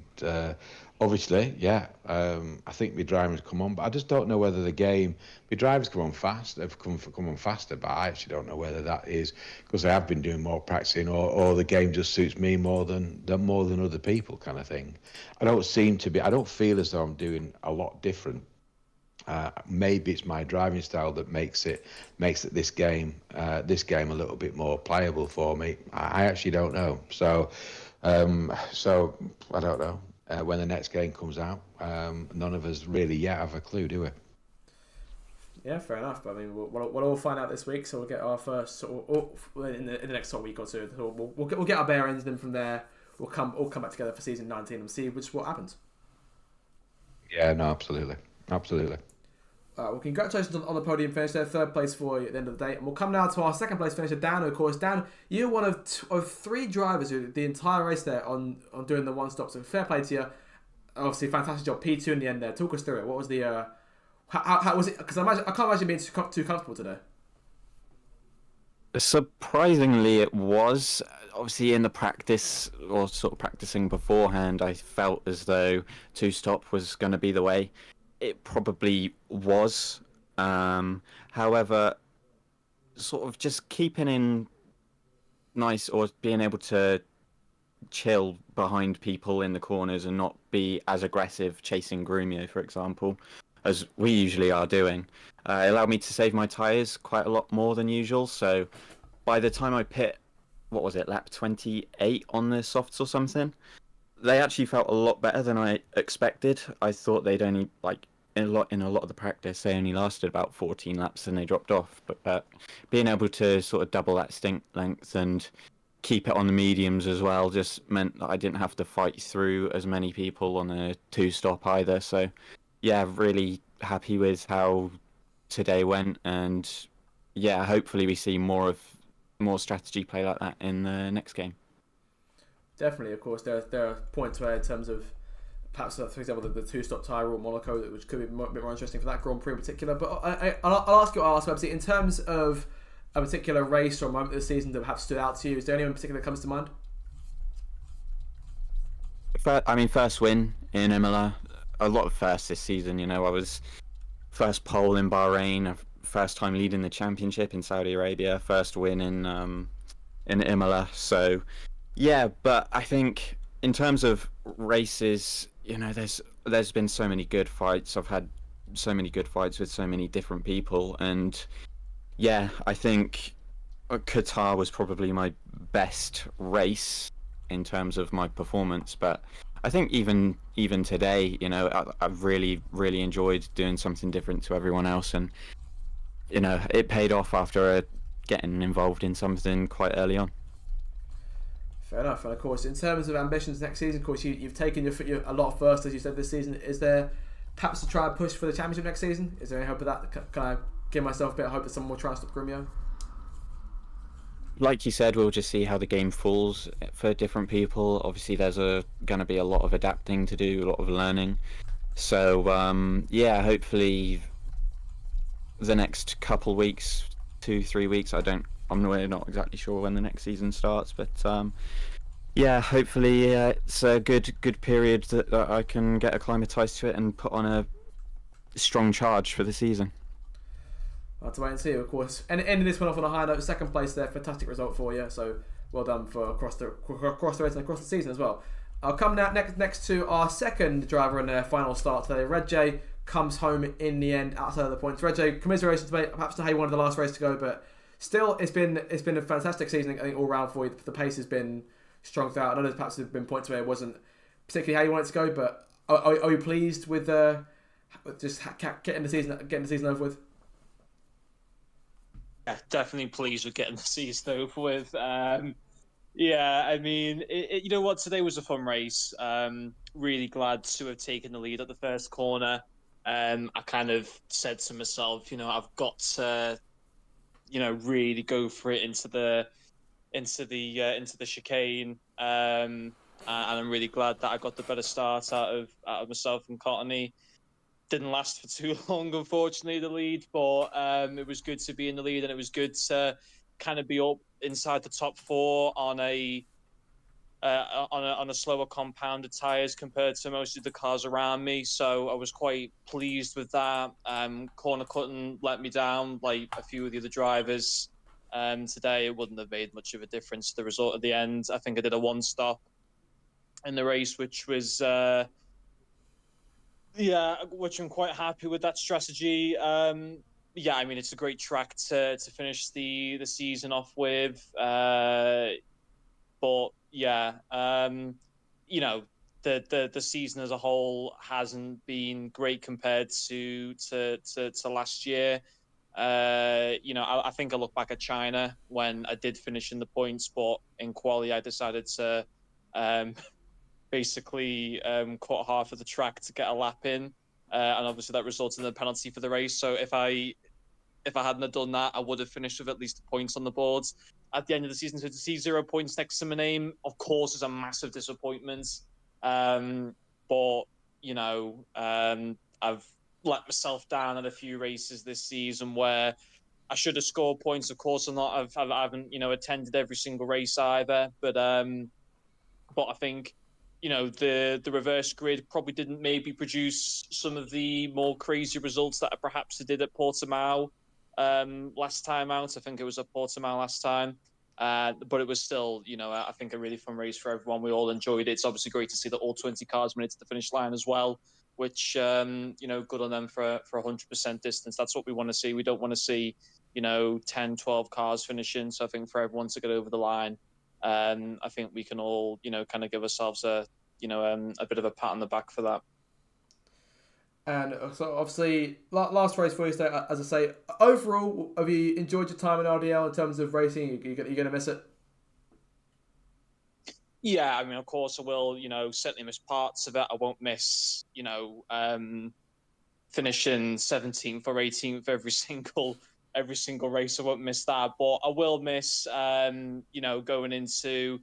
obviously, yeah, I think my drivers come on, but I just don't know whether my drivers come on fast. They've come on faster, but I actually don't know whether that is because I have been doing more practicing, or the game just suits me more than other people, kind of thing. I don't feel as though I'm doing a lot different. Maybe it's my driving style that makes this game a little bit more playable for me. I actually don't know. So I don't know. When the next game comes out, none of us really yet have a clue, do we? Yeah, fair enough. But I mean, we'll all find out this week, so we'll get our first in the next week or two. So we'll get our bearings, and then from there we'll all come back together for season 19 and see what happens. Yeah, no, absolutely. Well, congratulations on the podium finish there, third place for you at the end of the day. And we'll come now to our second place finisher, Dan, of course. Dan, you're one of 3 drivers who the entire race there on doing the one stop. So fair play to you. Obviously, fantastic job. P2 in the end there. Talk us through it. What was the how was it? Because I can't imagine being too comfortable today. Surprisingly, it was. Obviously, in the practice or sort of practicing beforehand, I felt as though 2-stop was going to be the way. It probably was. However, sort of just keeping in nice or being able to chill behind people in the corners and not be as aggressive chasing Grumio, for example, as we usually are doing, it allowed me to save my tyres quite a lot more than usual. So by the time I pit, lap 28 on the softs or something, they actually felt a lot better than I expected. I thought they'd only in a lot of the practice they only lasted about 14 laps and they dropped off. But being able to sort of double that stint length and keep it on the mediums as well just meant that I didn't have to fight through as many people on a two-stop either. So yeah, really happy with how today went, and yeah, hopefully we see more strategy play like that in the next game. Definitely, of course, there are points where in terms of perhaps, for example, the two-stop tyre rule at Monaco, which could be a bit more interesting for that Grand Prix in particular. But I'll ask you, obviously, in terms of a particular race or moment of the season that perhaps stood out to you, is there anyone in particular that comes to mind? First win in Imola, a lot of firsts this season. I was first pole in Bahrain, first time leading the championship in Saudi Arabia, first win in Imola. So yeah, but I think in terms of races, there's been so many good fights. I've had so many good fights with so many different people, and yeah, I think Qatar was probably my best race in terms of my performance. But I think even today, I've really enjoyed doing something different to everyone else, and it paid off after getting involved in something quite early on. Fair enough. And of course, in terms of ambitions next season, of course, you've taken a lot of first, as you said, this season. Is there perhaps to try and push for the championship next season? Is there any hope of that? Can I give myself a bit of hope that someone will try and stop Grumio? Like you said, we'll just see how the game falls for different people. Obviously, there's going to be a lot of adapting to do, a lot of learning. So yeah, hopefully the next couple weeks, 2-3 weeks. I'm really not exactly sure when the next season starts, but yeah, hopefully it's a good period that I can get acclimatized to it and put on a strong charge for the season. I'll have to wait and see, of course. And ending this one off on a high note, second place there, fantastic result for you. So well done for across the race and across the season as well. I'll come now next to our second driver in their final start today. Red J comes home in the end outside of the points. Red J, commiserations, mate. Perhaps to Hay, one of the last race to go, but still, it's been a fantastic season, I think, all round for you. The pace has been strong throughout. I know there's perhaps been points where it wasn't particularly how you wanted to go, but are you pleased with just getting the season over with? Yeah, definitely pleased with getting the season over with. Yeah, I mean, you know what? Today was a fun race. Really glad to have taken the lead at the first corner. I kind of said to myself, I've got to, really go for it into the chicane. And I'm really glad that I got the better start out of myself and Courtney. Didn't last for too long, unfortunately, the lead, but it was good to be in the lead, and it was good to kind of be up inside the top four on a slower compounded tyres compared to most of the cars around me. So I was quite pleased with that. Corner couldn't let me down like a few of the other drivers. Today it wouldn't have made much of a difference to the result at the end. I think I did a one stop in the race, which was which I'm quite happy with that strategy. Yeah, I mean, it's a great track to finish the season off with. But yeah, the season as a whole hasn't been great compared to last year. I think I look back at China when I did finish in the points, but in quali I decided to basically cut half of the track to get a lap in, and obviously that resulted in a penalty for the race. So if I hadn't have done that, I would have finished with at least points on the boards at the end of the season. So to see 0 points next to my name, of course, is a massive disappointment. But I've let myself down at a few races this season where I should have scored points. Of course, I haven't attended every single race either. But I think the reverse grid probably didn't maybe produce some of the more crazy results that perhaps it did at Portimao last time out. I think it was at Portimao last time. But it was still, I think a really fun race for everyone. We all enjoyed it. It's obviously great to see that all 20 cars made it to the finish line as well, which, good on them for 100% distance. That's what we want to see. We don't want to see, 10, 12 cars finishing. So I think for everyone to get over the line, I think we can all, kind of give ourselves a bit of a pat on the back for that. And so obviously, last race for you, so as I say, overall, have you enjoyed your time in RDL in terms of racing? You're going to miss it? Yeah, I mean, of course I will. Certainly miss parts of it. I won't miss, finishing 17th or 18th every single race. I won't miss that, but I will miss, going into,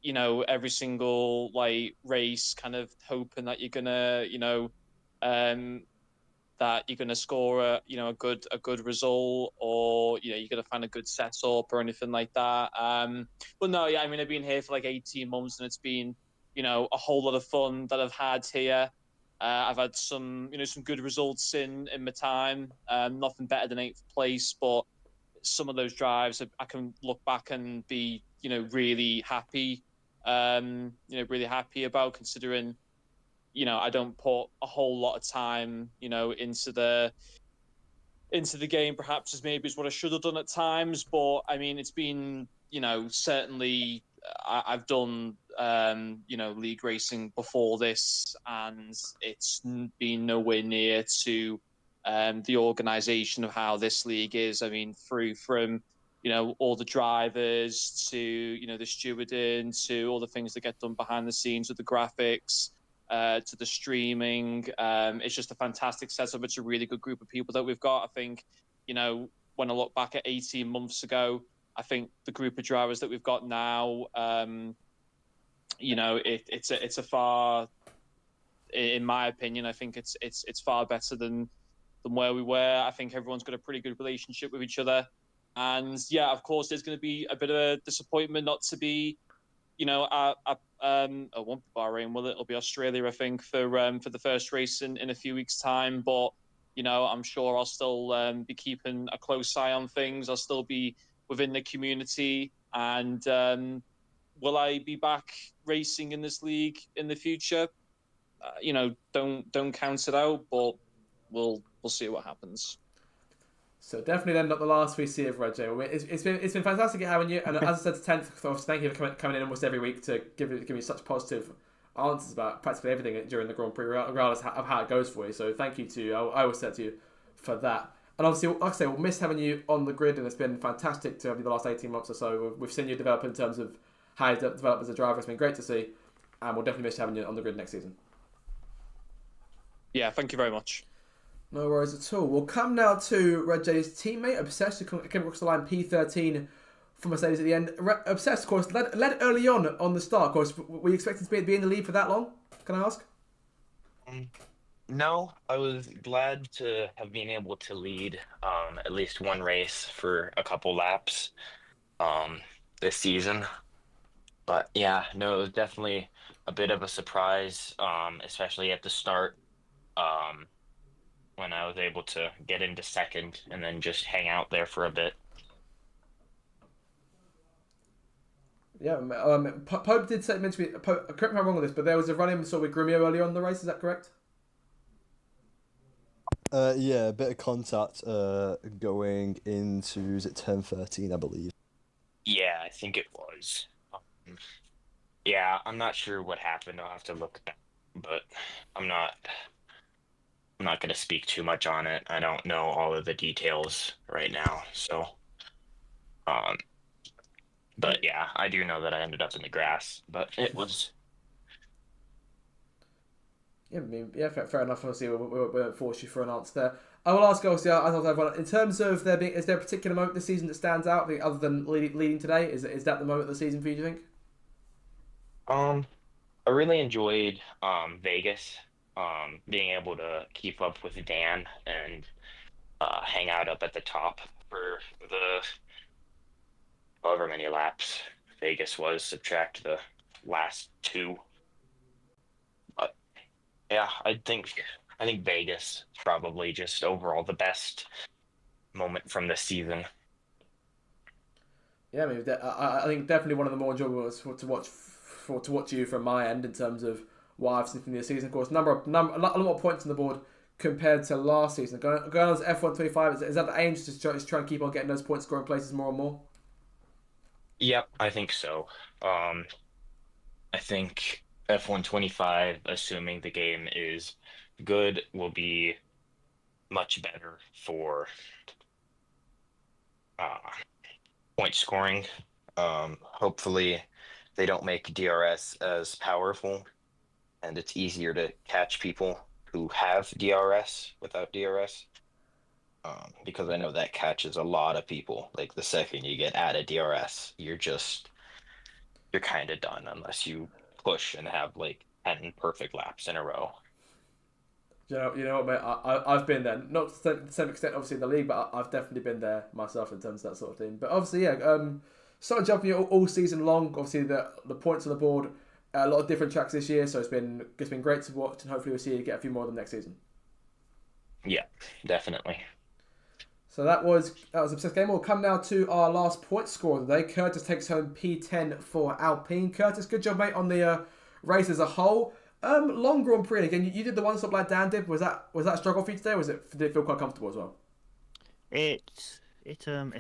every single like race, kind of hoping that you're gonna, um, that you're gonna score a good result, or you're gonna find a good setup or anything like that. But no, yeah, I mean, I've been here for like 18 months, and it's been a whole lot of fun that I've had here. I've had some good results in my time. Nothing better than 8th place, but some of those drives I can look back and be really happy. Really happy about, considering I don't put a whole lot of time into the game, perhaps as maybe as what I should have done at times. But I mean, it's been certainly I've done league racing before this, and it's been nowhere near to the organisation of how this league is. I mean, through from all the drivers to the stewarding to all the things that get done behind the scenes with the graphics. To the streaming. It's just a fantastic setup. It's a really good group of people that we've got. I think, when I look back at 18 months ago, I think the group of drivers that we've got now, it's a far, in my opinion, I think it's far better than where we were. I think everyone's got a pretty good relationship with each other. And yeah, of course, there's going to be a bit of a disappointment not to be it won't be Bahrain, will it? It'll be Australia, I think, for the first race in a few weeks' time. But I'm sure I'll still be keeping a close eye on things. I'll still be within the community, and will I be back racing in this league in the future? Don't count it out, but we'll see what happens. So definitely then not the last we see of Reggie. It's been fantastic having you, and as I said to 10th, thank you for coming in almost every week to give me such positive answers about practically everything during the Grand Prix, regardless of how it goes for you. So thank you to I always said to you for that. And obviously, like I say, we'll miss having you on the grid, and it's been fantastic to have you the last 18 months or so. We've seen you develop in terms of how you develop as a driver. It's been great to see, and we'll definitely miss having you on the grid next season. Yeah, thank you very much. No worries at all. We'll come now to Red J's teammate, Obsessed, who came across the line P13 for Mercedes at the end. Obsessed, of course, led early on the start. Of course, were you expecting to be in the lead for that long? Can I ask? No, I was glad to have been able to lead at least one race for a couple laps this season. But yeah, no, it was definitely a bit of a surprise, especially at the start. When I was able to get into second and then just hang out there for a bit. Yeah, Pope did say, mention me, Pope, correct me if I'm wrong with this, but there was a run-in with Grumio earlier on in the race, is that correct? Yeah, a bit of contact going into, is it turn 13, I believe? Yeah, I think it was. Yeah, I'm not sure what happened. I'll have to look back, but I'm not going to speak too much on it. I don't know all of the details right now. So, but yeah, I do know that I ended up in the grass, but it was. Yeah, I mean, yeah, fair enough. Obviously, we won't force you for an answer there. I will ask, obviously, as I told everyone, in terms of is there a particular moment this season that stands out, other than leading today? Is that the moment of the season for you, do you think? I really enjoyed Vegas. Being able to keep up with Dan and hang out up at the top for the however many laps Vegas was, subtract the last two. But yeah, I think Vegas is probably just overall the best moment from this season. Yeah, I mean, I think definitely one of the more enjoyable ones to watch you from my end in terms of what I've seen from this season. Of course, a lot more points on the board compared to last season. Going on to F125, is that the aim, just to try and keep on getting those points scoring places more and more? Yep, I think so. I think F125, assuming the game is good will be much better for uh, point scoring. Hopefully, they don't make DRS as powerful, and it's easier to catch people who have DRS without DRS. Because I know that catches a lot of people. Like the second you get out of DRS, you're kind of done unless you push and have like 10 perfect laps in a row. You know what, mate? I've been there. Not to the same extent, obviously, in the league, but I've definitely been there myself in terms of that sort of thing. But obviously, yeah, started jumping all season long. Obviously, the points on the board, a lot of different tracks this year, so it's been great to watch, and hopefully we'll see you get a few more of them next season. Yeah, definitely. So that was a success game. We'll come now to our last point score of the day. Curtis takes home P10 for Alpine. Curtis, good job, mate, on the race as a whole. Long Grand Prix again. You did the one stop like Dan did. Was that a struggle for you today, or did it feel quite comfortable as well? It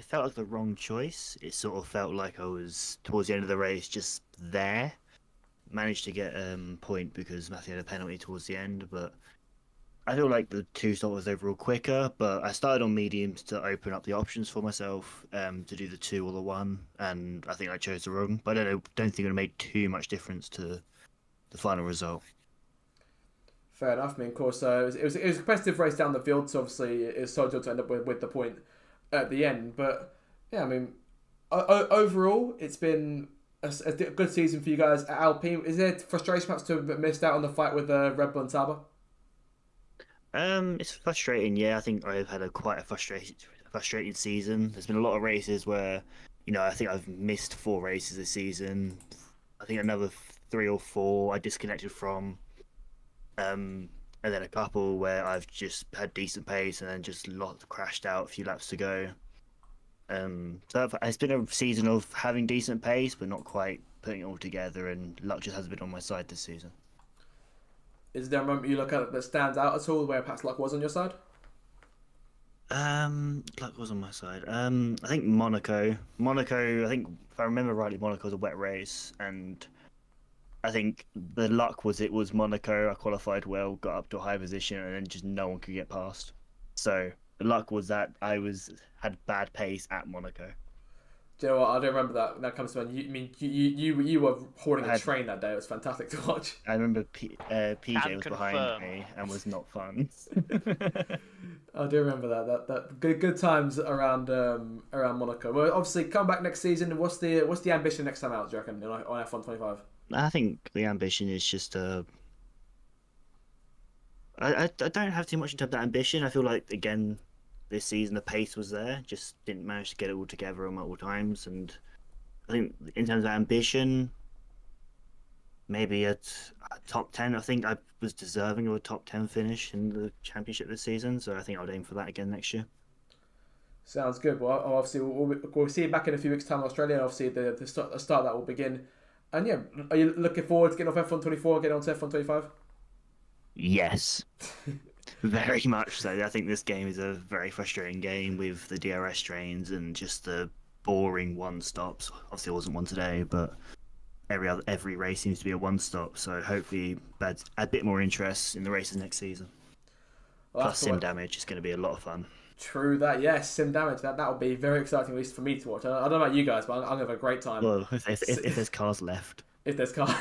felt like the wrong choice. It sort of felt like I was towards the end of the race, just there. Managed to get point because Matthew had a penalty towards the end, but I feel like the two stop was overall quicker. But I started on mediums to open up the options for myself to do the 2 or the 1, and I think I chose the wrong. But I don't think it made too much difference to the final result. Fair enough. I mean, of course, it was a competitive race down the field, so obviously it's so good to end up with the point at the end. But yeah, I mean, overall, it's been a good season for you guys at Alpine. Is there frustration perhaps to have missed out on the fight with Red Bull and Sauber? It's frustrating. Yeah, I think I've had quite a frustrating season. There's been a lot of races where, I think I've missed 4 races this season. I think another 3 or 4 I disconnected from. And then a couple where I've just had decent pace and then just crashed out a few laps to go. So it's been a season of having decent pace, but not quite putting it all together, and luck just hasn't been on my side this season. Is there a moment you look at that stands out at all where perhaps luck was on your side? Luck was on my side. I think Monaco. I think if I remember rightly, Monaco was a wet race, and I think the luck was it was Monaco. I qualified well, got up to a high position, and then just no one could get past. So the luck was that I had bad pace at Monaco. Do you know what? I don't remember that. That comes to mind. You were holding a train that day. It was fantastic to watch. I remember PJ was behind me and was not fun. I do remember that good times around Monaco. Well, obviously, come back next season. What's the ambition next time out? Do you reckon on F1 25? I think the ambition is just I don't have too much in terms of that ambition. I feel like again this season the pace was there, just didn't manage to get it all together on multiple times. And I think in terms of ambition, maybe at top 10. I think I was deserving of a top 10 finish in the championship this season, so I think I'll aim for that again next year. Sounds good. Well, obviously we'll see you back in a few weeks' time in Australia. Obviously the start that will begin. And yeah, are you looking forward to getting off F1 24, getting on to F1 25? Yes. Very much so. I think this game is a very frustrating game with the DRS trains and just the boring one-stops. Obviously, it wasn't one today, but every race seems to be a one-stop. So hopefully, that's a bit more interest in the races next season. Well, plus, sim damage is going to be a lot of fun. True that, yes, sim damage. That will be very exciting, at least for me to watch. I don't know about you guys, but I'm gonna have a great time. Well, if there's cars left. If there's cars.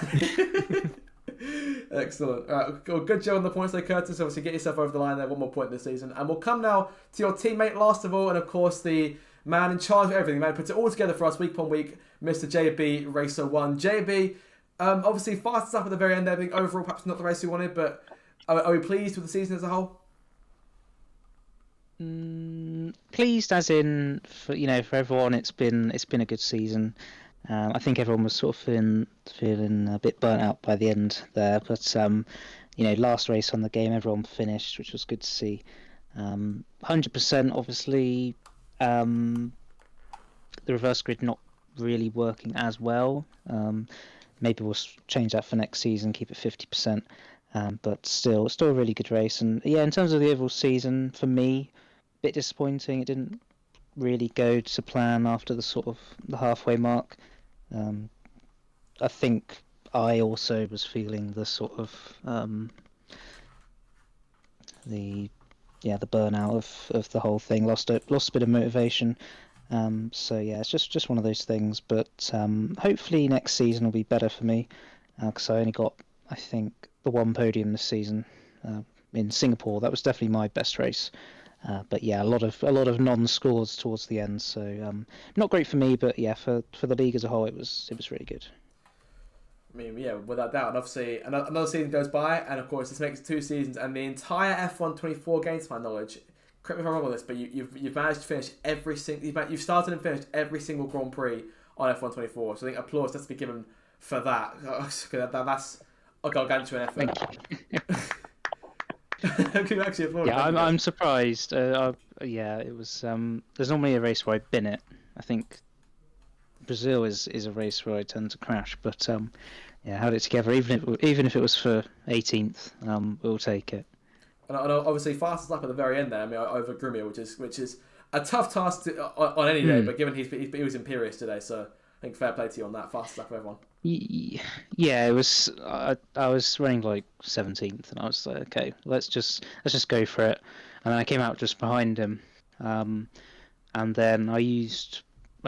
Excellent. All right, good job on the points there, Curtis. Obviously, get yourself over the line there. One more point this season. And we'll come now to your teammate last of all, and of course, the man in charge of everything, man. Puts it all together for us week upon week, Mr. JB Racer 1. JB, obviously, fastest up at the very end there. I think overall, perhaps not the race you wanted, but are we pleased with the season as a whole? Pleased as in for everyone it's been a good season. I think everyone was sort of feeling a bit burnt out by the end there, but last race on the game everyone finished, which was good to see. 100% obviously the reverse grid not really working as well. Maybe we'll change that for next season, keep it 50%, but still a really good race. And yeah, in terms of the overall season for me, bit disappointing. It didn't really go to plan after the halfway mark. I think I also was feeling the sort of the burnout of the whole thing. Lost a bit of motivation. So yeah, it's just one of those things. But hopefully next season will be better for me, because I only got, I think, the one podium this season in Singapore. That was definitely my best race. But yeah, a lot of non-scores towards the end. So not great for me, but yeah, for the league as a whole, it was really good. I mean, yeah, without doubt. And obviously, another season goes by, and of course, this makes 2 seasons, and the entire F1 24 games, to my knowledge. Correct me if I'm wrong on this, but you've managed to finish every single. You've started and finished every single Grand Prix on F1 24. So I think applause has to be given for that. That's a gargantuan effort. Thank you. Actually applaud. Yeah, I'm surprised. Yeah, it was. There's normally a race where I bin it. I think Brazil is a race where I tend to crash, but yeah, held it together. Even if it was for 18th, we'll take it. And obviously, fastest lap at the very end there. I mean, over Grumio, which is a tough task on any day. But given he was imperious today, so I think fair play to you on that. Fastest lap of everyone. Yeah, it was. I was running like 17th, and I was like, okay, let's just go for it. And then I came out just behind him, and then I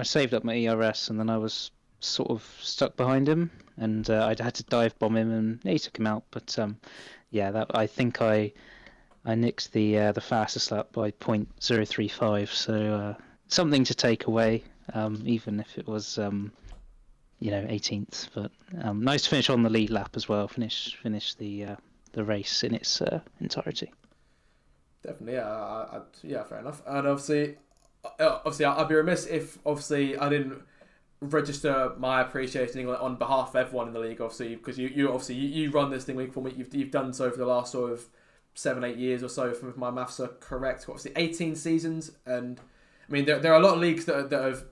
saved up my ERS, and then I was sort of stuck behind him, and I had to dive bomb him, and he took him out. But yeah, I think I nicked the fastest lap by 0.035, so something to take away, even if it was 18th. But nice to finish on the lead lap as well. Finish the race in its entirety. Definitely, yeah, fair enough. And obviously, I'd be remiss if I didn't register my appreciation on behalf of everyone in the league. Obviously, because you run this thing week for week. You've done so for the last sort of 7-8 years or so, if my maths are correct. Obviously, 18 seasons, and I mean there are a lot of leagues that have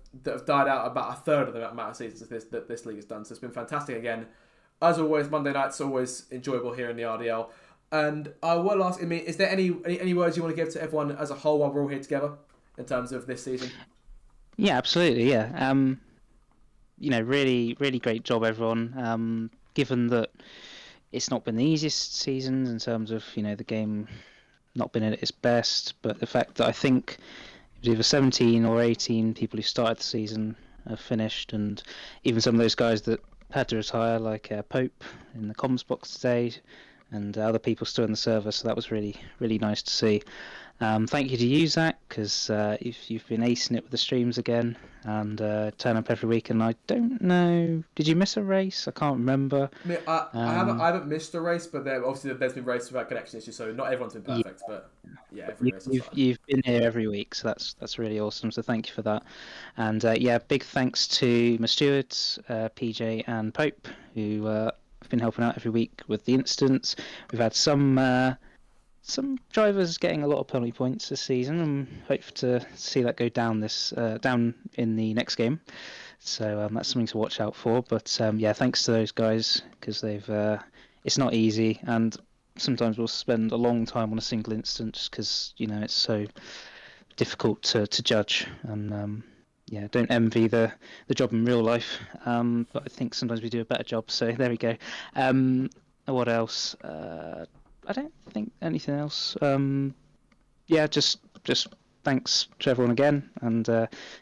died out about a third of the amount of seasons that this league has done. So it's been fantastic again. As always, Monday night's always enjoyable here in the RDL. And I will ask, I mean, is there any words you want to give to everyone as a whole while we're all here together in terms of this season? Yeah, absolutely. Yeah. Really, really great job, everyone. Given that it's not been the easiest seasons in terms of, the game not been at its best, but the fact that I think it was either 17 or 18 people who started the season have finished, and even some of those guys that had to retire, like Pope in the comms box today, and other people still in the server, so that was really, really nice to see. Thank you to you, Zach, because you've been acing it with the streams again, and turn up every week. And I don't know, did you miss a race? I can't remember. I mean, I haven't missed a race, but obviously there's been races without connection issues, so not everyone's been perfect. Yeah. But yeah, every race. You've been here every week, so that's really awesome. So thank you for that. And yeah, big thanks to my stewards, PJ and Pope, who have been helping out every week with the incidents. We've had some drivers getting a lot of penalty points this season, and hope to see that go down down in the next game. So that's something to watch out for. But yeah, thanks to those guys, because they've it's not easy, and sometimes we'll spend a long time on a single incident just because it's so difficult to judge. And yeah, don't envy the job in real life, but I think sometimes we do a better job. So there we go. What else? I don't think anything else. Yeah, just thanks to everyone again, and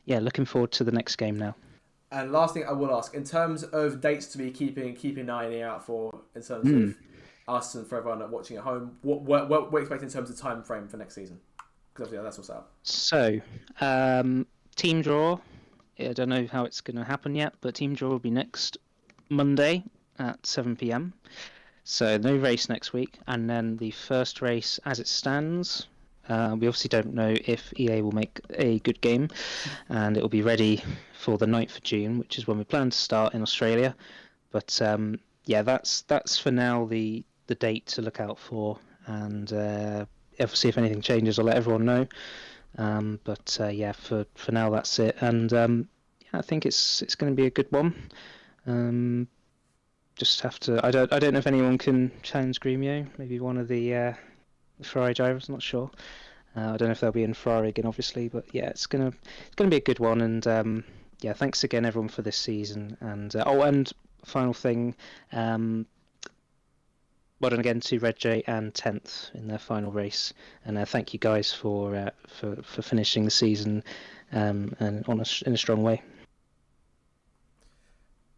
yeah, looking forward to the next game now. And last thing I will ask, in terms of dates to be keeping an eye and ear out for, in terms of us and for everyone watching at home, what we're expecting in terms of time frame for next season? Because obviously that's what's up. So, team draw. I don't know how it's going to happen yet, but team draw will be next Monday at 7 p.m. So no race next week, and then the first race as it stands, we obviously don't know if EA will make a good game, and it will be ready for the 9th of June, which is when we plan to start in Australia. But yeah, that's for now the date to look out for, and obviously if anything changes, I'll let everyone know. But yeah, for now that's it, and yeah, I think it's going to be a good one. Just have to. I don't know if anyone can challenge Grumio. Maybe one of the Ferrari drivers. I'm not sure. I don't know if they'll be in Ferrari again, obviously. But yeah, it's gonna be a good one. And yeah, thanks again everyone for this season. And and final thing, well done again to Red J and 10th in their final race, and thank you guys for finishing the season and in a strong way.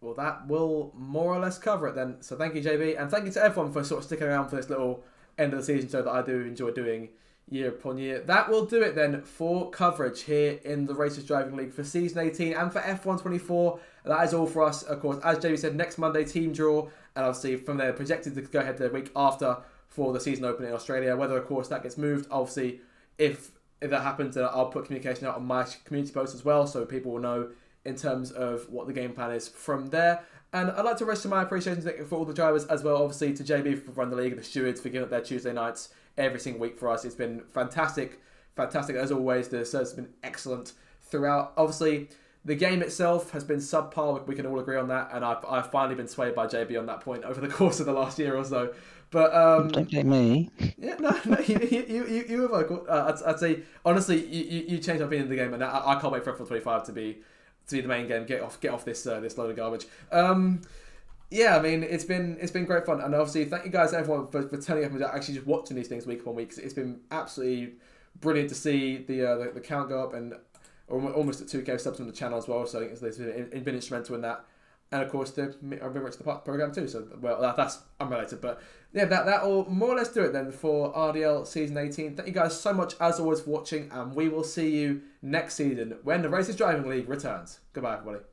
Well, that will more or less cover it then. So thank you, JB, and thank you to everyone for sort of sticking around for this little end of the season show that I do enjoy doing year upon year. That will do it then for coverage here in the Racers Driving League for season 18 and for F1 24. That is all for us. Of course, as JB said, next Monday team draw, and obviously from there projected to go ahead the week after for the season opening in Australia. Whether of course that gets moved, obviously if that happens, I'll put communication out on my community post as well, so people will know in terms of what the game plan is from there. And I'd like to register my appreciation for all the drivers as well, obviously to JB for running the league, and the stewards for giving up their Tuesday nights every single week for us. It's been fantastic as always. The service has been excellent throughout. Obviously, the game itself has been subpar. We can all agree on that, and I've finally been swayed by JB on that point over the course of the last year or so. But don't blame me. Yeah, no, you were vocal. I'd say honestly, you changed my opinion of the game, and I can't wait for F1 25 to be the main game. Get off this load of garbage. Yeah, I mean, it's been great fun, and obviously thank you guys everyone for turning up and actually just watching these things week upon week. It's been absolutely brilliant to see the count go up, and almost at 2K subs on the channel as well. So I think it's been instrumental in that, and of course I've been rich the program too. So well, that's unrelated, but yeah, that will more or less do it then for RDL season 18. Thank you guys so much as always for watching, and we will see you next season when the Racers Driving League returns. Goodbye, everybody.